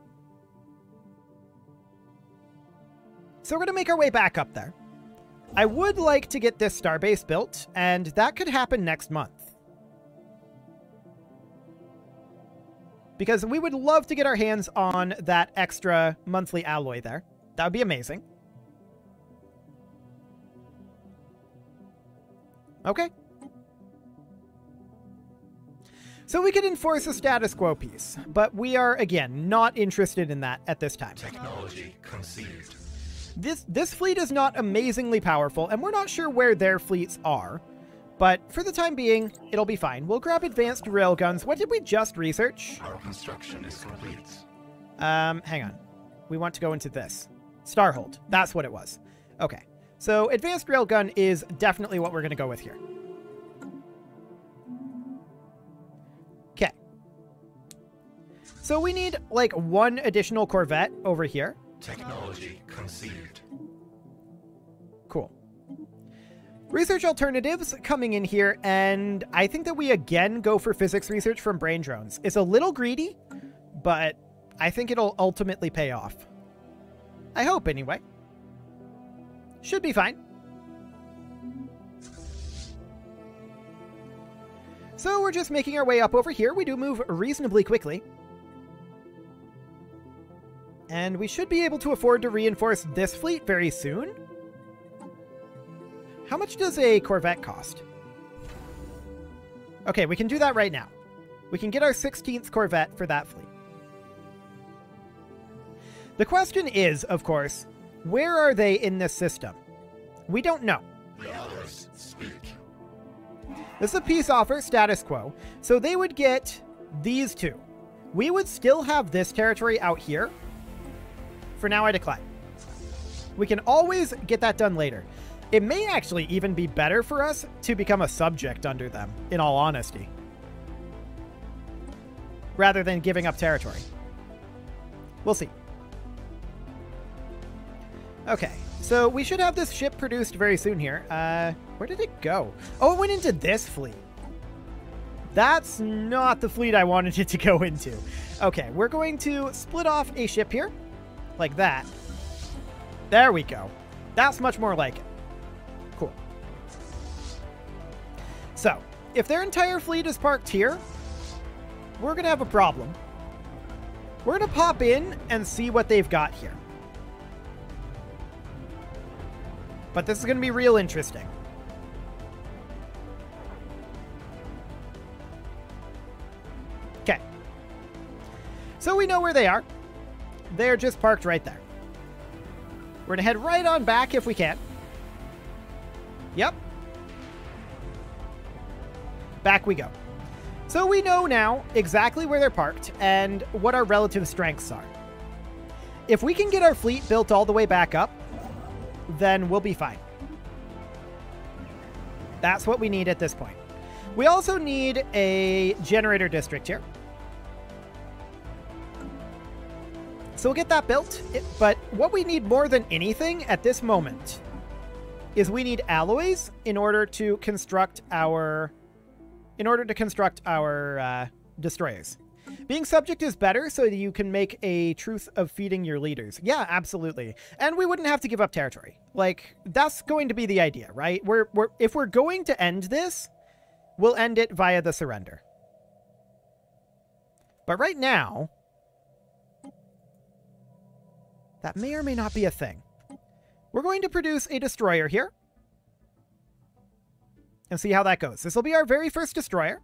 So we're going to make our way back up there. I would like to get this starbase built, and that could happen next month. Because we would love to get our hands on that extra monthly alloy there. That would be amazing. Okay. So we could enforce a status quo piece, but we are, again, not interested in that at this time. Technology conceived. This fleet is not amazingly powerful, and we're not sure where their fleets are. But for the time being, it'll be fine. We'll grab advanced railguns. What did we just research? Our construction is complete. Hang on. We want to go into this. Starhold. That's what it was. Okay. So advanced railgun is definitely what we're going to go with here. Okay. So we need like 1 additional Corvette over here. Technology conceived. Cool. Research alternatives coming in here, and I think that we again go for physics research from brain drones. It's a little greedy, but I think it'll ultimately pay off. I hope, anyway. Should be fine. So we're just making our way up over here. We do move reasonably quickly. And we should be able to afford to reinforce this fleet very soon. How much does a Corvette cost? Okay, we can do that right now. We can get our 16th Corvette for that fleet. The question is, of course, where are they in this system? We don't know. The others speak. This is a peace offer, status quo. So they would get these two. We would still have this territory out here. For now, I decline. We can always get that done later. It may actually even be better for us to become a subject under them, in all honesty, rather than giving up territory. We'll see. Okay, so we should have this ship produced very soon here. Where did it go? Oh, it went into this fleet. That's not the fleet I wanted it to go into. Okay, we're going to split off a ship here, like that. There we go. That's much more like it. Cool. So, if their entire fleet is parked here, we're going to have a problem. We're going to pop in and see what they've got here. But this is going to be real interesting. Okay. So we know where they are. They're just parked right there. We're going to head right on back if we can. Yep. Back we go. So we know now exactly where they're parked and what our relative strengths are. If we can get our fleet built all the way back up, then we'll be fine. That's what we need at this point. We also need a generator district here. So we'll get that built, but what we need more than anything at this moment is we need alloys in order to construct our destroyers. Being subject is better so that you can make a truth of feeding your leaders. Yeah, absolutely. And we wouldn't have to give up territory. Like, that's going to be the idea, right? If we're going to end this, we'll end it via the surrender. But right now, that may or may not be a thing. We're going to produce a destroyer here and see how that goes. This will be our very first destroyer.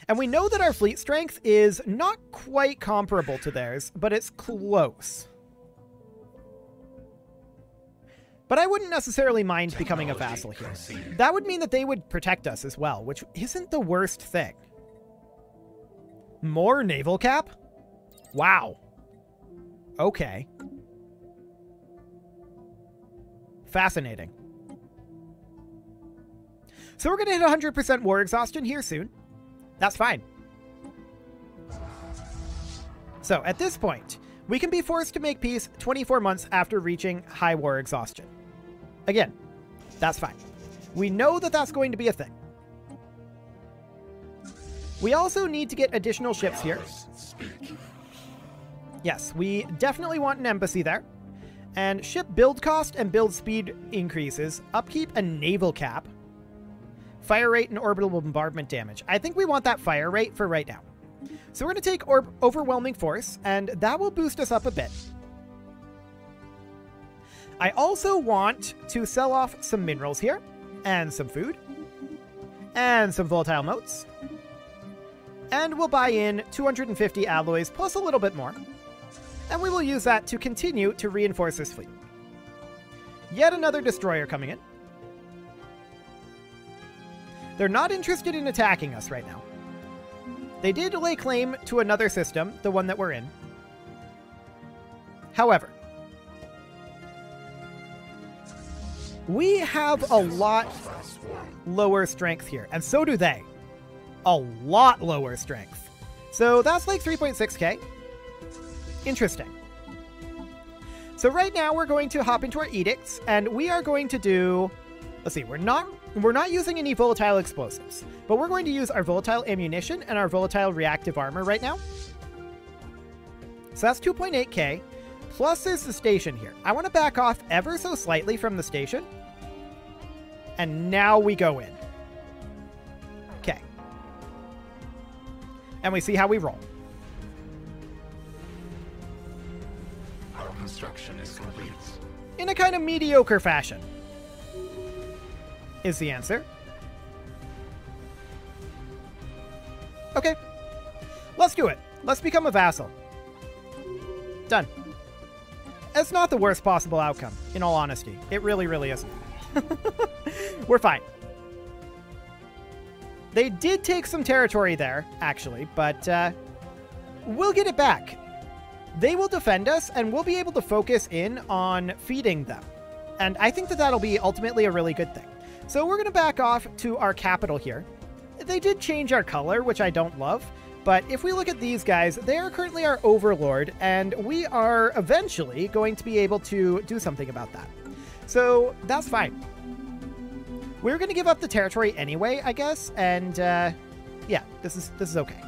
And we know that our fleet strength is not quite comparable to theirs, but it's close. But I wouldn't necessarily mind becoming a vassal here. That would mean that they would protect us as well, which isn't the worst thing. More naval cap? Wow. Okay. Fascinating. So we're going to hit 100% war exhaustion here soon. That's fine. So at this point, we can be forced to make peace 24 months after reaching high war exhaustion. Again, that's fine. We know that that's going to be a thing. We also need to get additional ships here. Yes, we definitely want an embassy there. And ship build cost and build speed increases. Upkeep and naval cap. Fire rate and orbital bombardment damage. I think we want that fire rate for right now. So we're going to take overwhelming force, and that will boost us up a bit. I also want to sell off some minerals here, and some food, and some volatile motes. And we'll buy in 250 alloys, plus a little bit more. And we will use that to continue to reinforce this fleet. Yet another destroyer coming in. They're not interested in attacking us right now. They did lay claim to another system, the one that we're in. However, we have a lot lower strength here, and so do they. A lot lower strength. So that's like 3.6k. Interesting. So right now we're going to hop into our edicts, and we are going to do... Let's see, we're not using any volatile explosives, but we're going to use our volatile ammunition and our volatile reactive armor right now. So that's 2.8k, plus there's the station here. I want to back off ever so slightly from the station, and now we go in. Okay. and we see how we roll. Our construction is complete. In a kind of mediocre fashion, is the answer. Okay. Let's do it. Let's become a vassal. Done. It's not the worst possible outcome, in all honesty. It really, really isn't. We're fine. They did take some territory there, actually, but we'll get it back. They will defend us, and we'll be able to focus in on feeding them. And I think that that'll be ultimately a really good thing. So we're going to back off to our capital here. They did change our color, which I don't love. But if we look at these guys, they are currently our overlord, and we are eventually going to be able to do something about that. So that's fine. We're going to give up the territory anyway, I guess, and yeah, this is okay.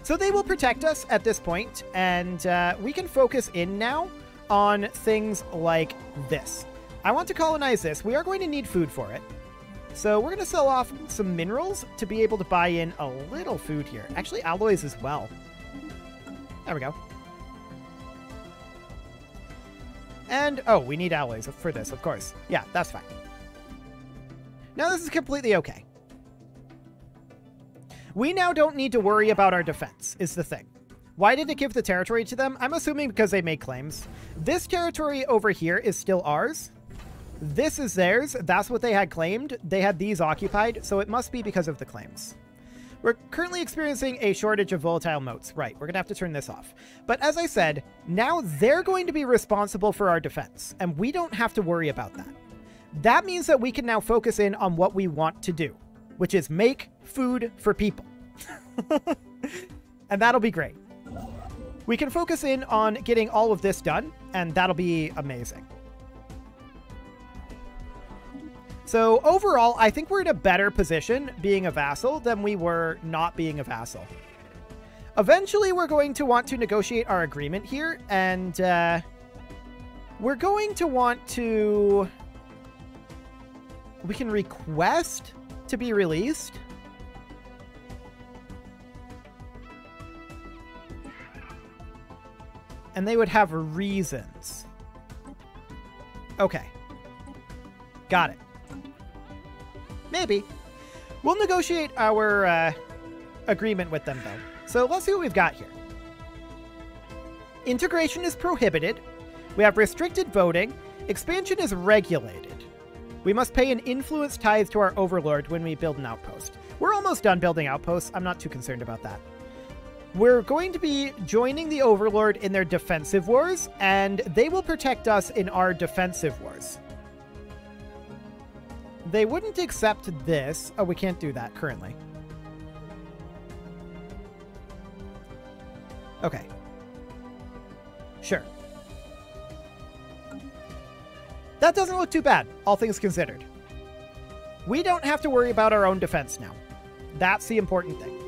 So they will protect us at this point, and we can focus in now on things like this. I want to colonize this. We are going to need food for it. So we're going to sell off some minerals to be able to buy in a little food here. Actually, alloys as well. There we go. And, oh, we need alloys for this, of course. Yeah, that's fine. Now this is completely okay. We now don't need to worry about our defense, is the thing. Why did it give the territory to them? I'm assuming because they made claims. This territory over here is still ours. This is theirs. That's what they had claimed. They had these occupied, so it must be because of the claims. We're currently experiencing a shortage of volatile motes. Right, we're going to have to turn this off. But as I said, now they're going to be responsible for our defense, and we don't have to worry about that. That means that we can now focus in on what we want to do, which is make food for people. And that'll be great. We can focus in on getting all of this done, and that'll be amazing. So overall, I think we're in a better position being a vassal than we were not being a vassal. Eventually, we're going to want to negotiate our agreement here, and we're going to want to... We can request to be released. And they would have reasons. Okay. Got it. Maybe. We'll negotiate our agreement with them, though. So let's see what we've got here. Integration is prohibited. We have restricted voting. Expansion is regulated. We must pay an influence tithe to our overlord when we build an outpost. We're almost done building outposts. I'm not too concerned about that. We're going to be joining the overlord in their defensive wars, and they will protect us in our defensive wars. They wouldn't accept this. Oh, we can't do that currently. Okay. Sure. That doesn't look too bad, all things considered. We don't have to worry about our own defense now. That's the important thing.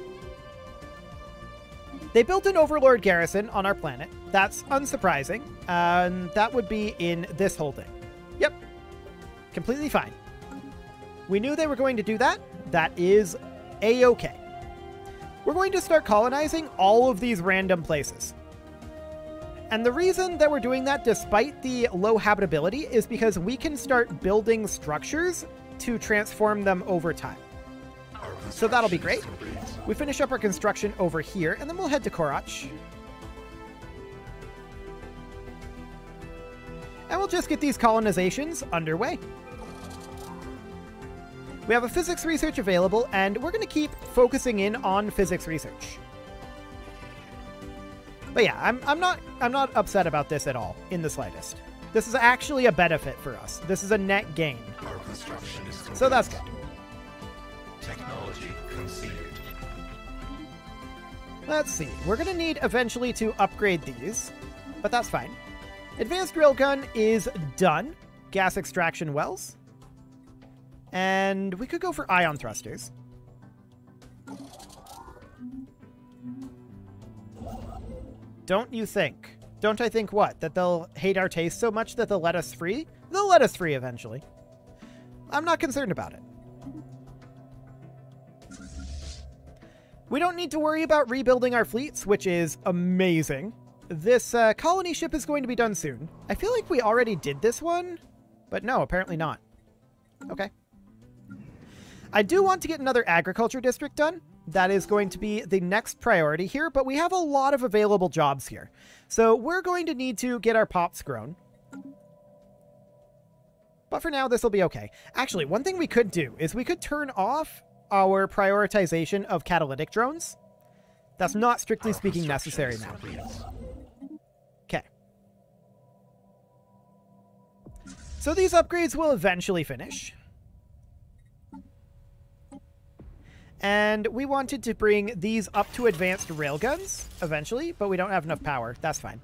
They built an overlord garrison on our planet. That's unsurprising. That would be in this holding. Yep. Completely fine. We knew they were going to do that. That is a-okay. We're going to start colonizing all of these random places. And the reason that we're doing that despite the low habitability is because we can start building structures to transform them over time. So that'll be great. We finish up our construction over here, and then we'll head to Korach. And we'll just get these colonizations underway. We have a physics research available, and we're going to keep focusing in on physics research. But yeah, I'm not upset about this at all, in the slightest. This is actually a benefit for us. This is a net gain. Our construction is complete. So that's good. Technology conceded. Let's see. We're going to need eventually to upgrade these, but that's fine. Advanced railgun is done. Gas extraction wells. And we could go for ion thrusters. Don't you think? Don't I think what? That they'll hate our taste so much that they'll let us free? They'll let us free eventually. I'm not concerned about it. We don't need to worry about rebuilding our fleets, which is amazing. This colony ship is going to be done soon. I feel like we already did this one, but no, apparently not. Okay. I do want to get another agriculture district done. That is going to be the next priority here, but we have a lot of available jobs here. So we're going to need to get our pops grown. But for now, this will be okay. Actually, one thing we could do is we could turn off our prioritization of catalytic drones. That's not strictly speaking necessary now. Okay. So these upgrades will eventually finish. And we wanted to bring these up to advanced railguns eventually, but we don't have enough power. That's fine.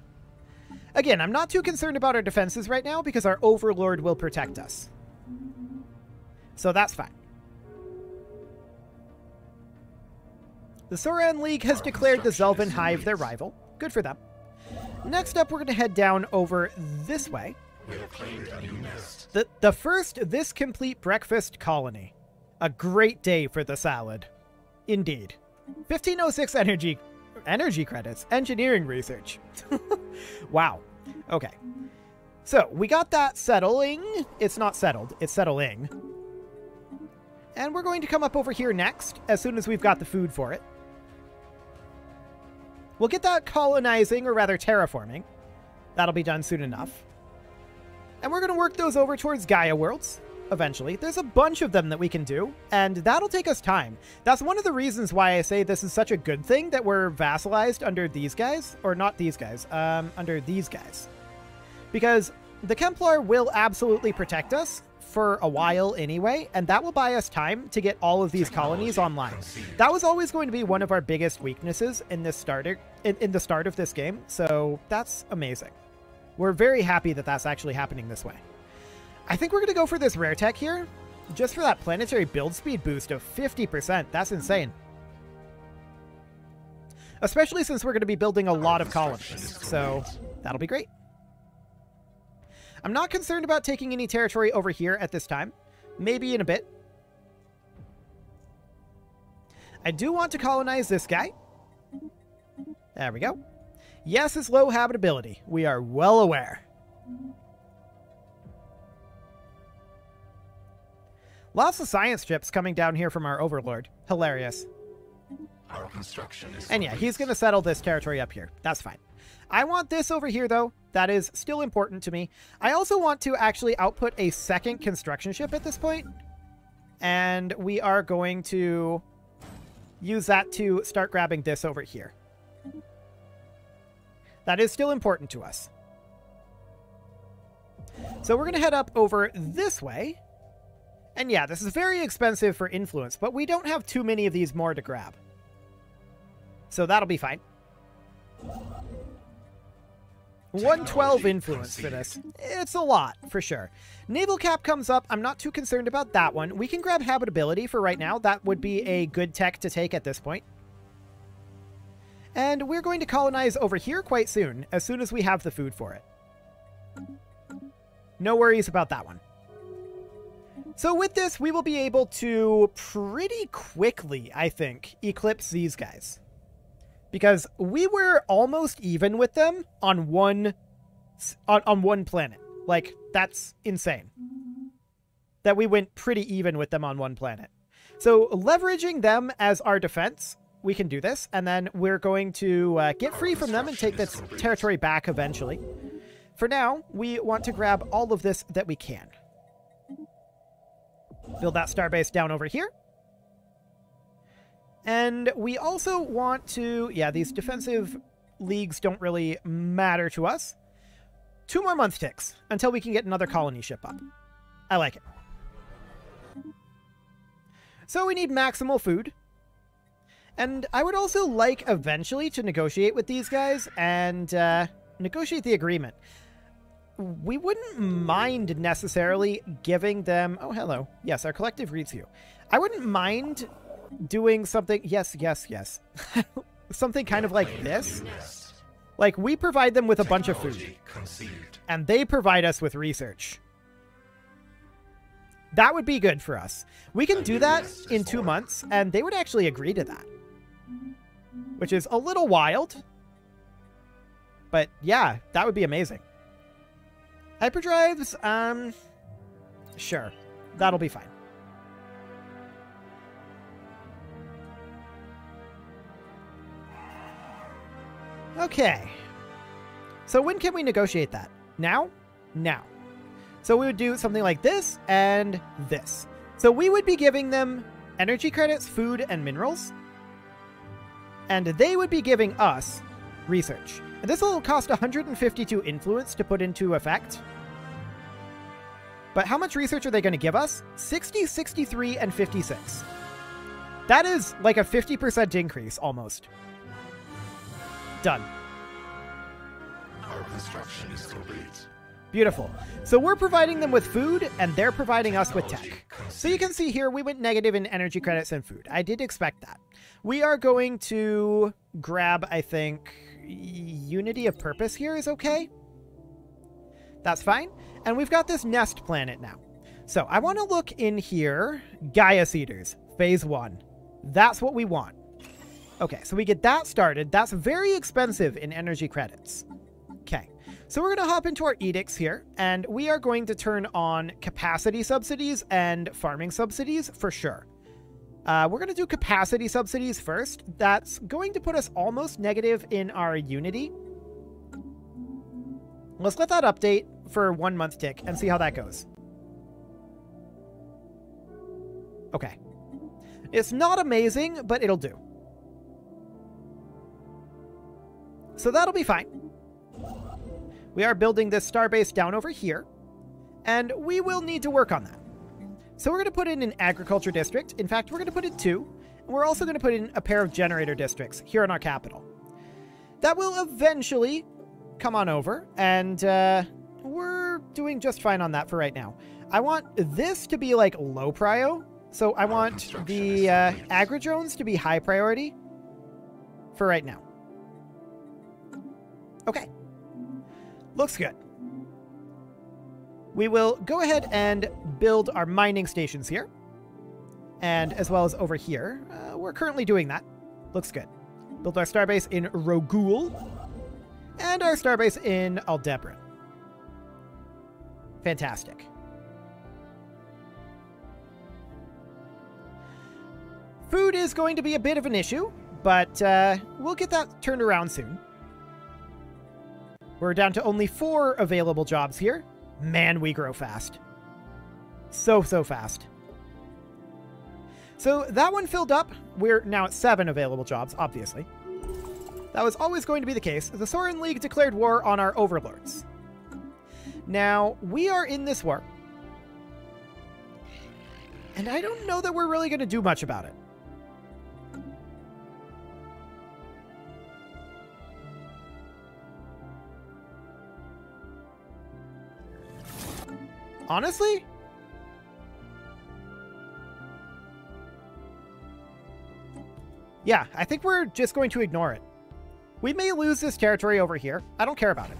Again, I'm not too concerned about our defenses right now because our Overlord will protect us. So that's fine. The Soran League has declared the Zelvin Hive their rival. Good for them. Next up, we're going to head down over this way. The first this complete breakfast colony. A great day for the salad. Indeed. 1506 energy credits. Engineering research. Wow. Okay. So, we got that settling. It's not settled. It's settling. And we're going to come up over here next, as soon as we've got the food for it. We'll get that colonizing, or rather terraforming. That'll be done soon enough. And we're going to work those over towards Gaia worlds. Eventually. There's a bunch of them that we can do, and that'll take us time. That's one of the reasons why I say this is such a good thing that we're vassalized under these guys, or not these guys, under these guys. Because the Kemplar will absolutely protect us for a while anyway, and that will buy us time to get all of these colonies online. That was always going to be one of our biggest weaknesses in this in the start of this game, so that's amazing. We're very happy that that's actually happening this way. I think we're going to go for this rare tech here, just for that planetary build speed boost of 50%. That's insane. Especially since we're going to be building a lot of colonies, so that'll be great. I'm not concerned about taking any territory over here at this time. Maybe in a bit. I do want to colonize this guy. There we go. Yes, it's low habitability. We are well aware. Lots of science ships coming down here from our Overlord. Hilarious. Our construction is And yeah, he's going to settle this territory up here. That's fine. I want this over here, though. That is still important to me. I also want to actually output a second construction ship at this point. And we are going to use that to start grabbing this over here. That is still important to us. So we're going to head up over this way. And yeah, this is very expensive for influence, but we don't have too many of these more to grab. So that'll be fine. 112 influence for this. It's a lot, for sure. Naval cap comes up. I'm not too concerned about that one. We can grab habitability for right now. That would be a good tech to take at this point. And we're going to colonize over here quite soon as we have the food for it. No worries about that one. So with this, we will be able to pretty quickly, I think, eclipse these guys. Because we were almost even with them on one planet. Like, that's insane. That we went pretty even with them on one planet. So leveraging them as our defense, we can do this. And then we're going to get free from them and take this territory back eventually. For now, we want to grab all of this that we can. Build that starbase down over here. And we also want to... Yeah, these defensive leagues don't really matter to us. 2 more month ticks until we can get another colony ship up. I like it. So we need maximal food. And I would also like eventually to negotiate with these guys and negotiate the agreement. We wouldn't mind necessarily giving them... Oh, hello. Yes, our collective reads you. I wouldn't mind doing something... Yes, yes, yes. Something kind of like this. Like, we provide them with a bunch of food. And they provide us with research. That would be good for us. We can do that in 2 months, and they would actually agree to that. which is a little wild. But yeah, that would be amazing. Hyperdrives, sure. That'll be fine. Okay. So when can we negotiate that? Now? Now. So we would do something like this and this. So we would be giving them energy credits, food, and minerals. And they would be giving us research. And this will cost 152 influence to put into effect. But how much research are they going to give us? 60, 63, and 56. That is like a 50% increase, almost. Done. Our construction is complete. Beautiful. So we're providing them with food, and they're providing us with tech. So you can see here, we went negative in energy credits and food. I did expect that. We are going to grab, I think, Unity of Purpose here is okay. That's fine. And we've got this nest planet now. So I want to look in here. Gaia Seeders, phase 1. That's what we want. Okay, so we get that started. That's very expensive in energy credits. Okay, so we're going to hop into our edicts here, and we are going to turn on capacity subsidies and farming subsidies for sure. We're going to do capacity subsidies first. That's going to put us almost negative in our Unity. Let's let that update for 1 month tick and see how that goes. Okay. It's not amazing, but it'll do. So that'll be fine. We are building this starbase down over here, and we will need to work on that. So we're going to put in an agriculture district. In fact, we're going to put in 2. And we're also going to put in a pair of generator districts here in our capital. That will eventually come on over, and we're doing just fine on that for right now. I want this to be like low prio, so I want the agri-drones to be high priority for right now. Okay. Looks good. We will go ahead and build our mining stations here. And as well as over here. We're currently doing that. Looks good. Build our starbase in Rogul. And our starbase in Aldebaran. Fantastic. Food is going to be a bit of an issue, but we'll get that turned around soon. We're down to only 4 available jobs here. Man, we grow fast. So fast. So that one filled up. We're now at 7 available jobs, obviously. That was always going to be the case. The Soren League declared war on our overlords. Now, we are in this war. And I don't know that we're really going to do much about it. Honestly? Yeah, I think we're just going to ignore it. We may lose this territory over here. I don't care about it.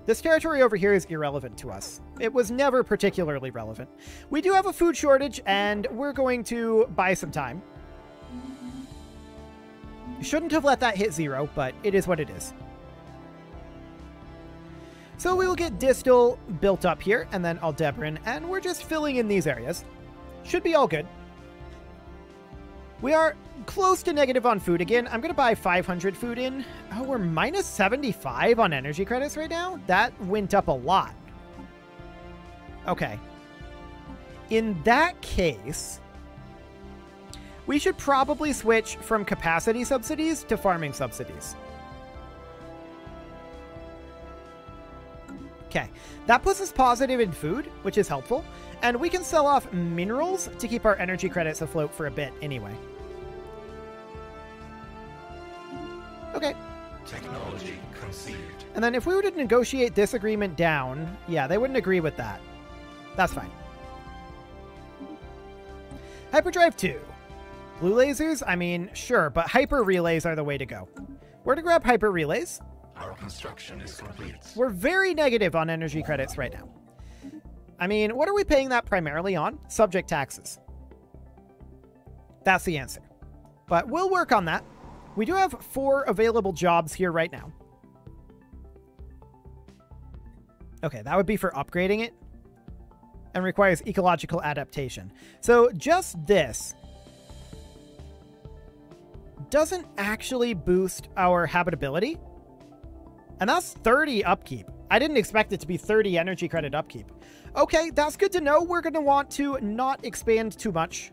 This territory over here is irrelevant to us. It was never particularly relevant. We do have a food shortage, and we're going to buy some time. Shouldn't have let that hit 0, but it is what it is. So we will get Distal built up here, and then Aldebaran, and we're just filling in these areas. Should be all good. We are close to negative on food again. I'm going to buy 500 food in. Oh, we're minus 75 on energy credits right now? That went up a lot. Okay. In that case, we should probably switch from capacity subsidies to farming subsidies. Okay, that puts us positive in food, which is helpful, and we can sell off minerals to keep our energy credits afloat for a bit anyway. Okay. Technology conceived. And then if we were to negotiate this agreement down, yeah, they wouldn't agree with that. That's fine. Hyperdrive 2. Blue lasers? I mean, sure, but hyper relays are the way to go. Where to grab hyper relays? Our construction is complete. We're very negative on energy credits right now. I mean, what are we paying that primarily on? Subject taxes. That's the answer. But we'll work on that. We do have 4 available jobs here right now. Okay, that would be for upgrading it and requires ecological adaptation. So just this doesn't actually boost our habitability. And that's 30 upkeep. I didn't expect it to be 30 energy credit upkeep. Okay, that's good to know. We're going to want to not expand too much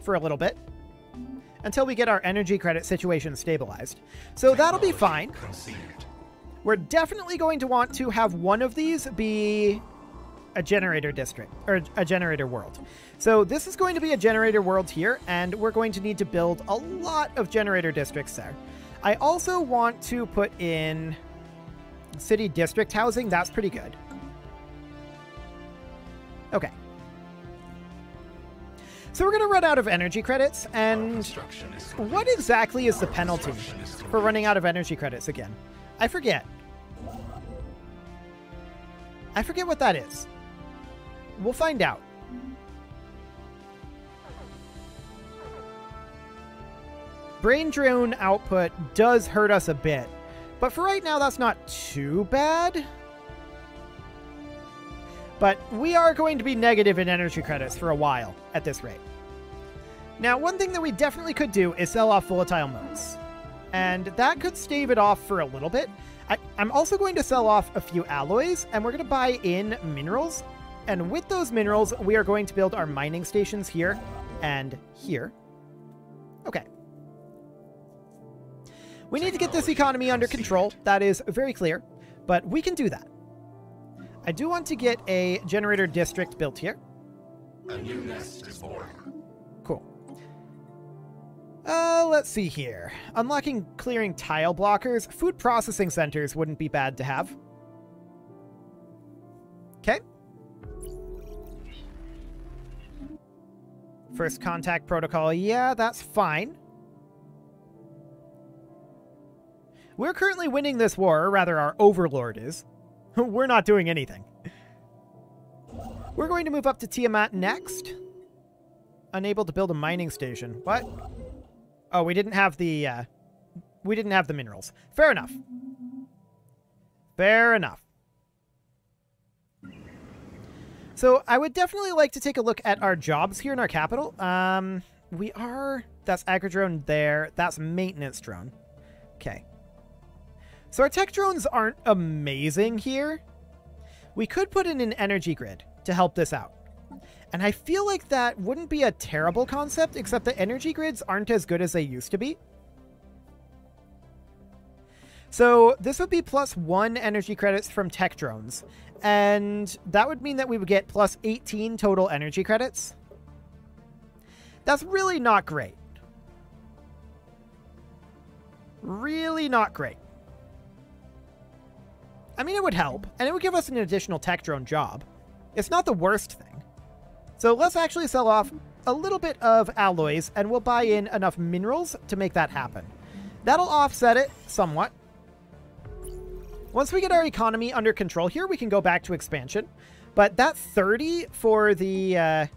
for a little bit until we get our energy credit situation stabilized. So that'll be fine. Conceived. We're definitely going to want to have one of these be a generator district, or a generator world. So this is going to be a generator world here, and we're going to need to build a lot of generator districts there. I also want to put in city district housing. That's pretty good. Okay. So we're going to run out of energy credits, and what exactly is the penalty for running out of energy credits again? I forget. I forget what that is. We'll find out. Brain drone output does hurt us a bit, but for right now, that's not too bad. But we are going to be negative in energy credits for a while at this rate. Now, one thing that we definitely could do is sell off volatile modes, and that could stave it off for a little bit. I'm also going to sell off a few alloys, and we're going to buy in minerals. And with those minerals, we are going to build our mining stations here and here. Okay. We need to get this economy under control. That is very clear, but we can do that. I do want to get a generator district built here. A new nest is born. Cool. Let's see here. Unlocking clearing tile blockers. Food processing centers wouldn't be bad to have. Okay. First contact protocol. Yeah, that's fine. We're currently winning this war, or rather our overlord is. We're not doing anything. We're going to move up to Tiamat next. Unable to build a mining station. What? Oh, we didn't have the minerals. Fair enough. Fair enough. So I would definitely like to take a look at our jobs here in our capital. That's agri-drone there. That's maintenance drone. Okay. So our tech drones aren't amazing here. We could put in an energy grid to help this out. And I feel like that wouldn't be a terrible concept, except the energy grids aren't as good as they used to be. So this would be +1 energy credits from tech drones. And that would mean that we would get +18 total energy credits. That's really not great. Really not great. I mean, it would help, and it would give us an additional tech drone job. It's not the worst thing. So let's actually sell off a little bit of alloys, and we'll buy in enough minerals to make that happen. That'll offset it somewhat. Once we get our economy under control here, we can go back to expansion. But that 30 for the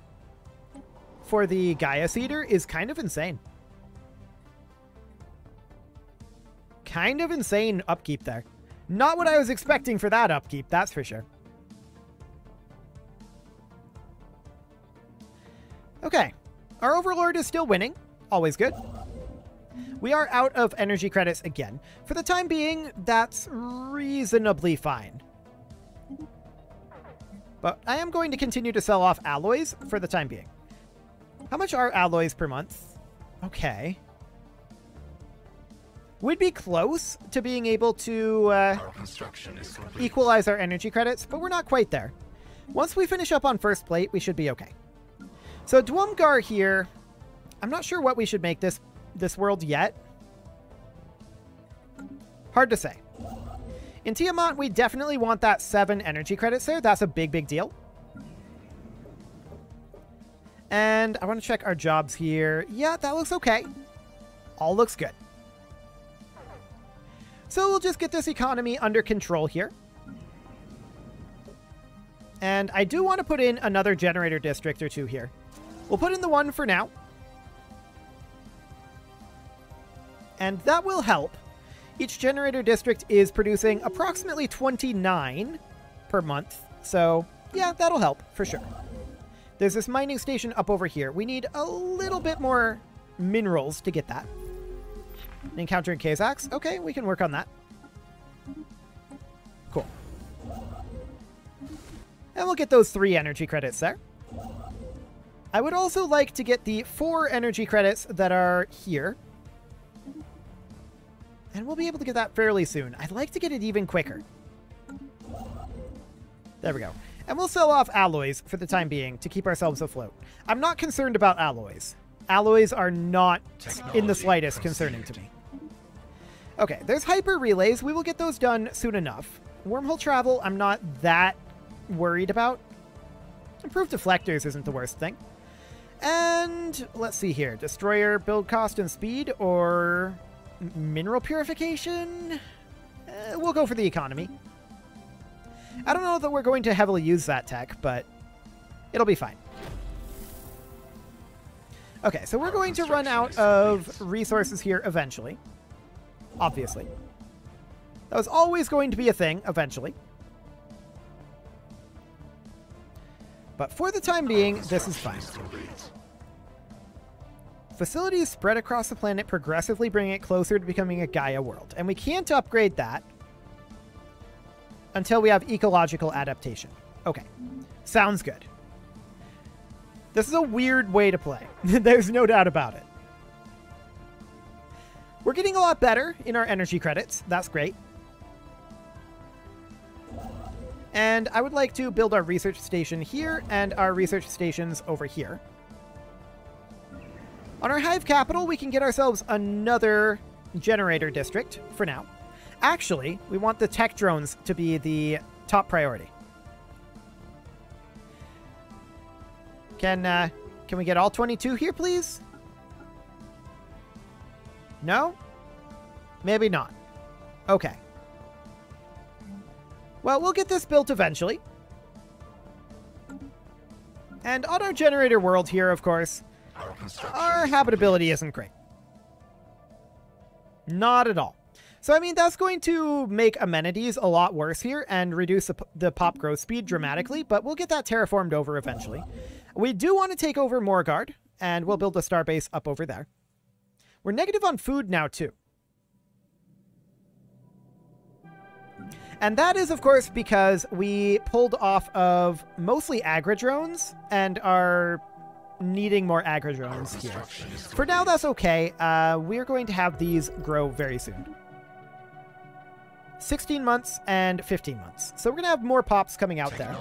Gaia Seeder is kind of insane. Kind of insane upkeep there. Not what I was expecting for that upkeep, that's for sure. Okay. Our Overlord is still winning. Always good. We are out of energy credits again. For the time being, that's reasonably fine. But I am going to continue to sell off alloys for the time being. How much are alloys per month? Okay. We'd be close to being able to equalize our energy credits, but we're not quite there. Once we finish up on first plate, we should be okay. So Dwumgar here, I'm not sure what we should make this world yet. Hard to say. In Tiamat, we definitely want that 7 energy credits there. That's a big, big deal. And I want to check our jobs here. Yeah, that looks okay. All looks good. So we'll just get this economy under control here. And I do want to put in another generator district or two here. We'll put in the one for now. and that will help. Each generator district is producing approximately 29 per month, so yeah, that'll help for sure. There's this mining station up over here. We need a little bit more minerals to get that. Encountering Kazakhs. Okay, we can work on that. Cool. And we'll get those 3 energy credits there. I would also like to get the 4 energy credits that are here. And we'll be able to get that fairly soon. I'd like to get it even quicker. There we go. And we'll sell off alloys for the time being to keep ourselves afloat. I'm not concerned about alloys. Alloys are not in the slightest concerning to me. Okay, there's hyper relays. We will get those done soon enough. Wormhole travel, I'm not that worried about. Improved deflectors isn't the worst thing. And let's see here. Destroyer, build cost and speed, or mineral purification? We'll go for the economy. I don't know that we're going to heavily use that tech, but it'll be fine. Okay, so we're going to run out of resources here eventually. Obviously. That was always going to be a thing eventually. But for the time being, this is fine. Facilities spread across the planet, progressively bringing it closer to becoming a Gaia world. And we can't upgrade that until we have ecological adaptation. Okay. Sounds good. This is a weird way to play. There's no doubt about it. We're getting a lot better in our energy credits. That's great. And I would like to build our research station here and our research stations over here. On our hive capital, we can get ourselves another generator district for now. Actually, we want the tech drones to be the top priority. Can we get all 22 here, please? No? Maybe not. Okay. Well, we'll get this built eventually. And on our generator world here, of course, our habitability isn't great. Not at all. So, I mean, that's going to make amenities a lot worse here and reduce the pop growth speed dramatically, but we'll get that terraformed over eventually. We do want to take over Morgard, and we'll build a starbase up over there. We're negative on food now, too. And that is, of course, because we pulled off of mostly agrodrones and are needing more agrodrones here. For now, that's okay. We're going to have these grow very soon. 16 months and 15 months. So we're going to have more pops coming out there.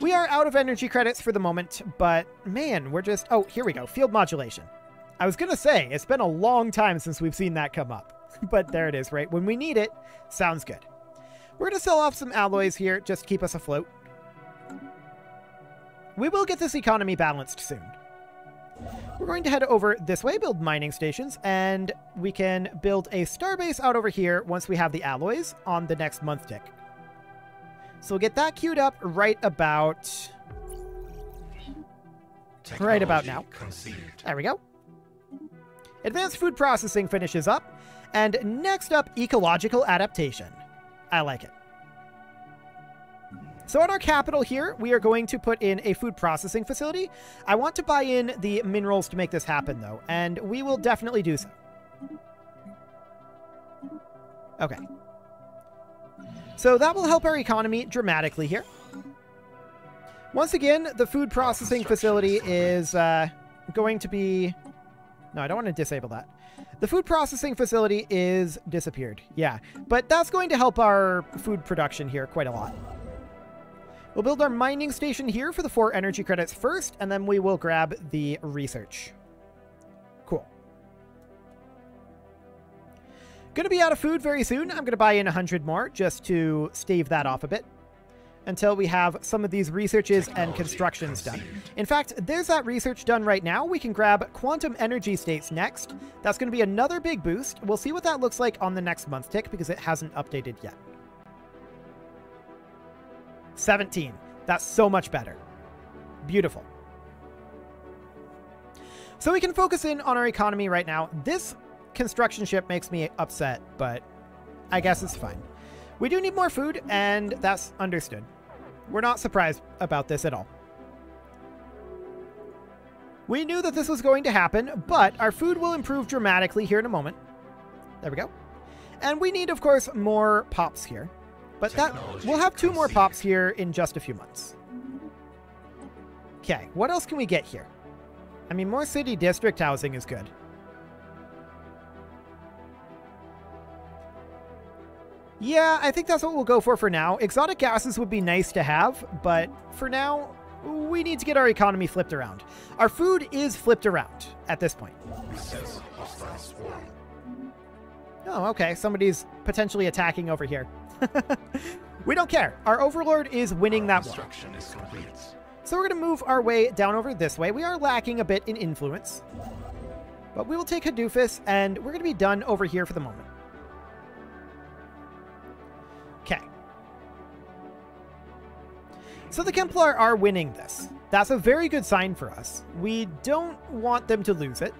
We are out of energy credits for the moment, but man, we're just... Oh, here we go. Field modulation. I was going to say, it's been a long time since we've seen that come up. But there it is, right? When we need it, sounds good. We're going to sell off some alloys here just to keep us afloat. We will get this economy balanced soon. We're going to head over this way, build mining stations, and we can build a starbase out over here once we have the alloys on the next month tick. So we'll get that queued up right about now. There we go. Advanced food processing finishes up, and next up, ecological adaptation. I like it. So at our capital here, we are going to put in a food processing facility. I want to buy in the minerals to make this happen, though, and we will definitely do so. Okay. So that will help our economy dramatically here. Once again, the food processing facility is going to be... No, I don't want to disable that. The food processing facility is disappeared. Yeah, but that's going to help our food production here quite a lot. We'll build our mining station here for the 4 energy credits first, and then we will grab the research. Cool. Going to be out of food very soon. I'm going to buy in 100 more just to stave that off a bit until we have some of these researches and constructions done. In fact, there's that research done right now. We can grab quantum energy states next. That's going to be another big boost. We'll see what that looks like on the next month tick because it hasn't updated yet. 17. That's so much better. Beautiful. So we can focus in on our economy right now. This construction ship makes me upset, but I guess it's fine. We do need more food, and that's understood. We're not surprised about this at all. We knew that this was going to happen, but our food will improve dramatically here in a moment. There we go. And we need, of course, more pops here. But we'll have 2 more pops here in just a few months. Okay, what else can we get here? I mean, more city district housing is good. Yeah, I think that's what we'll go for now. Exotic gases would be nice to have, but for now, we need to get our economy flipped around. Our food is flipped around at this point. Oh, okay. Somebody's potentially attacking over here. We don't care. Our overlord is winning that war. So we're going to move our way down over this way. We are lacking a bit in influence. But we will take Hadufis, and we're going to be done over here for the moment. Okay. So the Kemplar are winning this. That's a very good sign for us. We don't want them to lose it.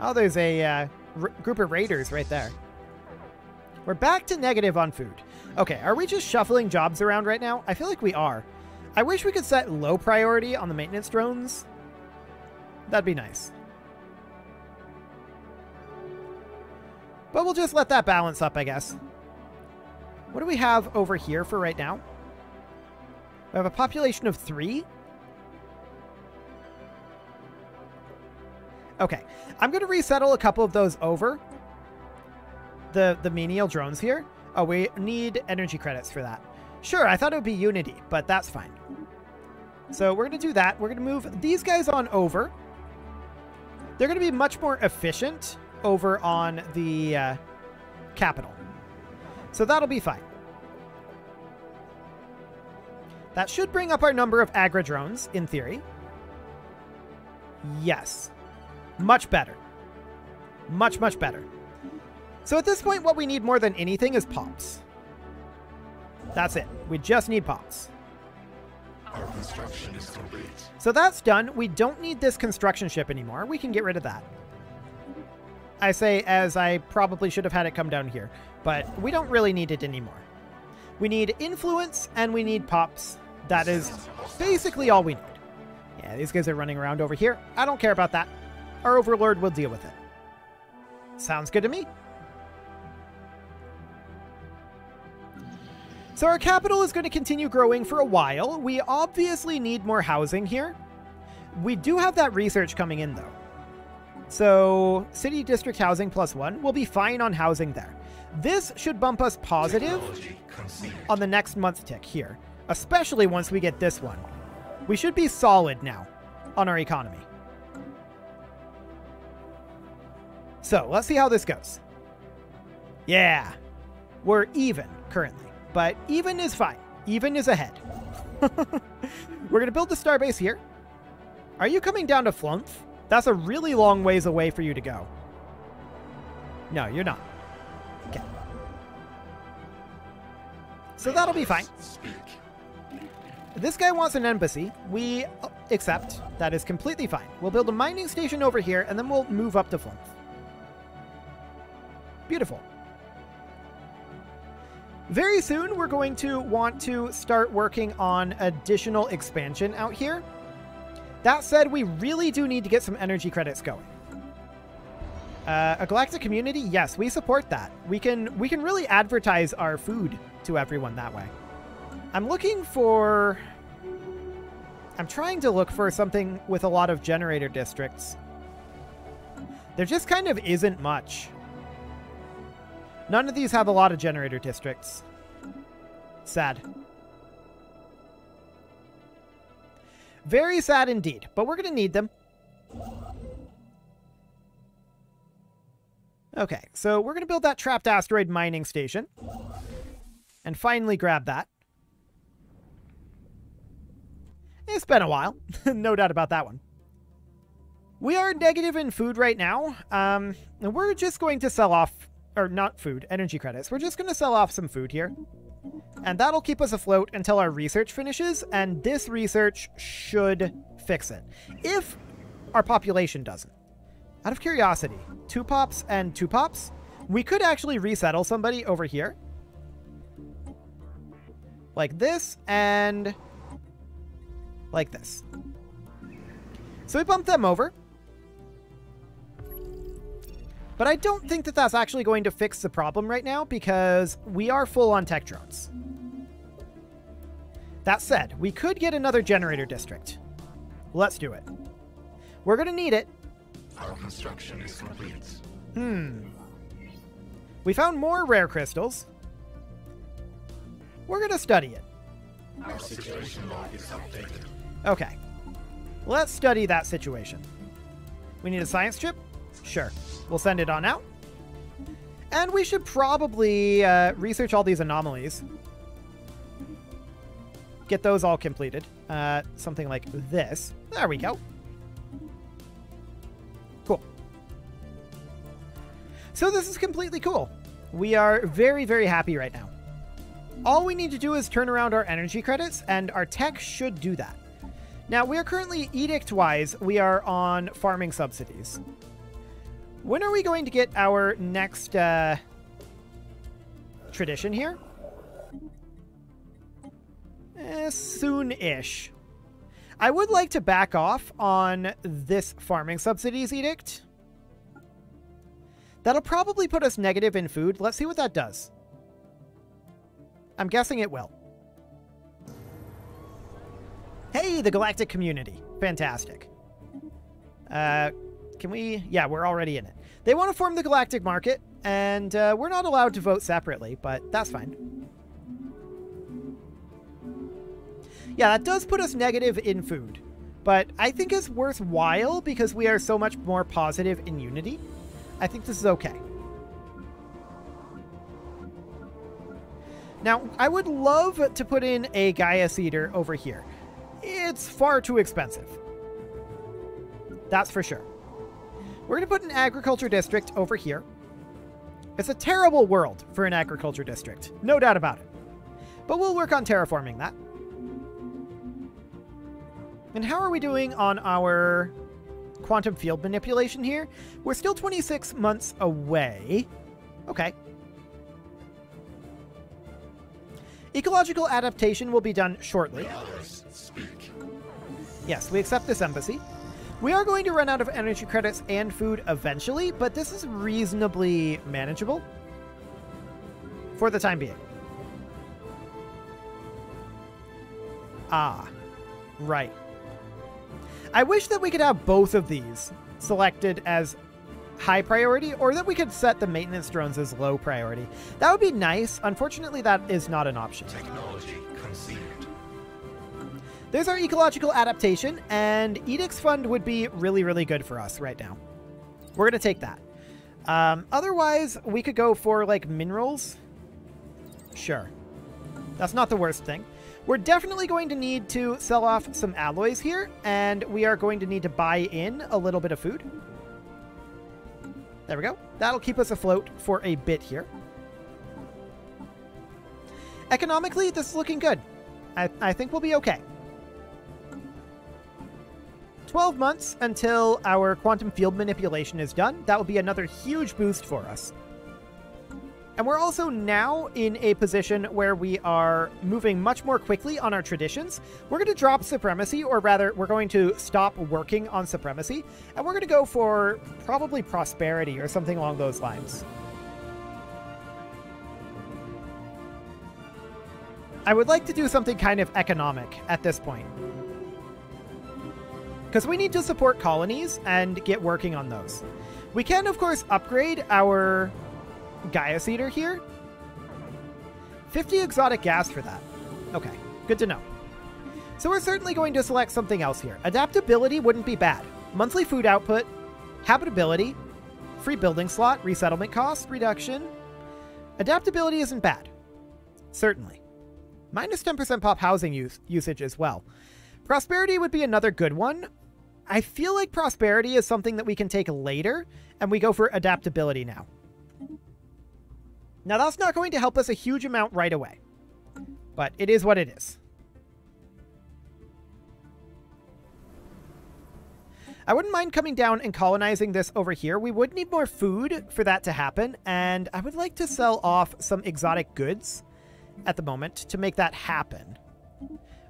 Oh, there's a group of raiders right there. We're back to negative on food. Okay, are we just shuffling jobs around right now? I feel like we are. I wish we could set low priority on the maintenance drones. That'd be nice. But we'll just let that balance up, I guess. What do we have over here for right now? We have a population of 3. Okay, I'm going to resettle a couple of those over. The menial drones here. Oh, we need energy credits for that. Sure, I thought it would be Unity, but that's fine. So we're going to do that. We're going to move these guys on over. They're going to be much more efficient over on the capital. So that'll be fine. That should bring up our number of Agra drones, in theory. Yes. Much better. Much, much better. So at this point, what we need more than anything is pops. That's it. We just need pops. Our construction is complete. So that's done. We don't need this construction ship anymore. We can get rid of that. I say as I probably should have had it come down here, but we don't really need it anymore. We need influence and we need pops. That is basically all we need. Yeah, these guys are running around over here. I don't care about that. Our overlord will deal with it. Sounds good to me. So our capital is going to continue growing for a while. We obviously need more housing here. We do have that research coming in, though. So city district housing +1 will be fine on housing there. This should bump us positive on the next month tick here, especially once we get this one. We should be solid now on our economy. So let's see how this goes. Yeah, we're even currently, but even is fine. Even is ahead. We're going to build the starbase here. Are you coming down to Flumph? That's a really long ways away for you to go. No, you're not. Okay. So that'll be fine. This guy wants an embassy. We accept. That is completely fine. We'll build a mining station over here, and then we'll move up to Flumph. Beautiful. Very soon, we're going to want to start working on additional expansion out here. That said, we really do need to get some energy credits going. A galactic community? Yes, we support that. We can really advertise our food to everyone that way. I'm trying to look for something with a lot of generator districts. There just kind of isn't much. None of these have a lot of generator districts. Sad. Very sad indeed, but we're going to need them. Okay, so we're going to build that trapped asteroid mining station. And finally grab that. It's been a while. No doubt about that one. We are negative in food right now. And we're just going to sell off, or not food, energy credits. We're just going to sell off some food here. And that'll keep us afloat until our research finishes, and this research should fix it. If our population doesn't. Out of curiosity, 2 pops and 2 pops. We could actually resettle somebody over here. Like this and like this. So we bump them over. But I don't think that that's actually going to fix the problem right now because we are full on tech drones. That said, we could get another generator district. Let's do it. We're going to need it. Our construction is complete. We found more rare crystals. We're going to study it. Our situation log is updated. Okay. Let's study that situation. We need a science chip? Sure. We'll send it on out. And we should probably research all these anomalies. Get those all completed. Something like this. There we go. Cool. So this is completely cool. We are very, very happy right now. All we need to do is turn around our energy credits, and our tech should do that. Now, we are currently, edict-wise, we are on farming subsidies. When are we going to get our next tradition here? Soon-ish. I would like to back off on this farming subsidies edict. That'll probably put us negative in food. Let's see what that does. I'm guessing it will. Hey, the galactic community. Fantastic. Can we? Yeah, we're already in it. They want to form the galactic market, and we're not allowed to vote separately, but that's fine. Yeah, that does put us negative in food, but I think it's worthwhile because we are so much more positive in unity. I think this is okay. Now, I would love to put in a Gaia Seeder over here. It's far too expensive. That's for sure. We're going to put an agriculture district over here. It's a terrible world for an agriculture district. No doubt about it. But we'll work on terraforming that. And how are we doing on our quantum field manipulation here? We're still 26 months away. Okay. Ecological adaptation will be done shortly. Yes, we accept this embassy. We are going to run out of energy credits and food eventually, but this is reasonably manageable for the time being. Ah, right. I wish that we could have both of these selected as high priority, or that we could set the maintenance drones as low priority. That would be nice. Unfortunately, that is not an option. Technology conceived. There's our ecological adaptation, and Edict's Fund would be really, really good for us right now. We're going to take that. Otherwise, we could go for, like, minerals. Sure. That's not the worst thing. We're definitely going to need to sell off some alloys here, and we are going to need to buy in a little bit of food. There we go. That'll keep us afloat for a bit here. Economically, this is looking good. I think we'll be okay. 12 months until our quantum field manipulation is done. That will be another huge boost for us. And we're also now in a position where we are moving much more quickly on our traditions. We're going to drop supremacy, or rather, we're going to stop working on supremacy, and we're going to go for probably prosperity or something along those lines. I would like to do something kind of economic at this point, because we need to support colonies and get working on those. We can, of course, upgrade our Gaia Seeder here. 50 exotic gas for that. Okay, good to know. So we're certainly going to select something else here. Adaptability wouldn't be bad. Monthly food output, habitability, free building slot, resettlement cost reduction. Adaptability isn't bad. Certainly. Minus 10% pop housing usage as well. Prosperity would be another good one. I feel like prosperity is something that we can take later, and we go for adaptability now. Now, that's not going to help us a huge amount right away, but it is what it is. I wouldn't mind coming down and colonizing this over here. We would need more food for that to happen, and I would like to sell off some exotic goods at the moment to make that happen.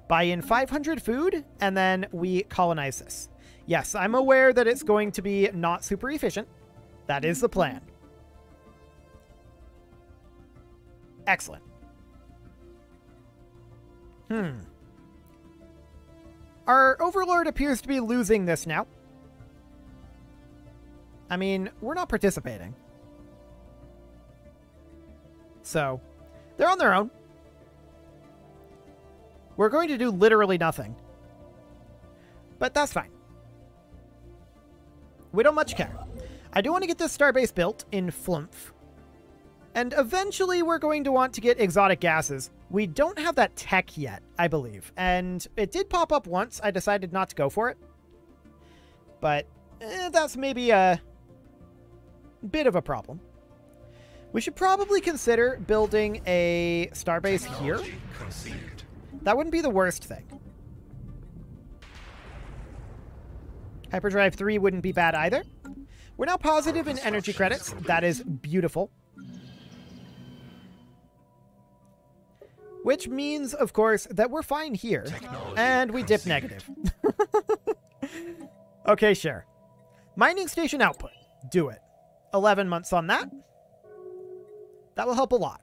Buy in 500 food, and then we colonize this. Yes, I'm aware that it's going to be not super efficient. That is the plan. Excellent. Our overlord appears to be losing this now. I mean, we're not participating. So, they're on their own. We're going to do literally nothing. But that's fine. We don't much care. I do want to get this starbase built in Flumph. And eventually we're going to want to get exotic gases. We don't have that tech yet, I believe. And it did pop up once. I decided not to go for it. But that's maybe a bit of a problem. We should probably consider building a starbase here. That wouldn't be the worst thing. Hyperdrive 3 wouldn't be bad either. We're now positive in energy credits. That is beautiful. Which means, of course, that we're fine here. And we dip negative. Okay, sure. Mining station output. Do it. 11 months on that. That will help a lot.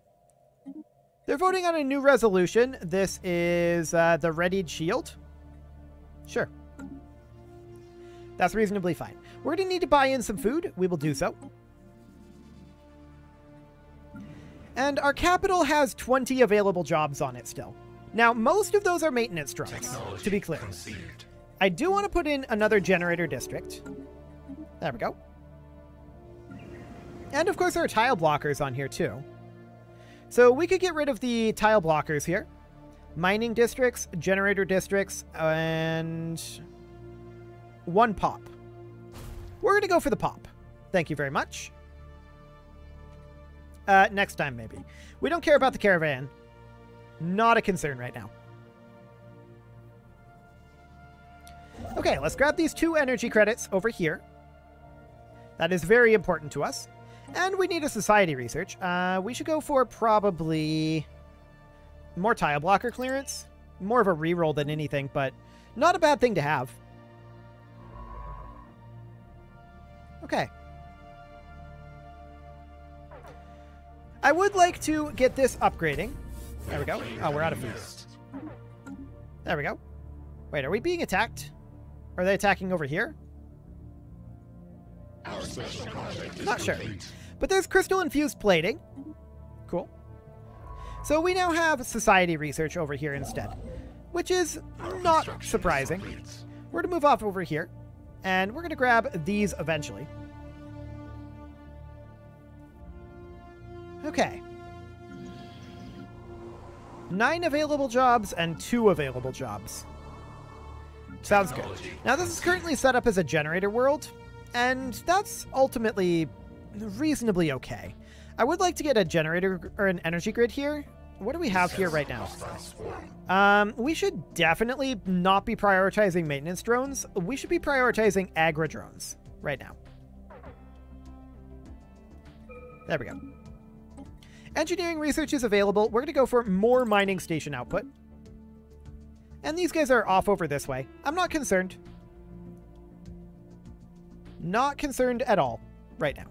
They're voting on a new resolution. This is the readied shield. Sure. That's reasonably fine. We're going to need to buy in some food. We will do so. And our capital has 20 available jobs on it still. Now, most of those are maintenance drones, to be clear. I do want to put in another generator district. There we go. And of course, there are tile blockers on here too. So we could get rid of the tile blockers here. Mining districts, generator districts, and one pop. We're going to go for the pop. Thank you very much. Next time, maybe. We don't care about the caravan. Not a concern right now. Okay, let's grab these 2 energy credits over here. That is very important to us. And we need a society research. We should go for probably more tile blocker clearance. More of a reroll than anything, but not a bad thing to have. Okay. I would like to get this upgrading. There we go. Oh, we're out of food. There we go. Wait, are we being attacked? Are they attacking over here? Not sure. But there's crystal-infused plating. Cool. So we now have society research over here instead, which is not surprising. We're going to move off over here, and we're going to grab these eventually. Okay. 9 available jobs and 2 available jobs. Sounds good. Now, this is currently set up as a generator world, and that's ultimately reasonably okay. I would like to get a generator or an energy grid here. What do we have here right now? We should definitely not be prioritizing maintenance drones. We should be prioritizing agri drones right now. There we go. Engineering research is available. We're going to go for more mining station output. And these guys are off over this way. I'm not concerned. Not concerned at all right now.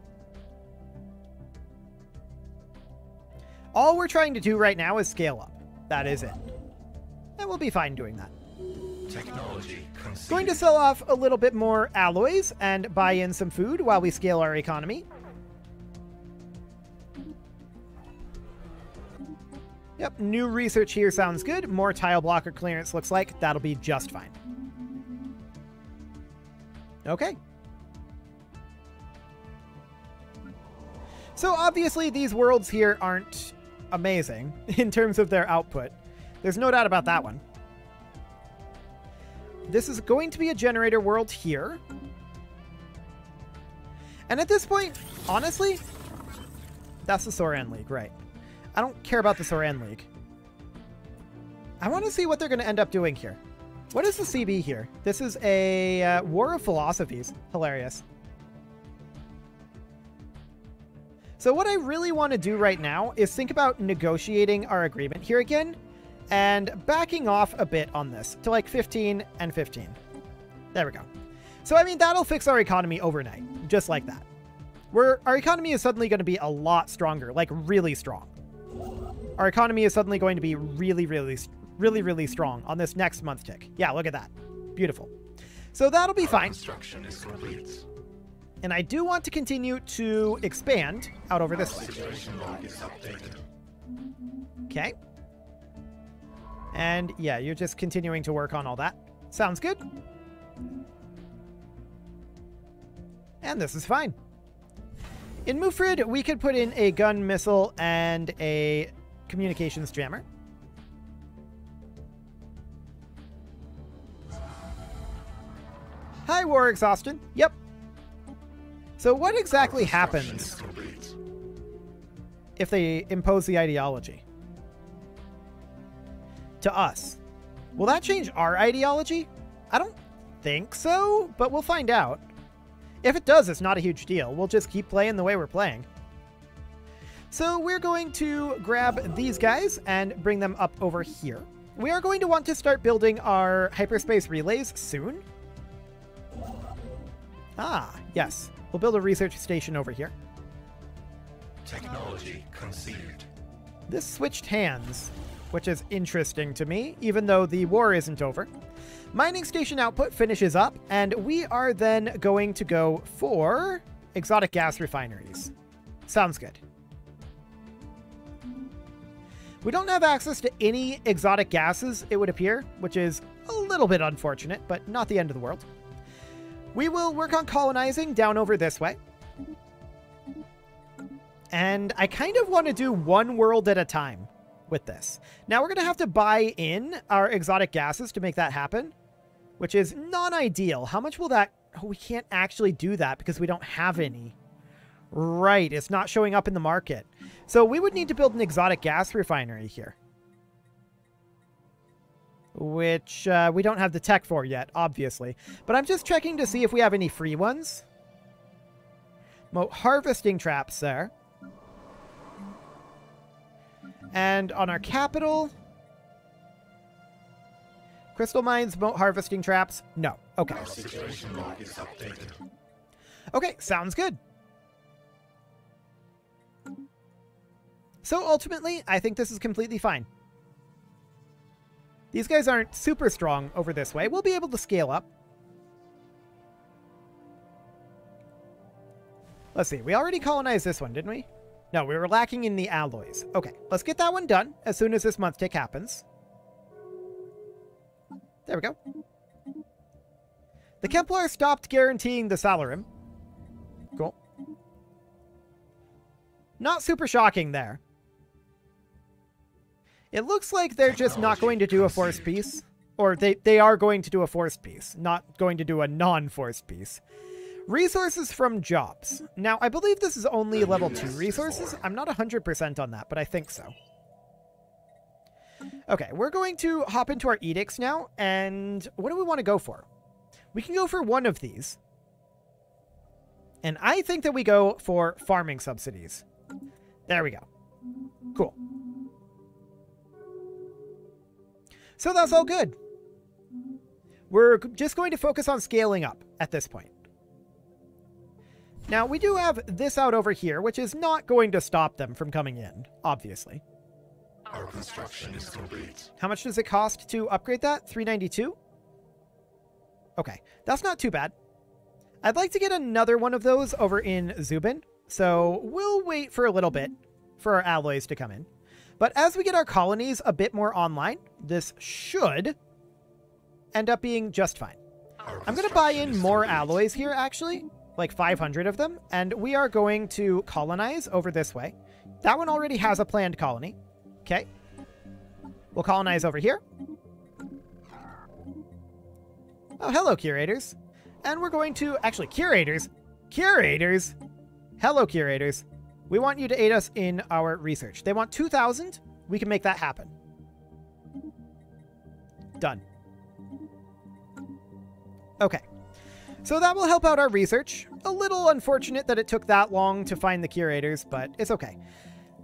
All we're trying to do right now is scale up. That is it. And we'll be fine doing that. Going to sell off a little bit more alloys and buy in some food while we scale our economy. Yep, new research here sounds good. More tile blocker clearance looks like. That'll be just fine. Okay. So obviously these worlds here aren't amazing in terms of their output. There's no doubt about that one. This is going to be a generator world here. And at this point, honestly, that's the Soran League, right? I don't care about the Soran League. I want to see what they're going to end up doing here. What is the CB here? This is a War of Philosophies. Hilarious. So what I really want to do right now is think about negotiating our agreement here again and backing off a bit on this to like 15 and 15. There we go. So, I mean, that'll fix our economy overnight, just like that. Our economy is suddenly going to be a lot stronger, like really strong. Our economy is suddenly going to be really strong on this next month tick. Yeah, look at that. Beautiful. So that'll be fine. Construction is complete. And I do want to continue to expand out over this way. Situation log is updated. Okay. And yeah, you're just continuing to work on all that. Sounds good. And this is fine. In Mufrid, we could put in a gun missile and a communications jammer. Hi, War Exhaustion. Yep. So what exactly happens if they impose the ideology? To us. Will that change our ideology? I don't think so, but we'll find out. If it does, it's not a huge deal. We'll just keep playing the way we're playing. So we're going to grab these guys and bring them up over here. We are going to want to start building our hyperspace relays soon. Ah, yes. We'll build a research station over here. Technology conceived. This switched hands, which is interesting to me, even though the war isn't over. Mining station output finishes up, and we are then going to go for exotic gas refineries. Sounds good. We don't have access to any exotic gases, it would appear, which is a little bit unfortunate, but not the end of the world. We will work on colonizing down over this way. And I kind of want to do one world at a time with this. Now we're going to have to buy in our exotic gases to make that happen, which is non-ideal. How much will that... Oh, we can't actually do that because we don't have any. Right, it's not showing up in the market. So we would need to build an exotic gas refinery here. Which we don't have the tech for yet, obviously. But I'm just checking to see if we have any free ones. Moat harvesting traps there. And on our capital... Crystal mines, moat harvesting traps? No. Okay. Our situation log is updated. Okay, sounds good. So ultimately, I think this is completely fine. These guys aren't super strong over this way. We'll be able to scale up. Let's see. We already colonized this one, didn't we? No, we were lacking in the alloys. Okay, let's get that one done as soon as this month tick happens. There we go. The Kemplar stopped guaranteeing the Salarim. Cool. Not super shocking there. It looks like they're just not going to do a forced peace. Or they are going to do a forced peace, not going to do a non-forced peace. Resources from jobs. Now, I believe this is only level 2 resources. I'm not 100% on that, but I think so. Okay, we're going to hop into our edicts now, and what do we want to go for? We can go for one of these. And I think that we go for farming subsidies. There we go. Cool. So that's all good. We're just going to focus on scaling up at this point. Now, we do have this out over here, which is not going to stop them from coming in, obviously. Our construction is complete. How much does it cost to upgrade that? 392? Okay, that's not too bad. I'd like to get another one of those over in Zubin, so we'll wait for a little bit for our alloys to come in. But as we get our colonies a bit more online, this should end up being just fine. I'm going to buy in more alloys here, actually, like 500 of them, and we are going to colonize over this way. That one already has a planned colony. Okay. We'll colonize over here. Oh, hello, curators. And we're going to... Actually, curators? Curators? Hello, curators. We want you to aid us in our research. They want 2,000. We can make that happen. Done. Okay. So that will help out our research. A little unfortunate that it took that long to find the curators, but it's okay.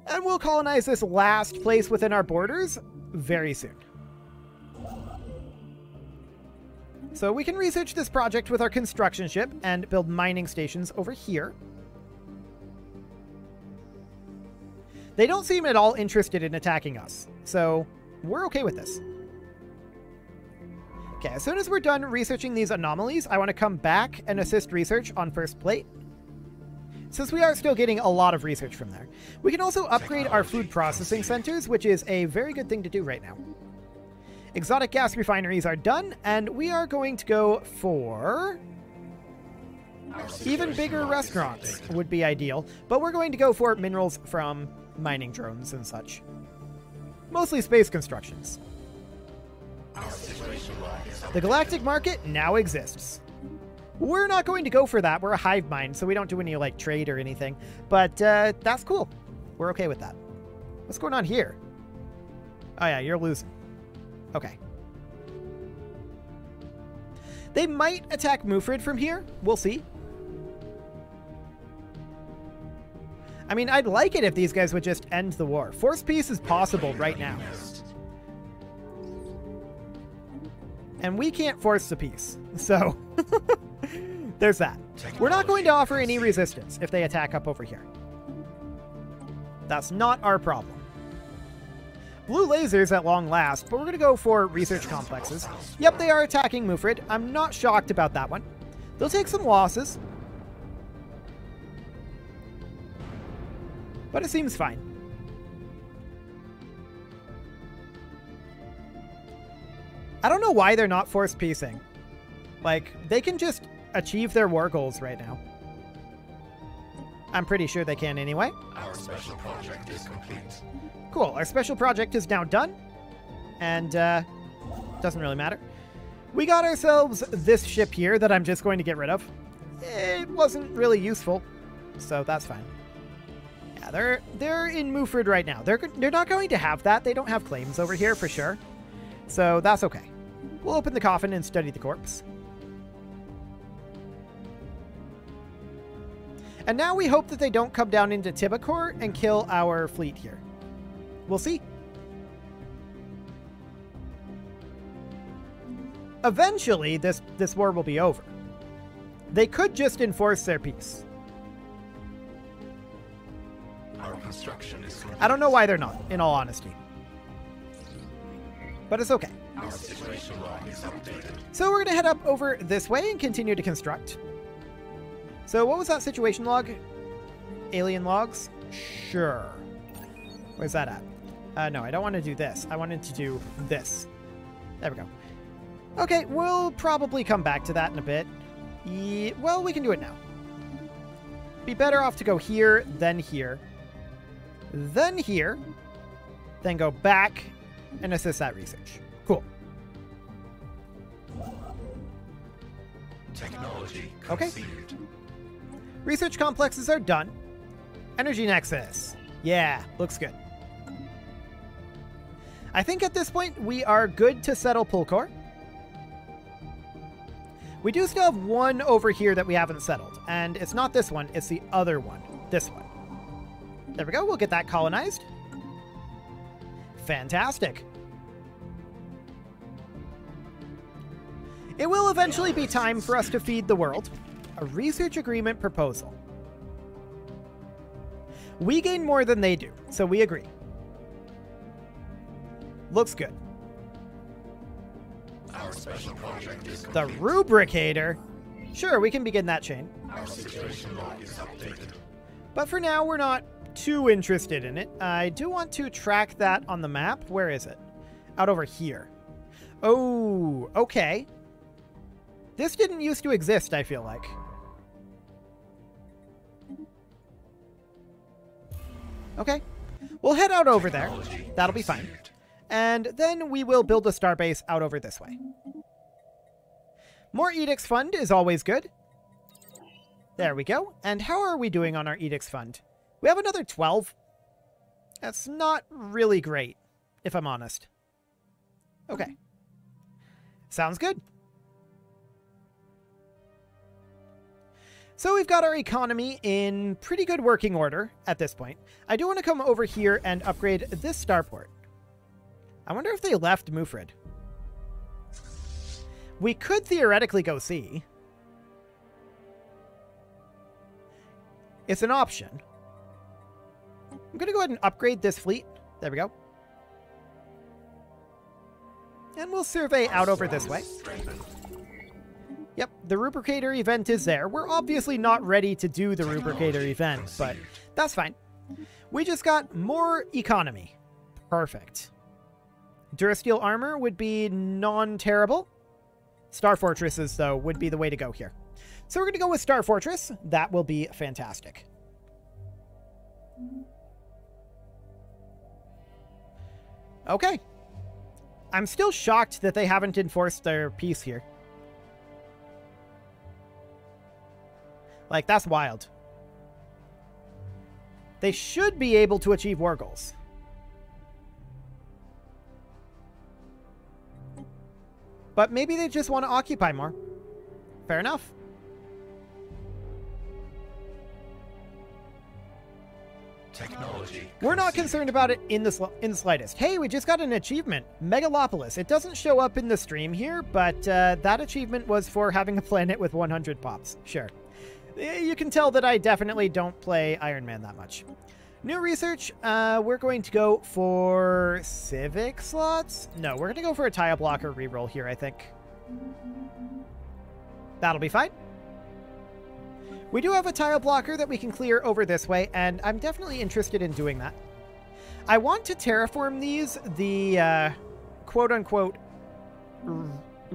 And we'll colonize this last place within our borders very soon. So we can research this project with our construction ship and build mining stations over here. They don't seem at all interested in attacking us, so we're okay with this. Okay, as soon as we're done researching these anomalies, I want to come back and assist research on First Plate, since we are still getting a lot of research from there. We can also upgrade our food processing centers, which is a very good thing to do right now. Exotic gas refineries are done, and we are going to go for even bigger restaurants would be ideal, but we're going to go for minerals from mining drones and such. Mostly space constructions. The galactic market now exists. We're not going to go for that. We're a hive mind, so we don't do any like trade or anything. But that's cool. We're okay with that. What's going on here? Oh yeah, you're losing. Okay. They might attack Mufrid from here. We'll see. I mean, I'd like it if these guys would just end the war. Forced peace is possible right now. And we can't force the peace. So, there's that. We're not going to offer any resistance if they attack up over here. That's not our problem. Blue lasers at long last, but we're going to go for research complexes. Yep, they are attacking Mufrid. I'm not shocked about that one. They'll take some losses. But it seems fine. I don't know why they're not forced peacing. Like, they can just achieve their war goals right now. I'm pretty sure they can anyway. Our special project is complete. Cool, our special project is now done. And, doesn't really matter. We got ourselves this ship here that I'm just going to get rid of. It wasn't really useful, so that's fine. Yeah, they're in Mufrid right now. They're not going to have that. They don't have claims over here for sure. So that's okay. We'll open the coffin and study the corpse. And now we hope that they don't come down into Tibacor and kill our fleet here. We'll see. Eventually, this war will be over. They could just enforce their peace. Our construction is complete. I don't know why they're not, in all honesty. But it's okay. Our situation log is updated. So we're going to head up over this way and continue to construct. So what was that situation log? Alien logs? Sure. Where's that at? No, I don't want to do this. I wanted to do this. There we go. Okay, we'll probably come back to that in a bit. Well, we can do it now. Be better off to go here, then here, then here, then go back and assist that research. Cool. Technology Okay. conceived. Research complexes are done. Energy nexus. Yeah, looks good. I think at this point we are good to settle Pulkor. We do still have one over here that we haven't settled, and it's not this one, it's the other one. This one. There we go, we'll get that colonized. Fantastic. It will eventually be time for us to feed the world. A research agreement proposal. We gain more than they do, so we agree. Looks good. Our special project is The complete. Rubricator? Sure, we can begin that chain. Our situation log is updated. But for now, we're not too interested in it. I do want to track that on the map. Where is it? Out over here. Oh, okay. This didn't used to exist, I feel like. Okay. We'll head out over there. That'll be fine. And then we will build a starbase out over this way. More Edicts Fund is always good. There we go. And how are we doing on our Edicts Fund? We have another 12. That's not really great, if I'm honest. Okay. Sounds good. So we've got our economy in pretty good working order at this point. I do want to come over here and upgrade this starport. I wonder if they left Mufrid. We could theoretically go see. It's an option. I'm going to go ahead and upgrade this fleet. There we go. And we'll survey out over this way. Yep, the Rubricator event is there. We're obviously not ready to do the Rubricator event, but that's fine. We just got more economy. Perfect. Durasteel armor would be non-terrible. Star Fortresses, though, would be the way to go here. So we're going to go with Star Fortress. That will be fantastic. Okay. I'm still shocked that they haven't enforced their peace here. Like, that's wild. They should be able to achieve war goals. But maybe they just want to occupy more. Fair enough. Technology. We're not concerned about it in the slightest. Hey, we just got an achievement. Megalopolis. It doesn't show up in the stream here, but that achievement was for having a planet with 100 pops. Sure. You can tell that I definitely don't play Iron Man that much. New research. We're going to go for civic slots. No, we're going to go for a tile blocker reroll here, I think. That'll be fine. We do have a tile blocker that we can clear over this way, and I'm definitely interested in doing that. I want to terraform these the quote-unquote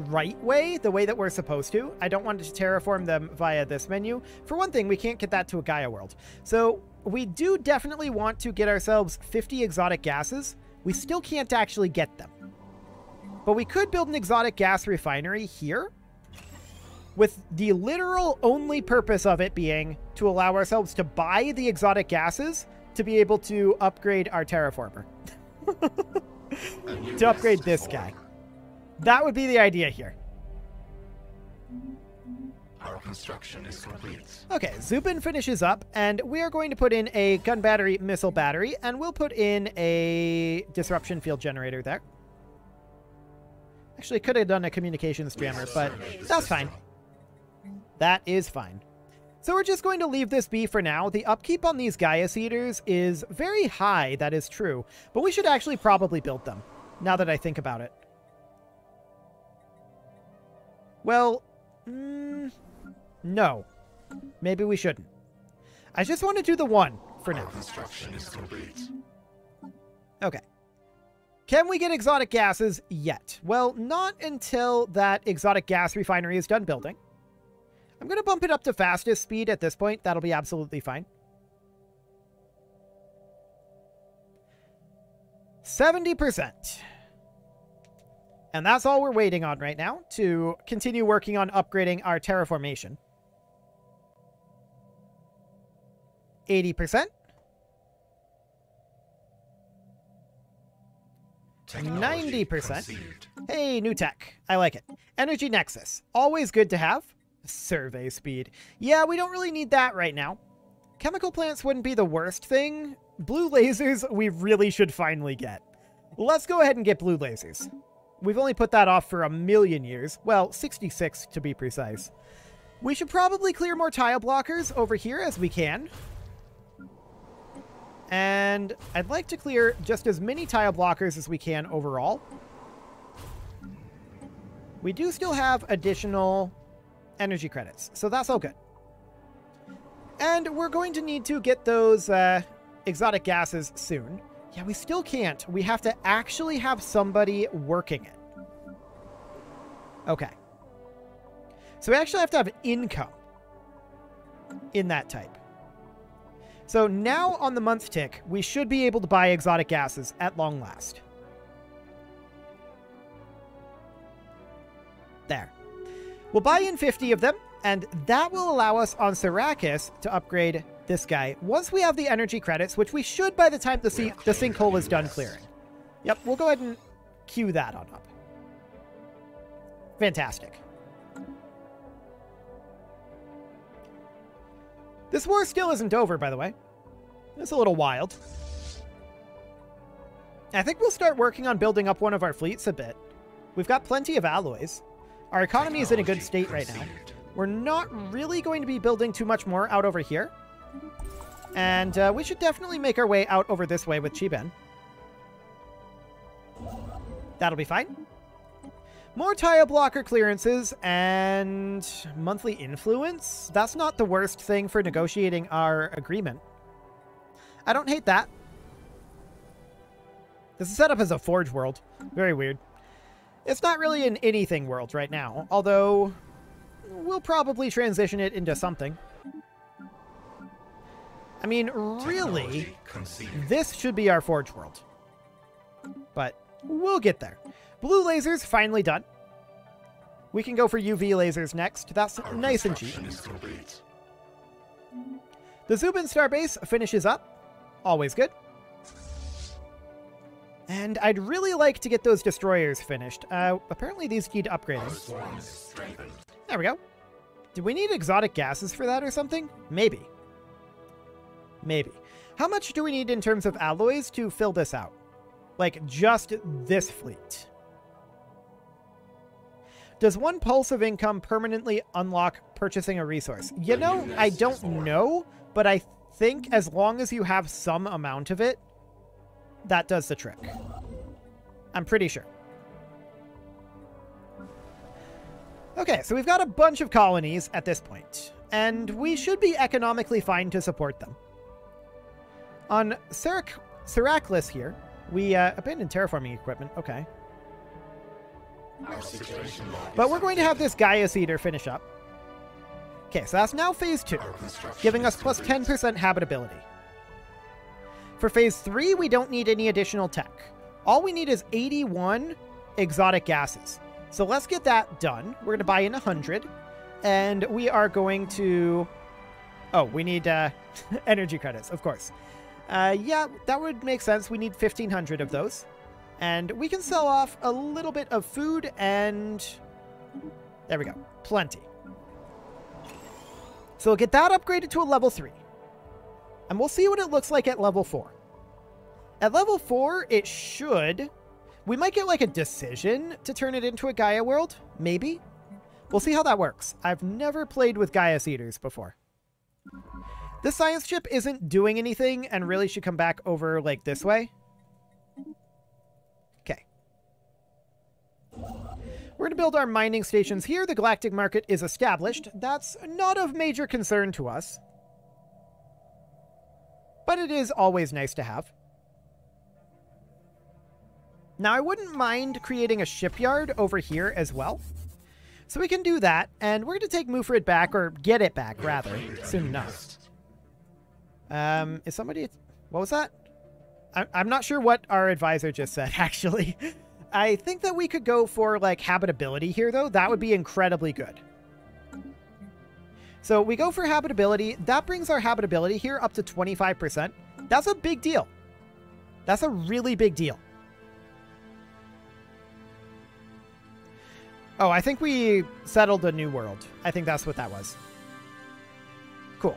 right way, the way that we're supposed to. I don't want to terraform them via this menu. For one thing, we can't get that to a Gaia world. So we do definitely want to get ourselves 50 exotic gases. We still can't actually get them. But we could build an exotic gas refinery here, with the literal only purpose of it being to allow ourselves to buy the exotic gases to be able to upgrade our terraformer. To upgrade this guy. That would be the idea here. Our construction is complete. Okay, Zubin finishes up, and we are going to put in a gun battery, missile battery, and we'll put in a disruption field generator there. Actually, could have done a communications jammer, but that's fine. That is fine. So we're just going to leave this be for now. The upkeep on these Gaia Seeders is very high, that is true. But we should actually probably build them, now that I think about it. Well, no. Maybe we shouldn't. I just want to do the one for now. Construction is complete. Okay. Can we get exotic gases yet? Well, not until that exotic gas refinery is done building. I'm going to bump it up to fastest speed at this point. That'll be absolutely fine. 70%. And that's all we're waiting on right now to continue working on upgrading our terraformation. 80%. 90%. Hey, new tech. I like it. Energy Nexus. Always good to have. Survey speed. Yeah, we don't really need that right now. Chemical plants wouldn't be the worst thing. Blue lasers we really should finally get. Let's go ahead and get blue lasers. We've only put that off for a million years. Well, 66 to be precise. We should probably clear more tile blockers over here as we can. And I'd like to clear just as many tile blockers as we can overall. We do still have additional energy credits, so that's all good. And we're going to need to get those exotic gases soon. Yeah, we still can't. We have to actually have somebody working it. Okay. So we actually have to have income in that type. So now on the month tick, we should be able to buy exotic gases at long last. There. We'll buy in 50 of them, and that will allow us on Serrakis to upgrade this guy once we have the energy credits, which we should by the time the sinkhole is done clearing. Yep, we'll go ahead and queue that on up. Fantastic. This war still isn't over, by the way. It's a little wild. I think we'll start working on building up one of our fleets a bit. We've got plenty of alloys. Our economy is in a good state right now. We're not really going to be building too much more out over here. And we should definitely make our way out over this way with Chiben. That'll be fine. More tile blocker clearances and monthly influence. That's not the worst thing for negotiating our agreement. I don't hate that. This is set up as a forge world. Very weird. It's not really an anything world right now, although we'll probably transition it into something. I mean, really, this should be our forge world. But we'll get there. Blue lasers finally done. We can go for UV lasers next. That's nice and cheap. The Zubin Starbase finishes up. Always good. And I'd really like to get those destroyers finished. Apparently these need upgrading. There we go. Do we need exotic gases for that or something? Maybe. Maybe. How much do we need in terms of alloys to fill this out? Like, just this fleet. Does one pulse of income permanently unlock purchasing a resource? You know, I don't know, but I think as long as you have some amount of it, that does the trick. I'm pretty sure. Okay, so we've got a bunch of colonies at this point, and we should be economically fine to support them. On Seraclis here, we abandoned terraforming equipment. Okay. But we're going to have this Gaia Seeder finish up. Okay, so that's now phase 2, giving us plus 10% habitability. For phase 3, we don't need any additional tech. All we need is 81 exotic gases. So let's get that done. We're going to buy in 100. And we are going to... Oh, we need energy credits, of course. Yeah, that would make sense. We need 1,500 of those. And we can sell off a little bit of food and... There we go. Plenty. So we'll get that upgraded to a level 3. And we'll see what it looks like at level 4. At level 4, it should... We might get like a decision to turn it into a Gaia world. Maybe. We'll see how that works. I've never played with Gaia Seeders before. This science chip isn't doing anything and really should come back over like this way. Okay. We're going to build our mining stations here. The galactic market is established. That's not of major concern to us. But it is always nice to have. Now, I wouldn't mind creating a shipyard over here as well. So we can do that, and we're going to take Mufrid back, or get it back, rather, soon enough. Is somebody... What was that? I'm not sure what our advisor just said, actually. I think that we could go for, like, habitability here, though. That would be incredibly good. So we go for habitability. That brings our habitability here up to 25%. That's a big deal. That's a really big deal. Oh, I think we settled a new world. I think that's what that was. Cool.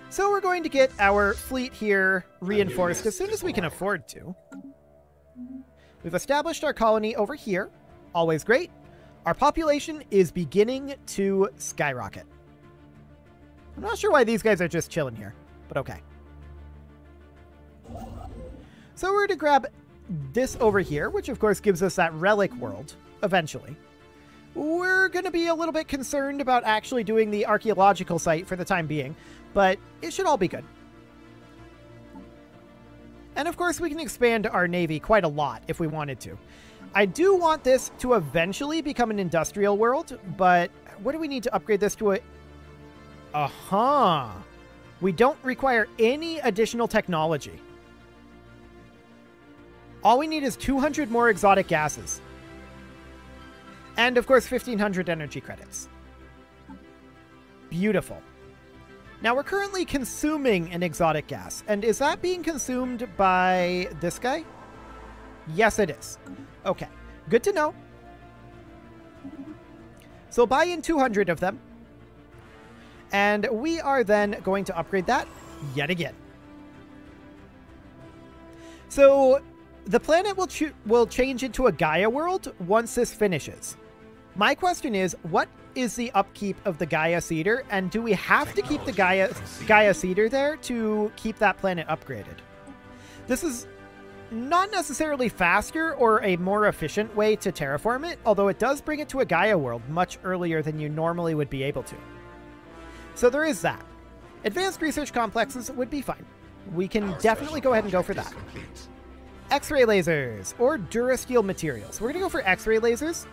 So we're going to get our fleet here reinforced as soon as we can afford to. We've established our colony over here. Always great. Our population is beginning to skyrocket. I'm not sure why these guys are just chilling here, but okay. So we're going to grab this over here, which of course gives us that relic world eventually. We're going to be a little bit concerned about actually doing the archaeological site for the time being, but it should all be good. And of course we can expand our navy quite a lot if we wanted to. I do want this to eventually become an industrial world, but what do we need to upgrade this to a... We don't require any additional technology. All we need is 200 more exotic gases. And, of course, 1,500 energy credits. Beautiful. Now, we're currently consuming an exotic gas. And is that being consumed by this guy? Yes, it is. Okay. Good to know. So buy in 200 of them. And we are then going to upgrade that yet again. So the planet will change into a Gaia world once this finishes. My question is, what is the upkeep of the Gaia Seeder, and do we have to keep the Gaia Seeder there to keep that planet upgraded? This is not necessarily faster or a more efficient way to terraform it, although it does bring it to a Gaia world much earlier than you normally would be able to. So there is that. Advanced research complexes would be fine. We can definitely go ahead and go for that. X-ray lasers or durasteel materials. We're going to go for X-ray lasers.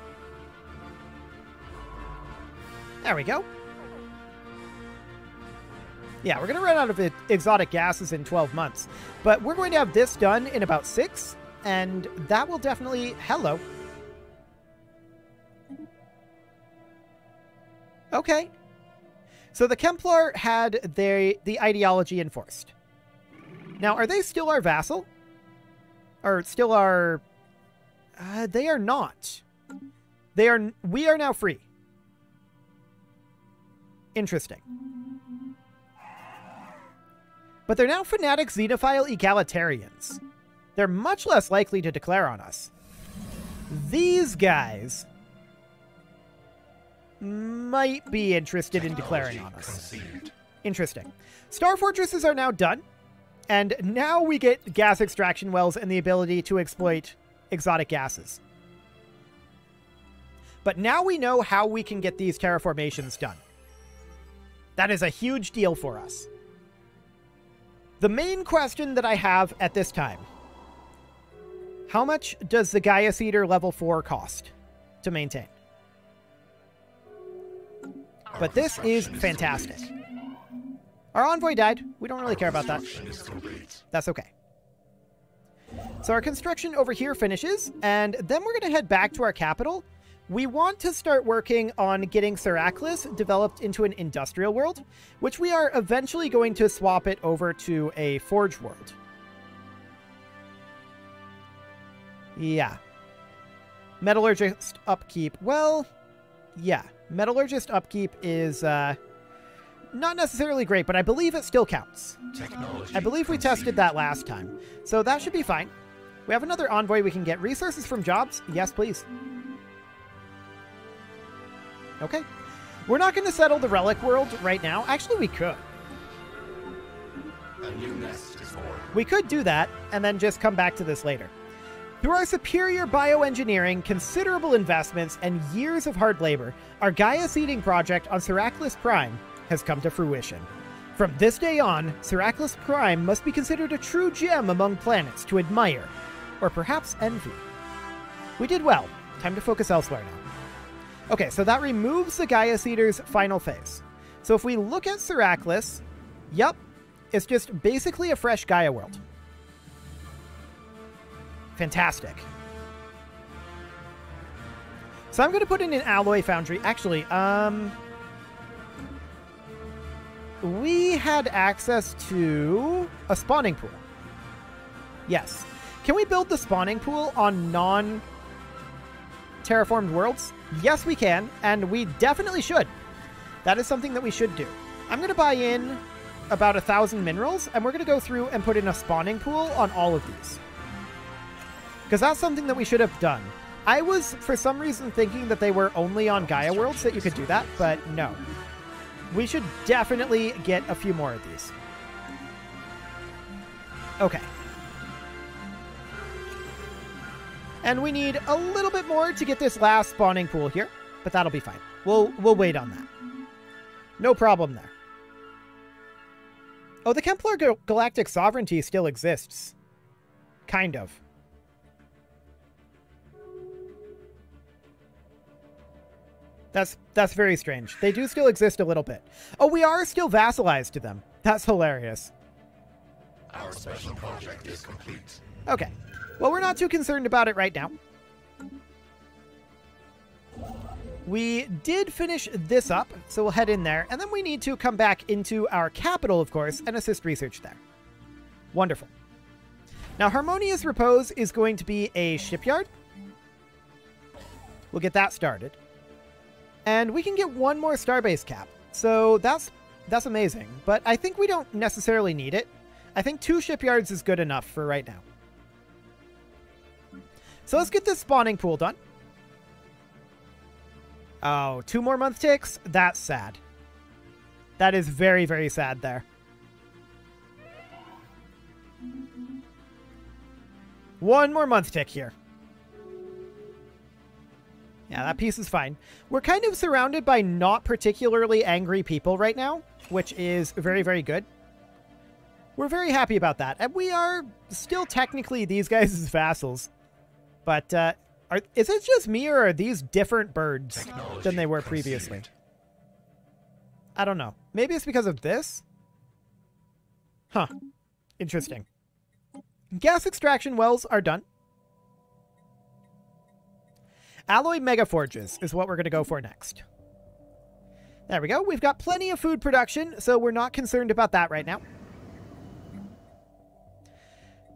There we go. Yeah, we're going to run out of exotic gases in 12 months. But we're going to have this done in about 6. And that will definitely... Hello. Okay. So the Kemplar had the ideology enforced. Now, are they still our vassal? Or still our... they are not. We are now free. Interesting. But they're now fanatic xenophile egalitarians. They're much less likely to declare on us. These guys might be interested in declaring on us. Interesting. Star fortresses are now done. And now we get gas extraction wells and the ability to exploit exotic gases. But now we know how we can get these terraformations done. That is a huge deal for us. The main question that I have at this time: how much does the Gaia Seeder level 4 cost to maintain? But this is fantastic. Our envoy died. We don't really care about that. That's okay. So our construction over here finishes, and then we're going to head back to our capital. We want to start working on getting Seraclis developed into an industrial world, which we are eventually going to swap it over to a forge world. Yeah. Metallurgist upkeep. Well, yeah. Metallurgist upkeep is not necessarily great, but I believe it still counts. I believe we tested that last time, so that should be fine. We have another envoy we can get. Resources from jobs? Yes, please. Okay. We're not going to settle the relic world right now. Actually, we could. A new nest is formed. We could do that and then just come back to this later. Through our superior bioengineering, considerable investments, and years of hard labor, our Gaia seeding project on Seraclis Prime has come to fruition. From this day on, Seraclis Prime must be considered a true gem among planets to admire, or perhaps envy. We did well. Time to focus elsewhere now. Okay, so that removes the Gaia Seeder's final phase. So if we look at Seraclis, yep, it's just basically a fresh Gaia world. Fantastic. So I'm going to put in an alloy foundry. Actually, we had access to a spawning pool. Yes. Can we build the spawning pool on non-terraformed worlds? Yes, we can, and we definitely should. That is something that we should do. I'm going to buy in about 1,000 minerals, and we're going to go through and put in a spawning pool on all of these. Because that's something that we should have done. I was, for some reason, thinking that they were only on Gaia worlds that you could do that, but no. We should definitely get a few more of these. Okay. And we need a little bit more to get this last spawning pool here, but that'll be fine. We'll wait on that. No problem there. Oh, the Kemplar Galactic Sovereignty still exists. Kind of. That's very strange. They do still exist a little bit. Oh, we are still vassalized to them. That's hilarious. Our special project is complete. Okay. Well, we're not too concerned about it right now. We did finish this up, so we'll head in there. And then we need to come back into our capital, of course, and assist research there. Wonderful. Now, Harmonious Repose is going to be a shipyard. We'll get that started. And we can get one more starbase cap. So that's That's amazing. But I think we don't necessarily need it. I think 2 shipyards is good enough for right now. So let's get this spawning pool done. Oh, 2 more month ticks? That's sad. That is very, very sad there. One more month tick here. Yeah, that piece is fine. We're kind of surrounded by not particularly angry people right now, which is very, very good. We're very happy about that. And we are still technically these guys' vassals. But is it just me, or are these different birds than they were previously? I don't know. Maybe it's because of this? Huh. Interesting. Gas extraction wells are done. Alloy mega forges is what we're going to go for next. There we go. We've got plenty of food production, so we're not concerned about that right now.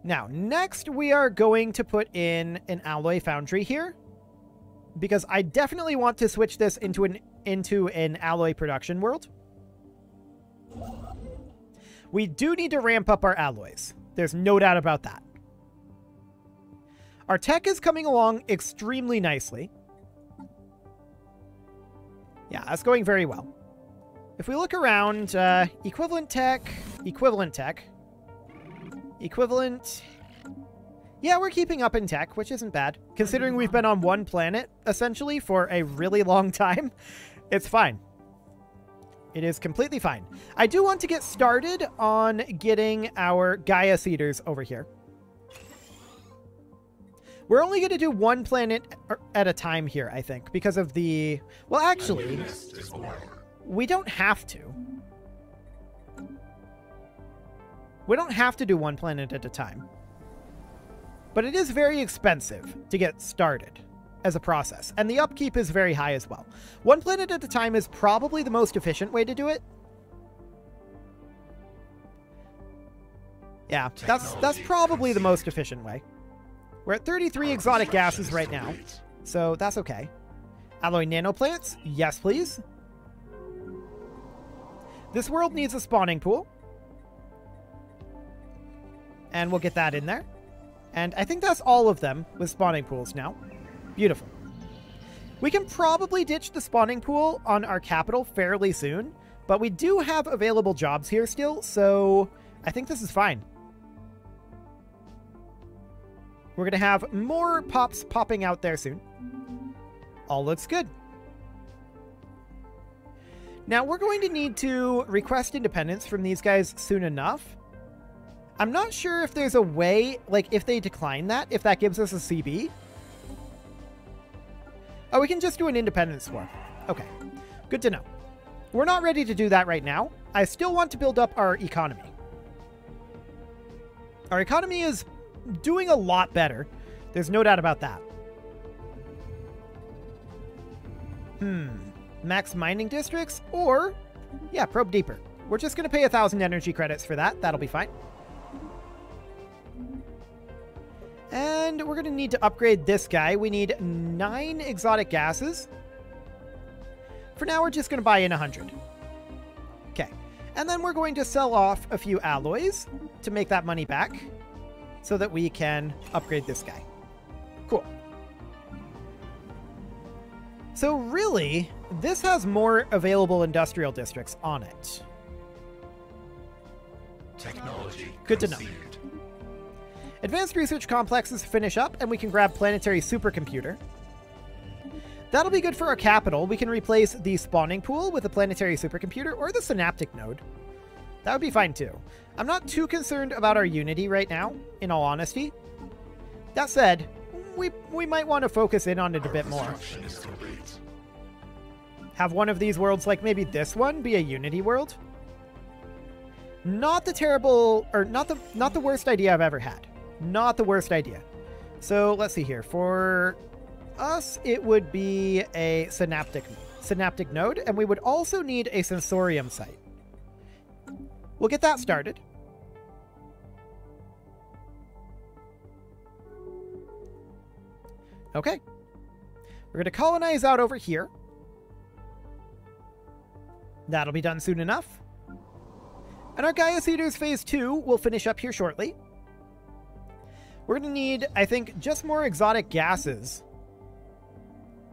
Now, next we are going to put in an alloy foundry here, because I definitely want to switch this into an alloy production world. We do need to ramp up our alloys. There's no doubt about that. Our tech is coming along extremely nicely. Yeah, that's going very well. If we look around, equivalent tech. Yeah, we're keeping up in tech, which isn't bad. Considering we've been on one planet, essentially, for a really long time, it's fine. It is completely fine. I do want to get started on getting our Gaia Seeders over here. We're only going to do one planet at a time here, I think, because of the... Well, actually, we don't have to. We don't have to do one planet at a time. But it is very expensive to get started as a process, and the upkeep is very high as well. One planet at a time is probably the most efficient way to do it. Yeah, that's probably the most efficient way. We're at 33 exotic gases right now, so that's okay. Alloy nanoplants? Yes, please. This world needs a spawning pool. And we'll get that in there. And I think that's all of them with spawning pools now. Beautiful. We can probably ditch the spawning pool on our capital fairly soon, but we do have available jobs here still, so I think this is fine. We're going to have more pops popping out there soon. All looks good. Now, we're going to need to request independence from these guys soon enough. I'm not sure if there's a way, like, if they decline that, if that gives us a CB. Oh, we can just do an independence war. Okay, good to know. We're not ready to do that right now. I still want to build up our economy. Our economy is doing a lot better. There's no doubt about that. Max mining districts, or, yeah, probe deeper. We're just going to pay 1,000 energy credits for that. That'll be fine. And we're going to need to upgrade this guy. We need 9 exotic gases. For now, we're just going to buy in 100. Okay. And then we're going to sell off a few alloys to make that money back so that we can upgrade this guy. Cool. So really, this has more available industrial districts on it. Technology Good to know. conceived. Advanced research complexes finish up, and we can grab planetary supercomputer. That'll be good for our capital. We can replace the spawning pool with a planetary supercomputer or the synaptic node. That would be fine too. I'm not too concerned about our Unity right now, in all honesty. That said, we might want to focus in on it a bit more. Construction is complete. Have one of these worlds, like maybe this one, be a Unity world. Not the terrible, or not the worst idea I've ever had. Not the worst idea. So let's see here. For us, it would be a synaptic node, and we would also need a sensorium site. We'll get that started. Okay. We're going to colonize out over here. That'll be done soon enough. And our Gaia Seeders Phase 2 will finish up here shortly. We're going to need, I think, just more exotic gases.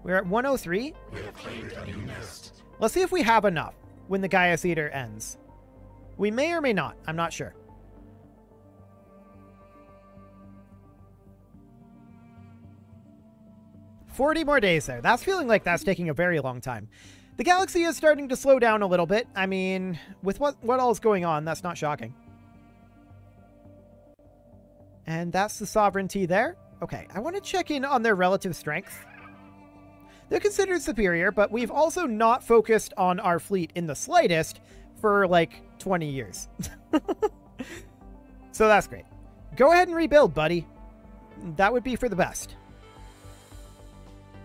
We're at 103. We have claimed a new nest. Let's see if we have enough when the Gaia Seeder ends. We may or may not. I'm not sure. "40 more days there." That's feeling like that's taking a very long time. The galaxy is starting to slow down a little bit. I mean, with what all is going on, that's not shocking. And that's the sovereignty there. Okay, I want to check in on their relative strength. They're considered superior, but we've also not focused on our fleet in the slightest for like 20 years. So that's great. Go ahead and rebuild, buddy. That would be for the best.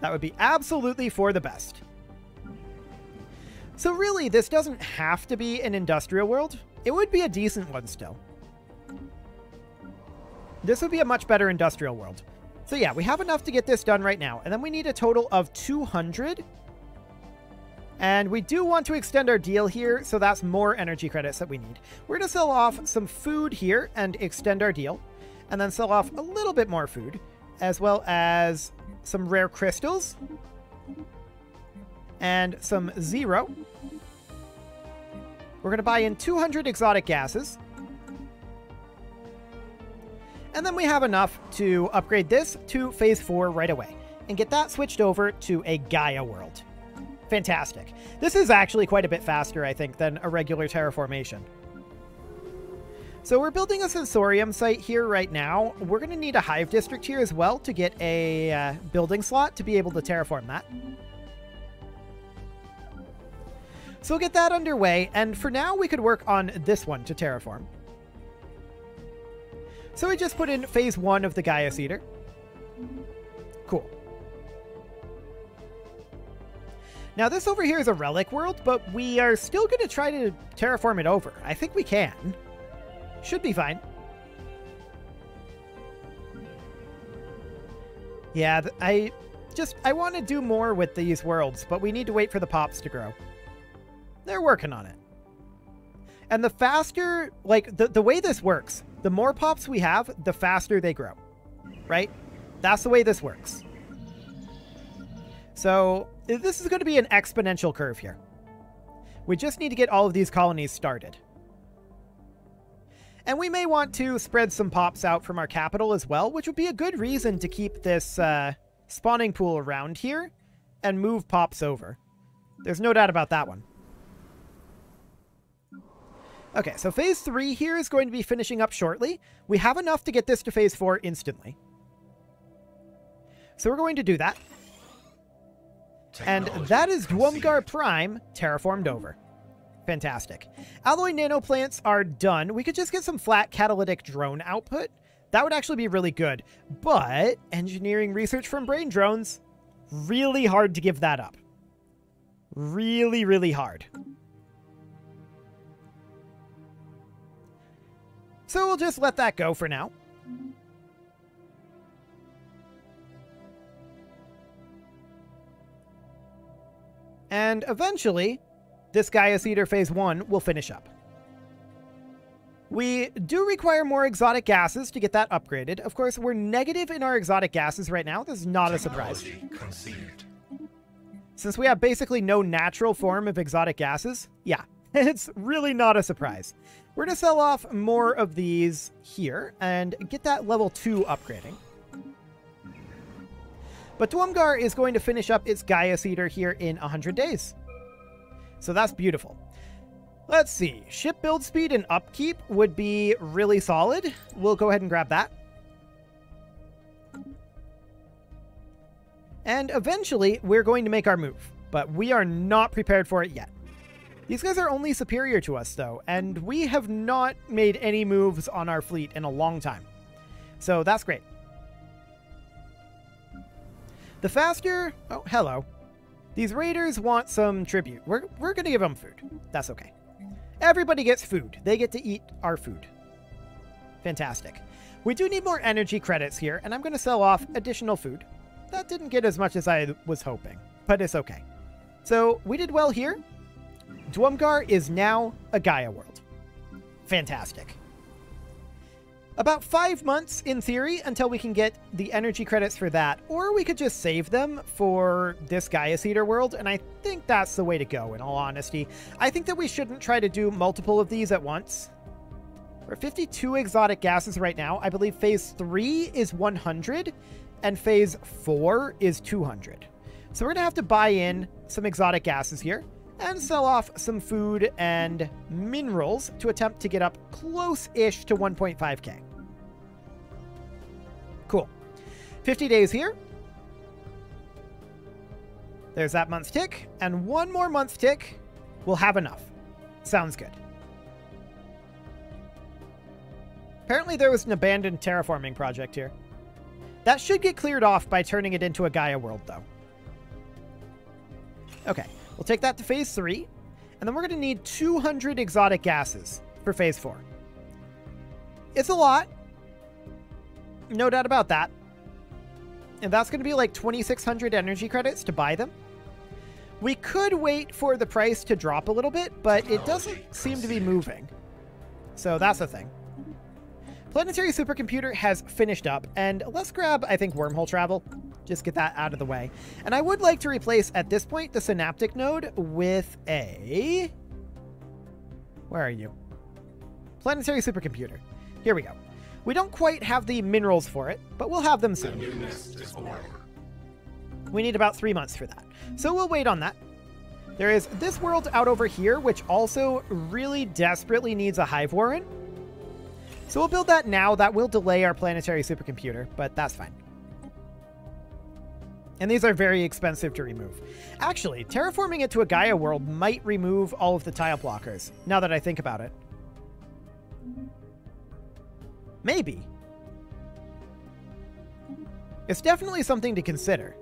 That would be absolutely for the best. So really, this doesn't have to be an industrial world. It would be a decent one still. This would be a much better industrial world. So yeah, we have enough to get this done right now. And then we need a total of 200. And we do want to extend our deal here, so that's more energy credits that we need. We're going to sell off some food here and extend our deal. And then sell off a little bit more food, as well as some rare crystals. And some zero. We're going to buy in 200 exotic gases. And then we have enough to upgrade this to Phase 4 right away. And get that switched over to a Gaia world. Fantastic. This is actually quite a bit faster, I think, than a regular terraformation. So we're building a sensorium site here right now. We're going to need a hive district here as well to get a building slot to be able to terraform that. So we'll get that underway, and for now we could work on this one to terraform. So we just put in Phase 1 of the Gaia Seeder. Cool. Now this over here is a relic world, but we are still going to try to terraform it over. I think we can. Should be fine. Yeah, I want to do more with these worlds, but we need to wait for the pops to grow. They're working on it. And the faster, like, the way this works, the more pops we have, the faster they grow. Right? That's the way this works. So, this is going to be an exponential curve here. We just need to get all of these colonies started. And we may want to spread some pops out from our capital as well, which would be a good reason to keep this spawning pool around here and move pops over. There's no doubt about that one. Okay, so Phase 3 here is going to be finishing up shortly. We have enough to get this to Phase 4 instantly. So we're going to do that. And that is Dwumgar Prime terraformed over. Fantastic. Alloy nanoplants are done. We could just get some flat catalytic drone output. That would actually be really good. But engineering research from brain drones, really hard to give that up. Really, really hard. So we'll just let that go for now. And eventually, this Gaia Seeder Phase 1 will finish up. We do require more exotic gases to get that upgraded. Of course, we're negative in our exotic gases right now. This is not a surprise. Conceived. Since we have basically no natural form of exotic gases, yeah, it's really not a surprise. We're going to sell off more of these here and get that level 2 upgrading. But Dwumgar is going to finish up its Gaia Seeder here in 100 days. So that's beautiful. Let's see. Ship build speed and upkeep would be really solid. We'll go ahead and grab that. And eventually, we're going to make our move. But we are not prepared for it yet. These guys are only superior to us, though. And we have not made any moves on our fleet in a long time. So that's great. The faster... Oh, hello. These raiders want some tribute. We're going to give them food. That's okay. Everybody gets food. They get to eat our food. Fantastic. We do need more energy credits here, and I'm going to sell off additional food. That didn't get as much as I was hoping, but it's okay. So we did well here. Dwumgar is now a Gaia world. Fantastic. About 5 months, in theory, until we can get the energy credits for that. Or we could just save them for this Gaius Eater world, and I think that's the way to go, in all honesty. I think that we shouldn't try to do multiple of these at once. We're at 52 exotic gases right now. I believe phase 3 is 100, and phase 4 is 200. So we're going to have to buy in some exotic gases here, and sell off some food and minerals to attempt to get up close-ish to 1.5k. Cool. 50 days here. There's that month's tick, and one more month's tick. We'll have enough. Sounds good. Apparently there was an abandoned terraforming project here. That should get cleared off by turning it into a Gaia world, though. Okay. We'll take that to phase 3, and then we're going to need 200 exotic gases for phase 4. It's a lot. No doubt about that. And that's going to be like 2,600 energy credits to buy them. We could wait for the price to drop a little bit, but it doesn't seem to be moving. So that's the thing. Planetary supercomputer has finished up, and let's grab, I think, wormhole travel. Just get that out of the way. And I would like to replace, at this point, the synaptic node with a... Where are you? Planetary supercomputer. Here we go. We don't quite have the minerals for it, but we'll have them soon. We need about 3 months for that. So we'll wait on that. There is this world out over here, which also really desperately needs a hive warren. So we'll build that now. That will delay our planetary supercomputer, but that's fine. And these are very expensive to remove. Actually, terraforming it to a Gaia world might remove all of the tile blockers, now that I think about it. Maybe. It's definitely something to consider.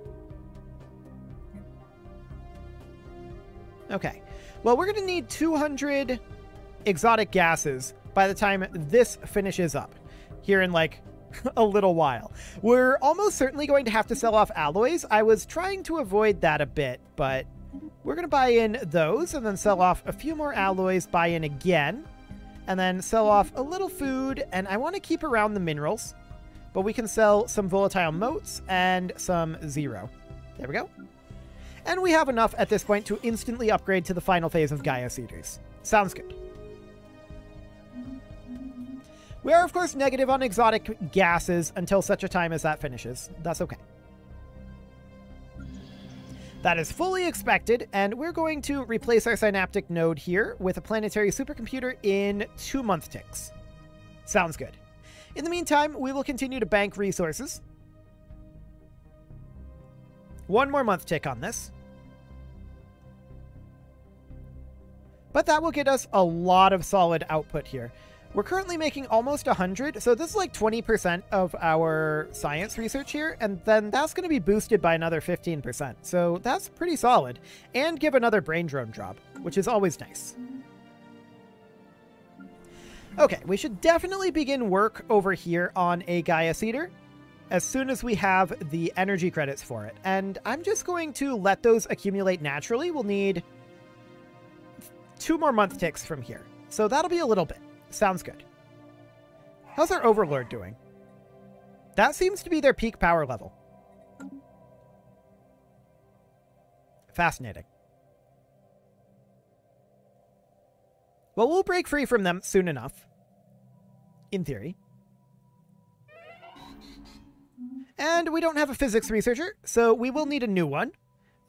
Okay. Well, we're going to need 200 exotic gases by the time this finishes up. Here in, like, a little while. We're almost certainly going to have to sell off alloys. I was trying to avoid that a bit, but we're going to buy in those and then sell off a few more alloys, buy in again, and then sell off a little food. And I want to keep around the minerals, but we can sell some volatile motes and some zero. There we go. And we have enough at this point to instantly upgrade to the final phase of Gaius Eaters. Sounds good. We are, of course, negative on exotic gases until such a time as that finishes. That's okay. That is fully expected, and we're going to replace our synaptic node here with a planetary supercomputer in 2-month ticks. Sounds good. In the meantime, we will continue to bank resources. 1 more month tick on this. But that will get us a lot of solid output here. We're currently making almost 100, so this is like 20% of our science research here, and then that's going to be boosted by another 15%. So that's pretty solid, and give another brain drone job, which is always nice. Okay, we should definitely begin work over here on a Gaius Eater as soon as we have the energy credits for it. And I'm just going to let those accumulate naturally. We'll need 2 more month ticks from here, so that'll be a little bit. Sounds good. How's our Overlord doing? That seems to be their peak power level. Fascinating. Well, we'll break free from them soon enough. In theory. And we don't have a physics researcher, so we will need a new one.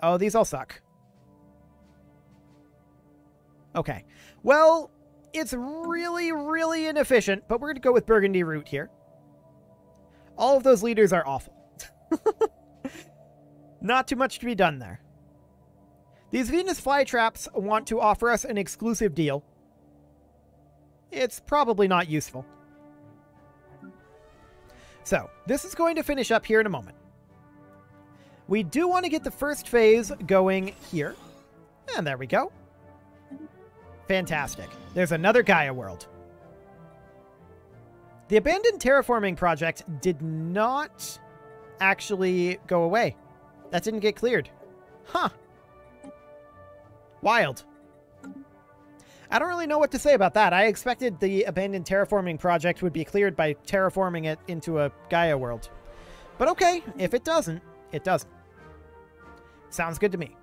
Oh, these all suck. Okay. Well, it's really, really inefficient, but we're going to go with Burgundy Root here. All of those leaders are awful. Not too much to be done there. These Venus flytraps want to offer us an exclusive deal. It's probably not useful. So, this is going to finish up here in a moment. We do want to get the first phase going here. And there we go. Fantastic. There's another Gaia world. The abandoned terraforming project did not actually go away. That didn't get cleared. Huh. Wild. I don't really know what to say about that. I expected the abandoned terraforming project would be cleared by terraforming it into a Gaia world. But okay, if it doesn't, it doesn't. Sounds good to me.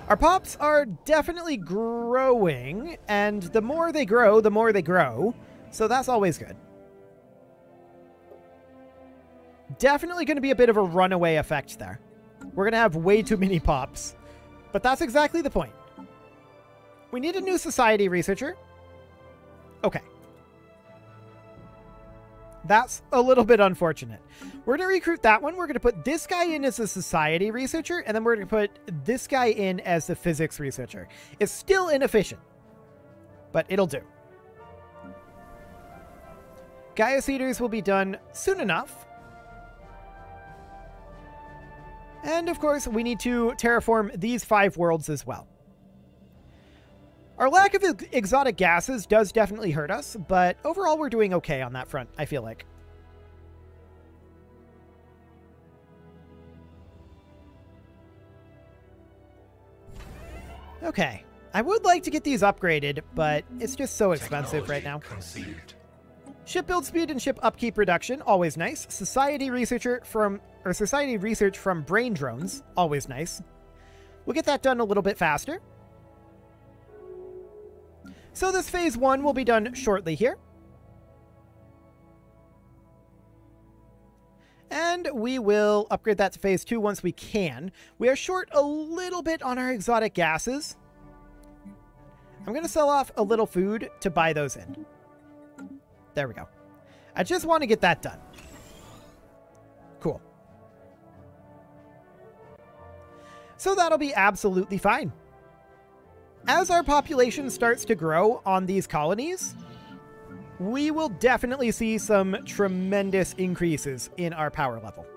Our pops are definitely growing, and the more they grow, the more they grow. So that's always good. Definitely going to be a bit of a runaway effect there. We're going to have way too many pops. But that's exactly the point. We need a new society researcher. Okay. That's a little bit unfortunate. We're going to recruit that one. We're going to put this guy in as a society researcher, and then we're going to put this guy in as the physics researcher. It's still inefficient, but it'll do. Gaia Seeders will be done soon enough. And of course, we need to terraform these 5 worlds as well. Our lack of exotic gases does definitely hurt us, but overall we're doing okay on that front, I feel like. Okay. I would like to get these upgraded, but it's just so expensive right now. Conceived. Ship build speed and ship upkeep reduction, always nice. Society research from brain drones, always nice. We'll get that done a little bit faster. So this phase 1 will be done shortly here. And we will upgrade that to phase 2 once we can. We are short a little bit on our exotic gases. I'm going to sell off a little food to buy those in. There we go. I just want to get that done. Cool. So that'll be absolutely fine. As our population starts to grow on these colonies, we will definitely see some tremendous increases in our power level.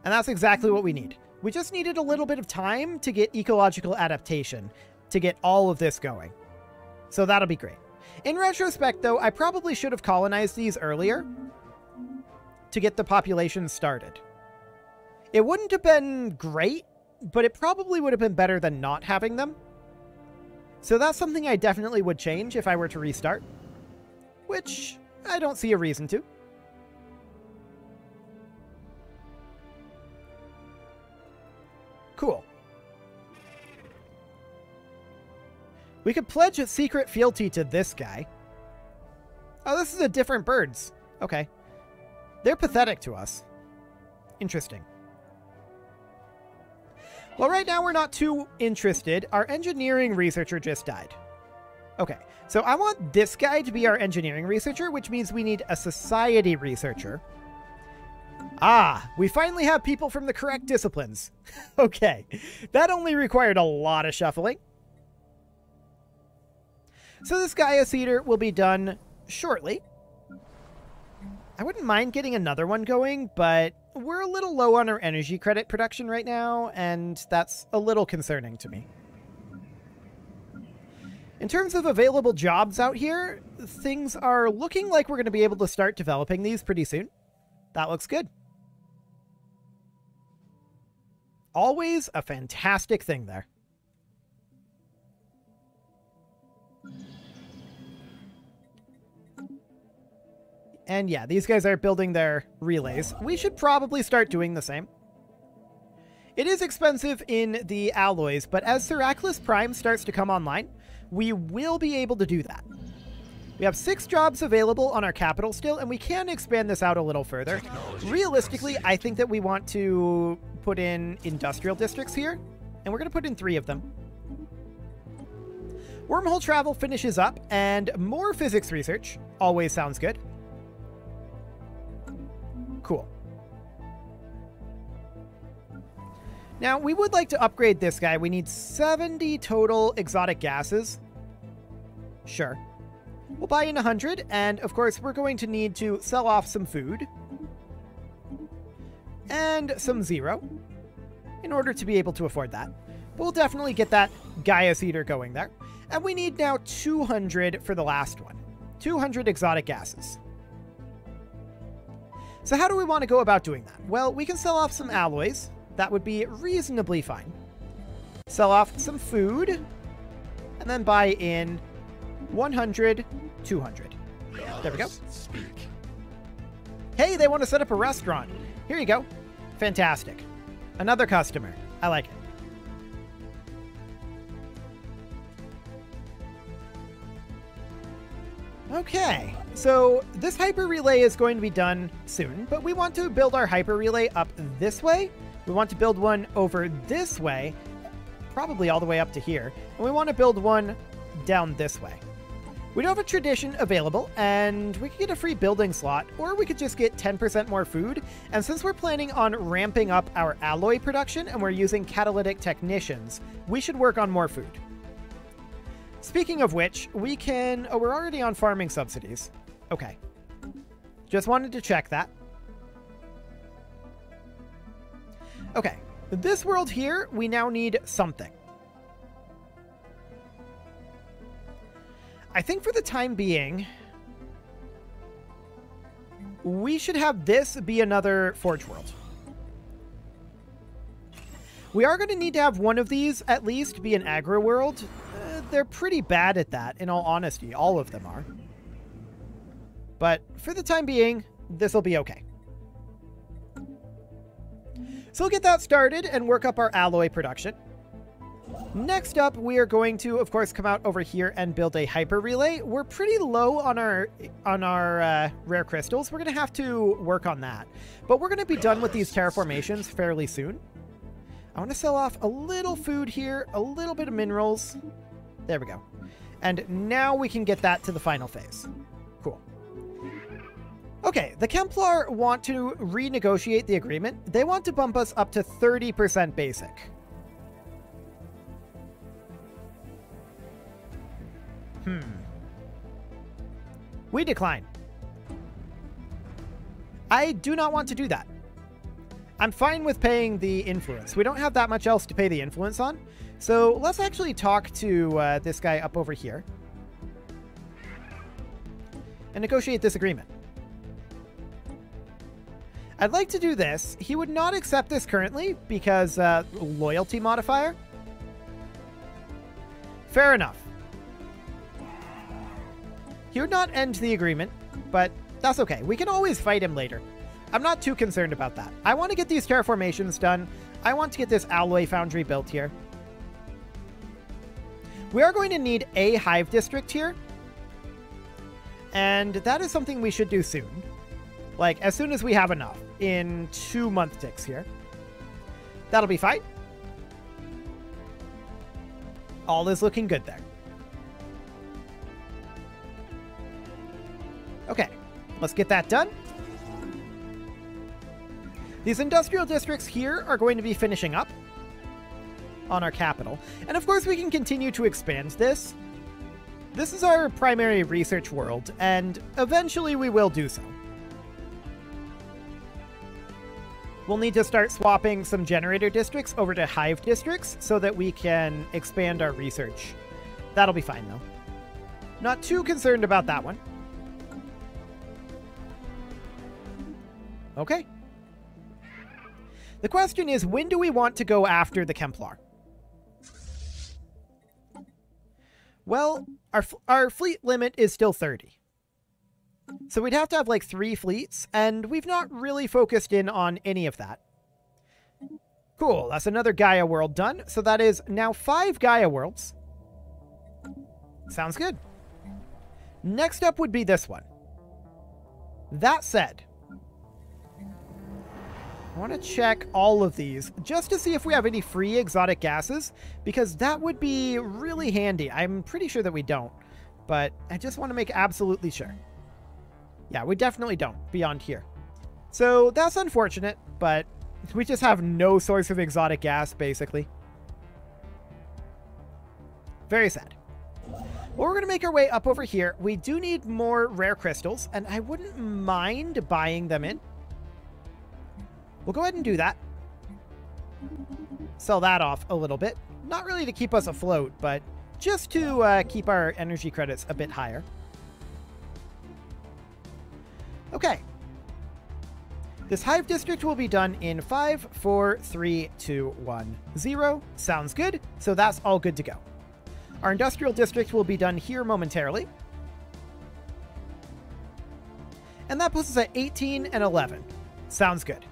And that's exactly what we need. We just needed a little bit of time to get ecological adaptation to get all of this going. So that'll be great. In retrospect, though, I probably should have colonized these earlier to get the population started. It wouldn't have been great, but it probably would have been better than not having them. So that's something I definitely would change if I were to restart, which I don't see a reason to. Cool. We could pledge a secret fealty to this guy. Oh, this is a different birds. Okay. They're pathetic to us. Interesting. Well, right now we're not too interested. Our engineering researcher just died. Okay, so I want this guy to be our engineering researcher, which means we need a society researcher. Ah, we finally have people from the correct disciplines. Okay, that only required a lot of shuffling. So this Gaia Seeder will be done shortly. I wouldn't mind getting another one going, but we're a little low on our energy credit production right now, and that's a little concerning to me. In terms of available jobs out here, things are looking like we're going to be able to start developing these pretty soon. That looks good. Always a fantastic thing there. And yeah, these guys are building their relays. We should probably start doing the same. It is expensive in the alloys, but as Seraclus Prime starts to come online, we will be able to do that. We have 6 jobs available on our capital still, and we can expand this out a little further. Realistically, I think that we want to put in industrial districts here, and we're going to put in 3 of them. Wormhole travel finishes up, and more physics research always sounds good. Cool. Now, we would like to upgrade this guy. We need 70 total exotic gases. Sure. We'll buy in 100, and of course, we're going to need to sell off some food. And some 0 in order to be able to afford that. We'll definitely get that Gaia Seeder going there. And we need now 200 for the last one. 200 exotic gases. So how do we want to go about doing that? Well, we can sell off some alloys. That would be reasonably fine. Sell off some food, and then buy in 100, 200. There we go. Speak. Hey, they want to set up a restaurant. Here you go. Fantastic. Another customer. I like it. Okay, so this hyper relay is going to be done soon, but we want to build our hyper relay up this way. We want to build one over this way, probably all the way up to here, and we want to build one down this way. We don't have a tradition available, and we could get a free building slot, or we could just get 10% more food. And since we're planning on ramping up our alloy production and we're using catalytic technicians, we should work on more food. Speaking of which, we can... Oh, we're already on farming subsidies. Okay. Just wanted to check that. Okay. This world here, we now need something. I think for the time being, we should have this be another Forge World. We are going to need to have one of these at least be an Agro World. They're pretty bad at that, in all honesty. All of them are. But for the time being, this will be okay. So we'll get that started and work up our alloy production. Next up, we are going to, of course, come out over here and build a hyper relay. We're pretty low on our rare crystals. We're going to have to work on that. But we're going to be done with these terraformations fairly soon. I want to sell off a little food here, a little bit of minerals. There we go. And now we can get that to the final phase. Cool. Okay, the Kemplar want to renegotiate the agreement. They want to bump us up to 30% basic. We decline. I do not want to do that. I'm fine with paying the influence. We don't have that much else to pay the influence on. So let's actually talk to this guy up over here and negotiate this agreement. I'd like to do this. He would not accept this currently because loyalty modifier. Fair enough. He would not end the agreement, but that's okay. We can always fight him later. I'm not too concerned about that. I want to get these terraformations done. I want to get this alloy foundry built here. We are going to need a hive district here. And that is something we should do soon. Like, as soon as we have enough. In 2 month ticks here. That'll be fine. All is looking good there. Okay, let's get that done. These industrial districts here are going to be finishing up on our capital. And of course we can continue to expand this. This is our primary research world, and eventually we will do so. We'll need to start swapping some generator districts over to hive districts so that we can expand our research. That'll be fine though. Not too concerned about that one. Okay. The question is, when do we want to go after the Kemplar? Well, our fleet limit is still 30. So we'd have to have like 3 fleets, and we've not really focused in on any of that. Cool, that's another Gaia world done. So that is now 5 Gaia worlds. Sounds good. Next up would be this one. That said, I want to check all of these just to see if we have any free exotic gases, because that would be really handy. I'm pretty sure that we don't, but I just want to make absolutely sure. Yeah, we definitely don't beyond here. So that's unfortunate, but we just have no source of exotic gas, basically. Very sad. Well, we're going to make our way up over here. We do need more rare crystals, and I wouldn't mind buying them in. We'll go ahead and do that. Sell that off a little bit. Not really to keep us afloat, but just to keep our energy credits a bit higher. Okay. This hive district will be done in 5, 4, 3, 2, 1, 0. Sounds good. So that's all good to go. Our industrial district will be done here momentarily. And that puts us at 18 and 11. Sounds good.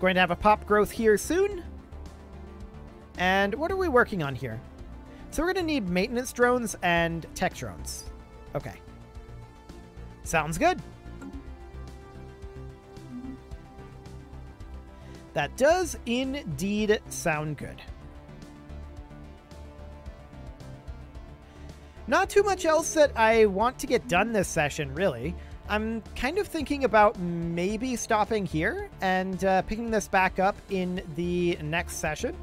Going to have a pop growth here soon. And what are we working on here? So we're going to need maintenance drones and tech drones. Okay. Sounds good. That does indeed sound good. Not too much else that I want to get done this session, really. I'm kind of thinking about maybe stopping here and picking this back up in the next session.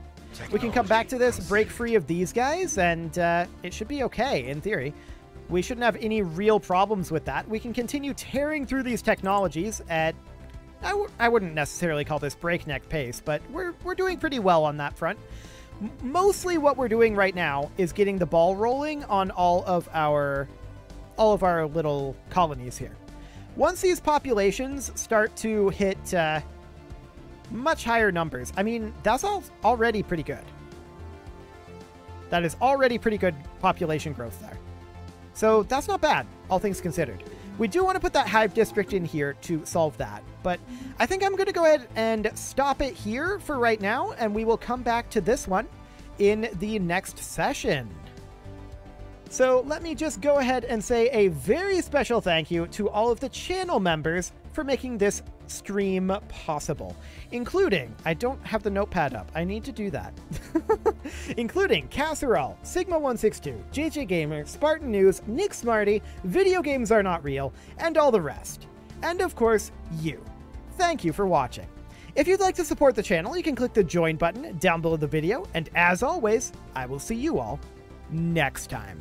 We can come back to this, break free of these guys, and it should be okay, in theory. We shouldn't have any real problems with that. We can continue tearing through these technologies at, I wouldn't necessarily call this breakneck pace, but we're doing pretty well on that front. Mostly what we're doing right now is getting the ball rolling on all of our little colonies here. Once these populations start to hit much higher numbers, I mean, that's already pretty good. That is already pretty good population growth there. So that's not bad, all things considered. We do want to put that hive district in here to solve that, but I think I'm going to go ahead and stop it here for right now, and we will come back to this one in the next session. So let me just go ahead and say a very special thank you to all of the channel members for making this stream possible, including, I don't have the notepad up, I need to do that, including Casserole, Sigma162, JJ Gamer, Spartan News, Nick Smarty, Video Games Are Not Real, and all the rest. And of course, you. Thank you for watching. If you'd like to support the channel, you can click the join button down below the video, and as always, I will see you all next time.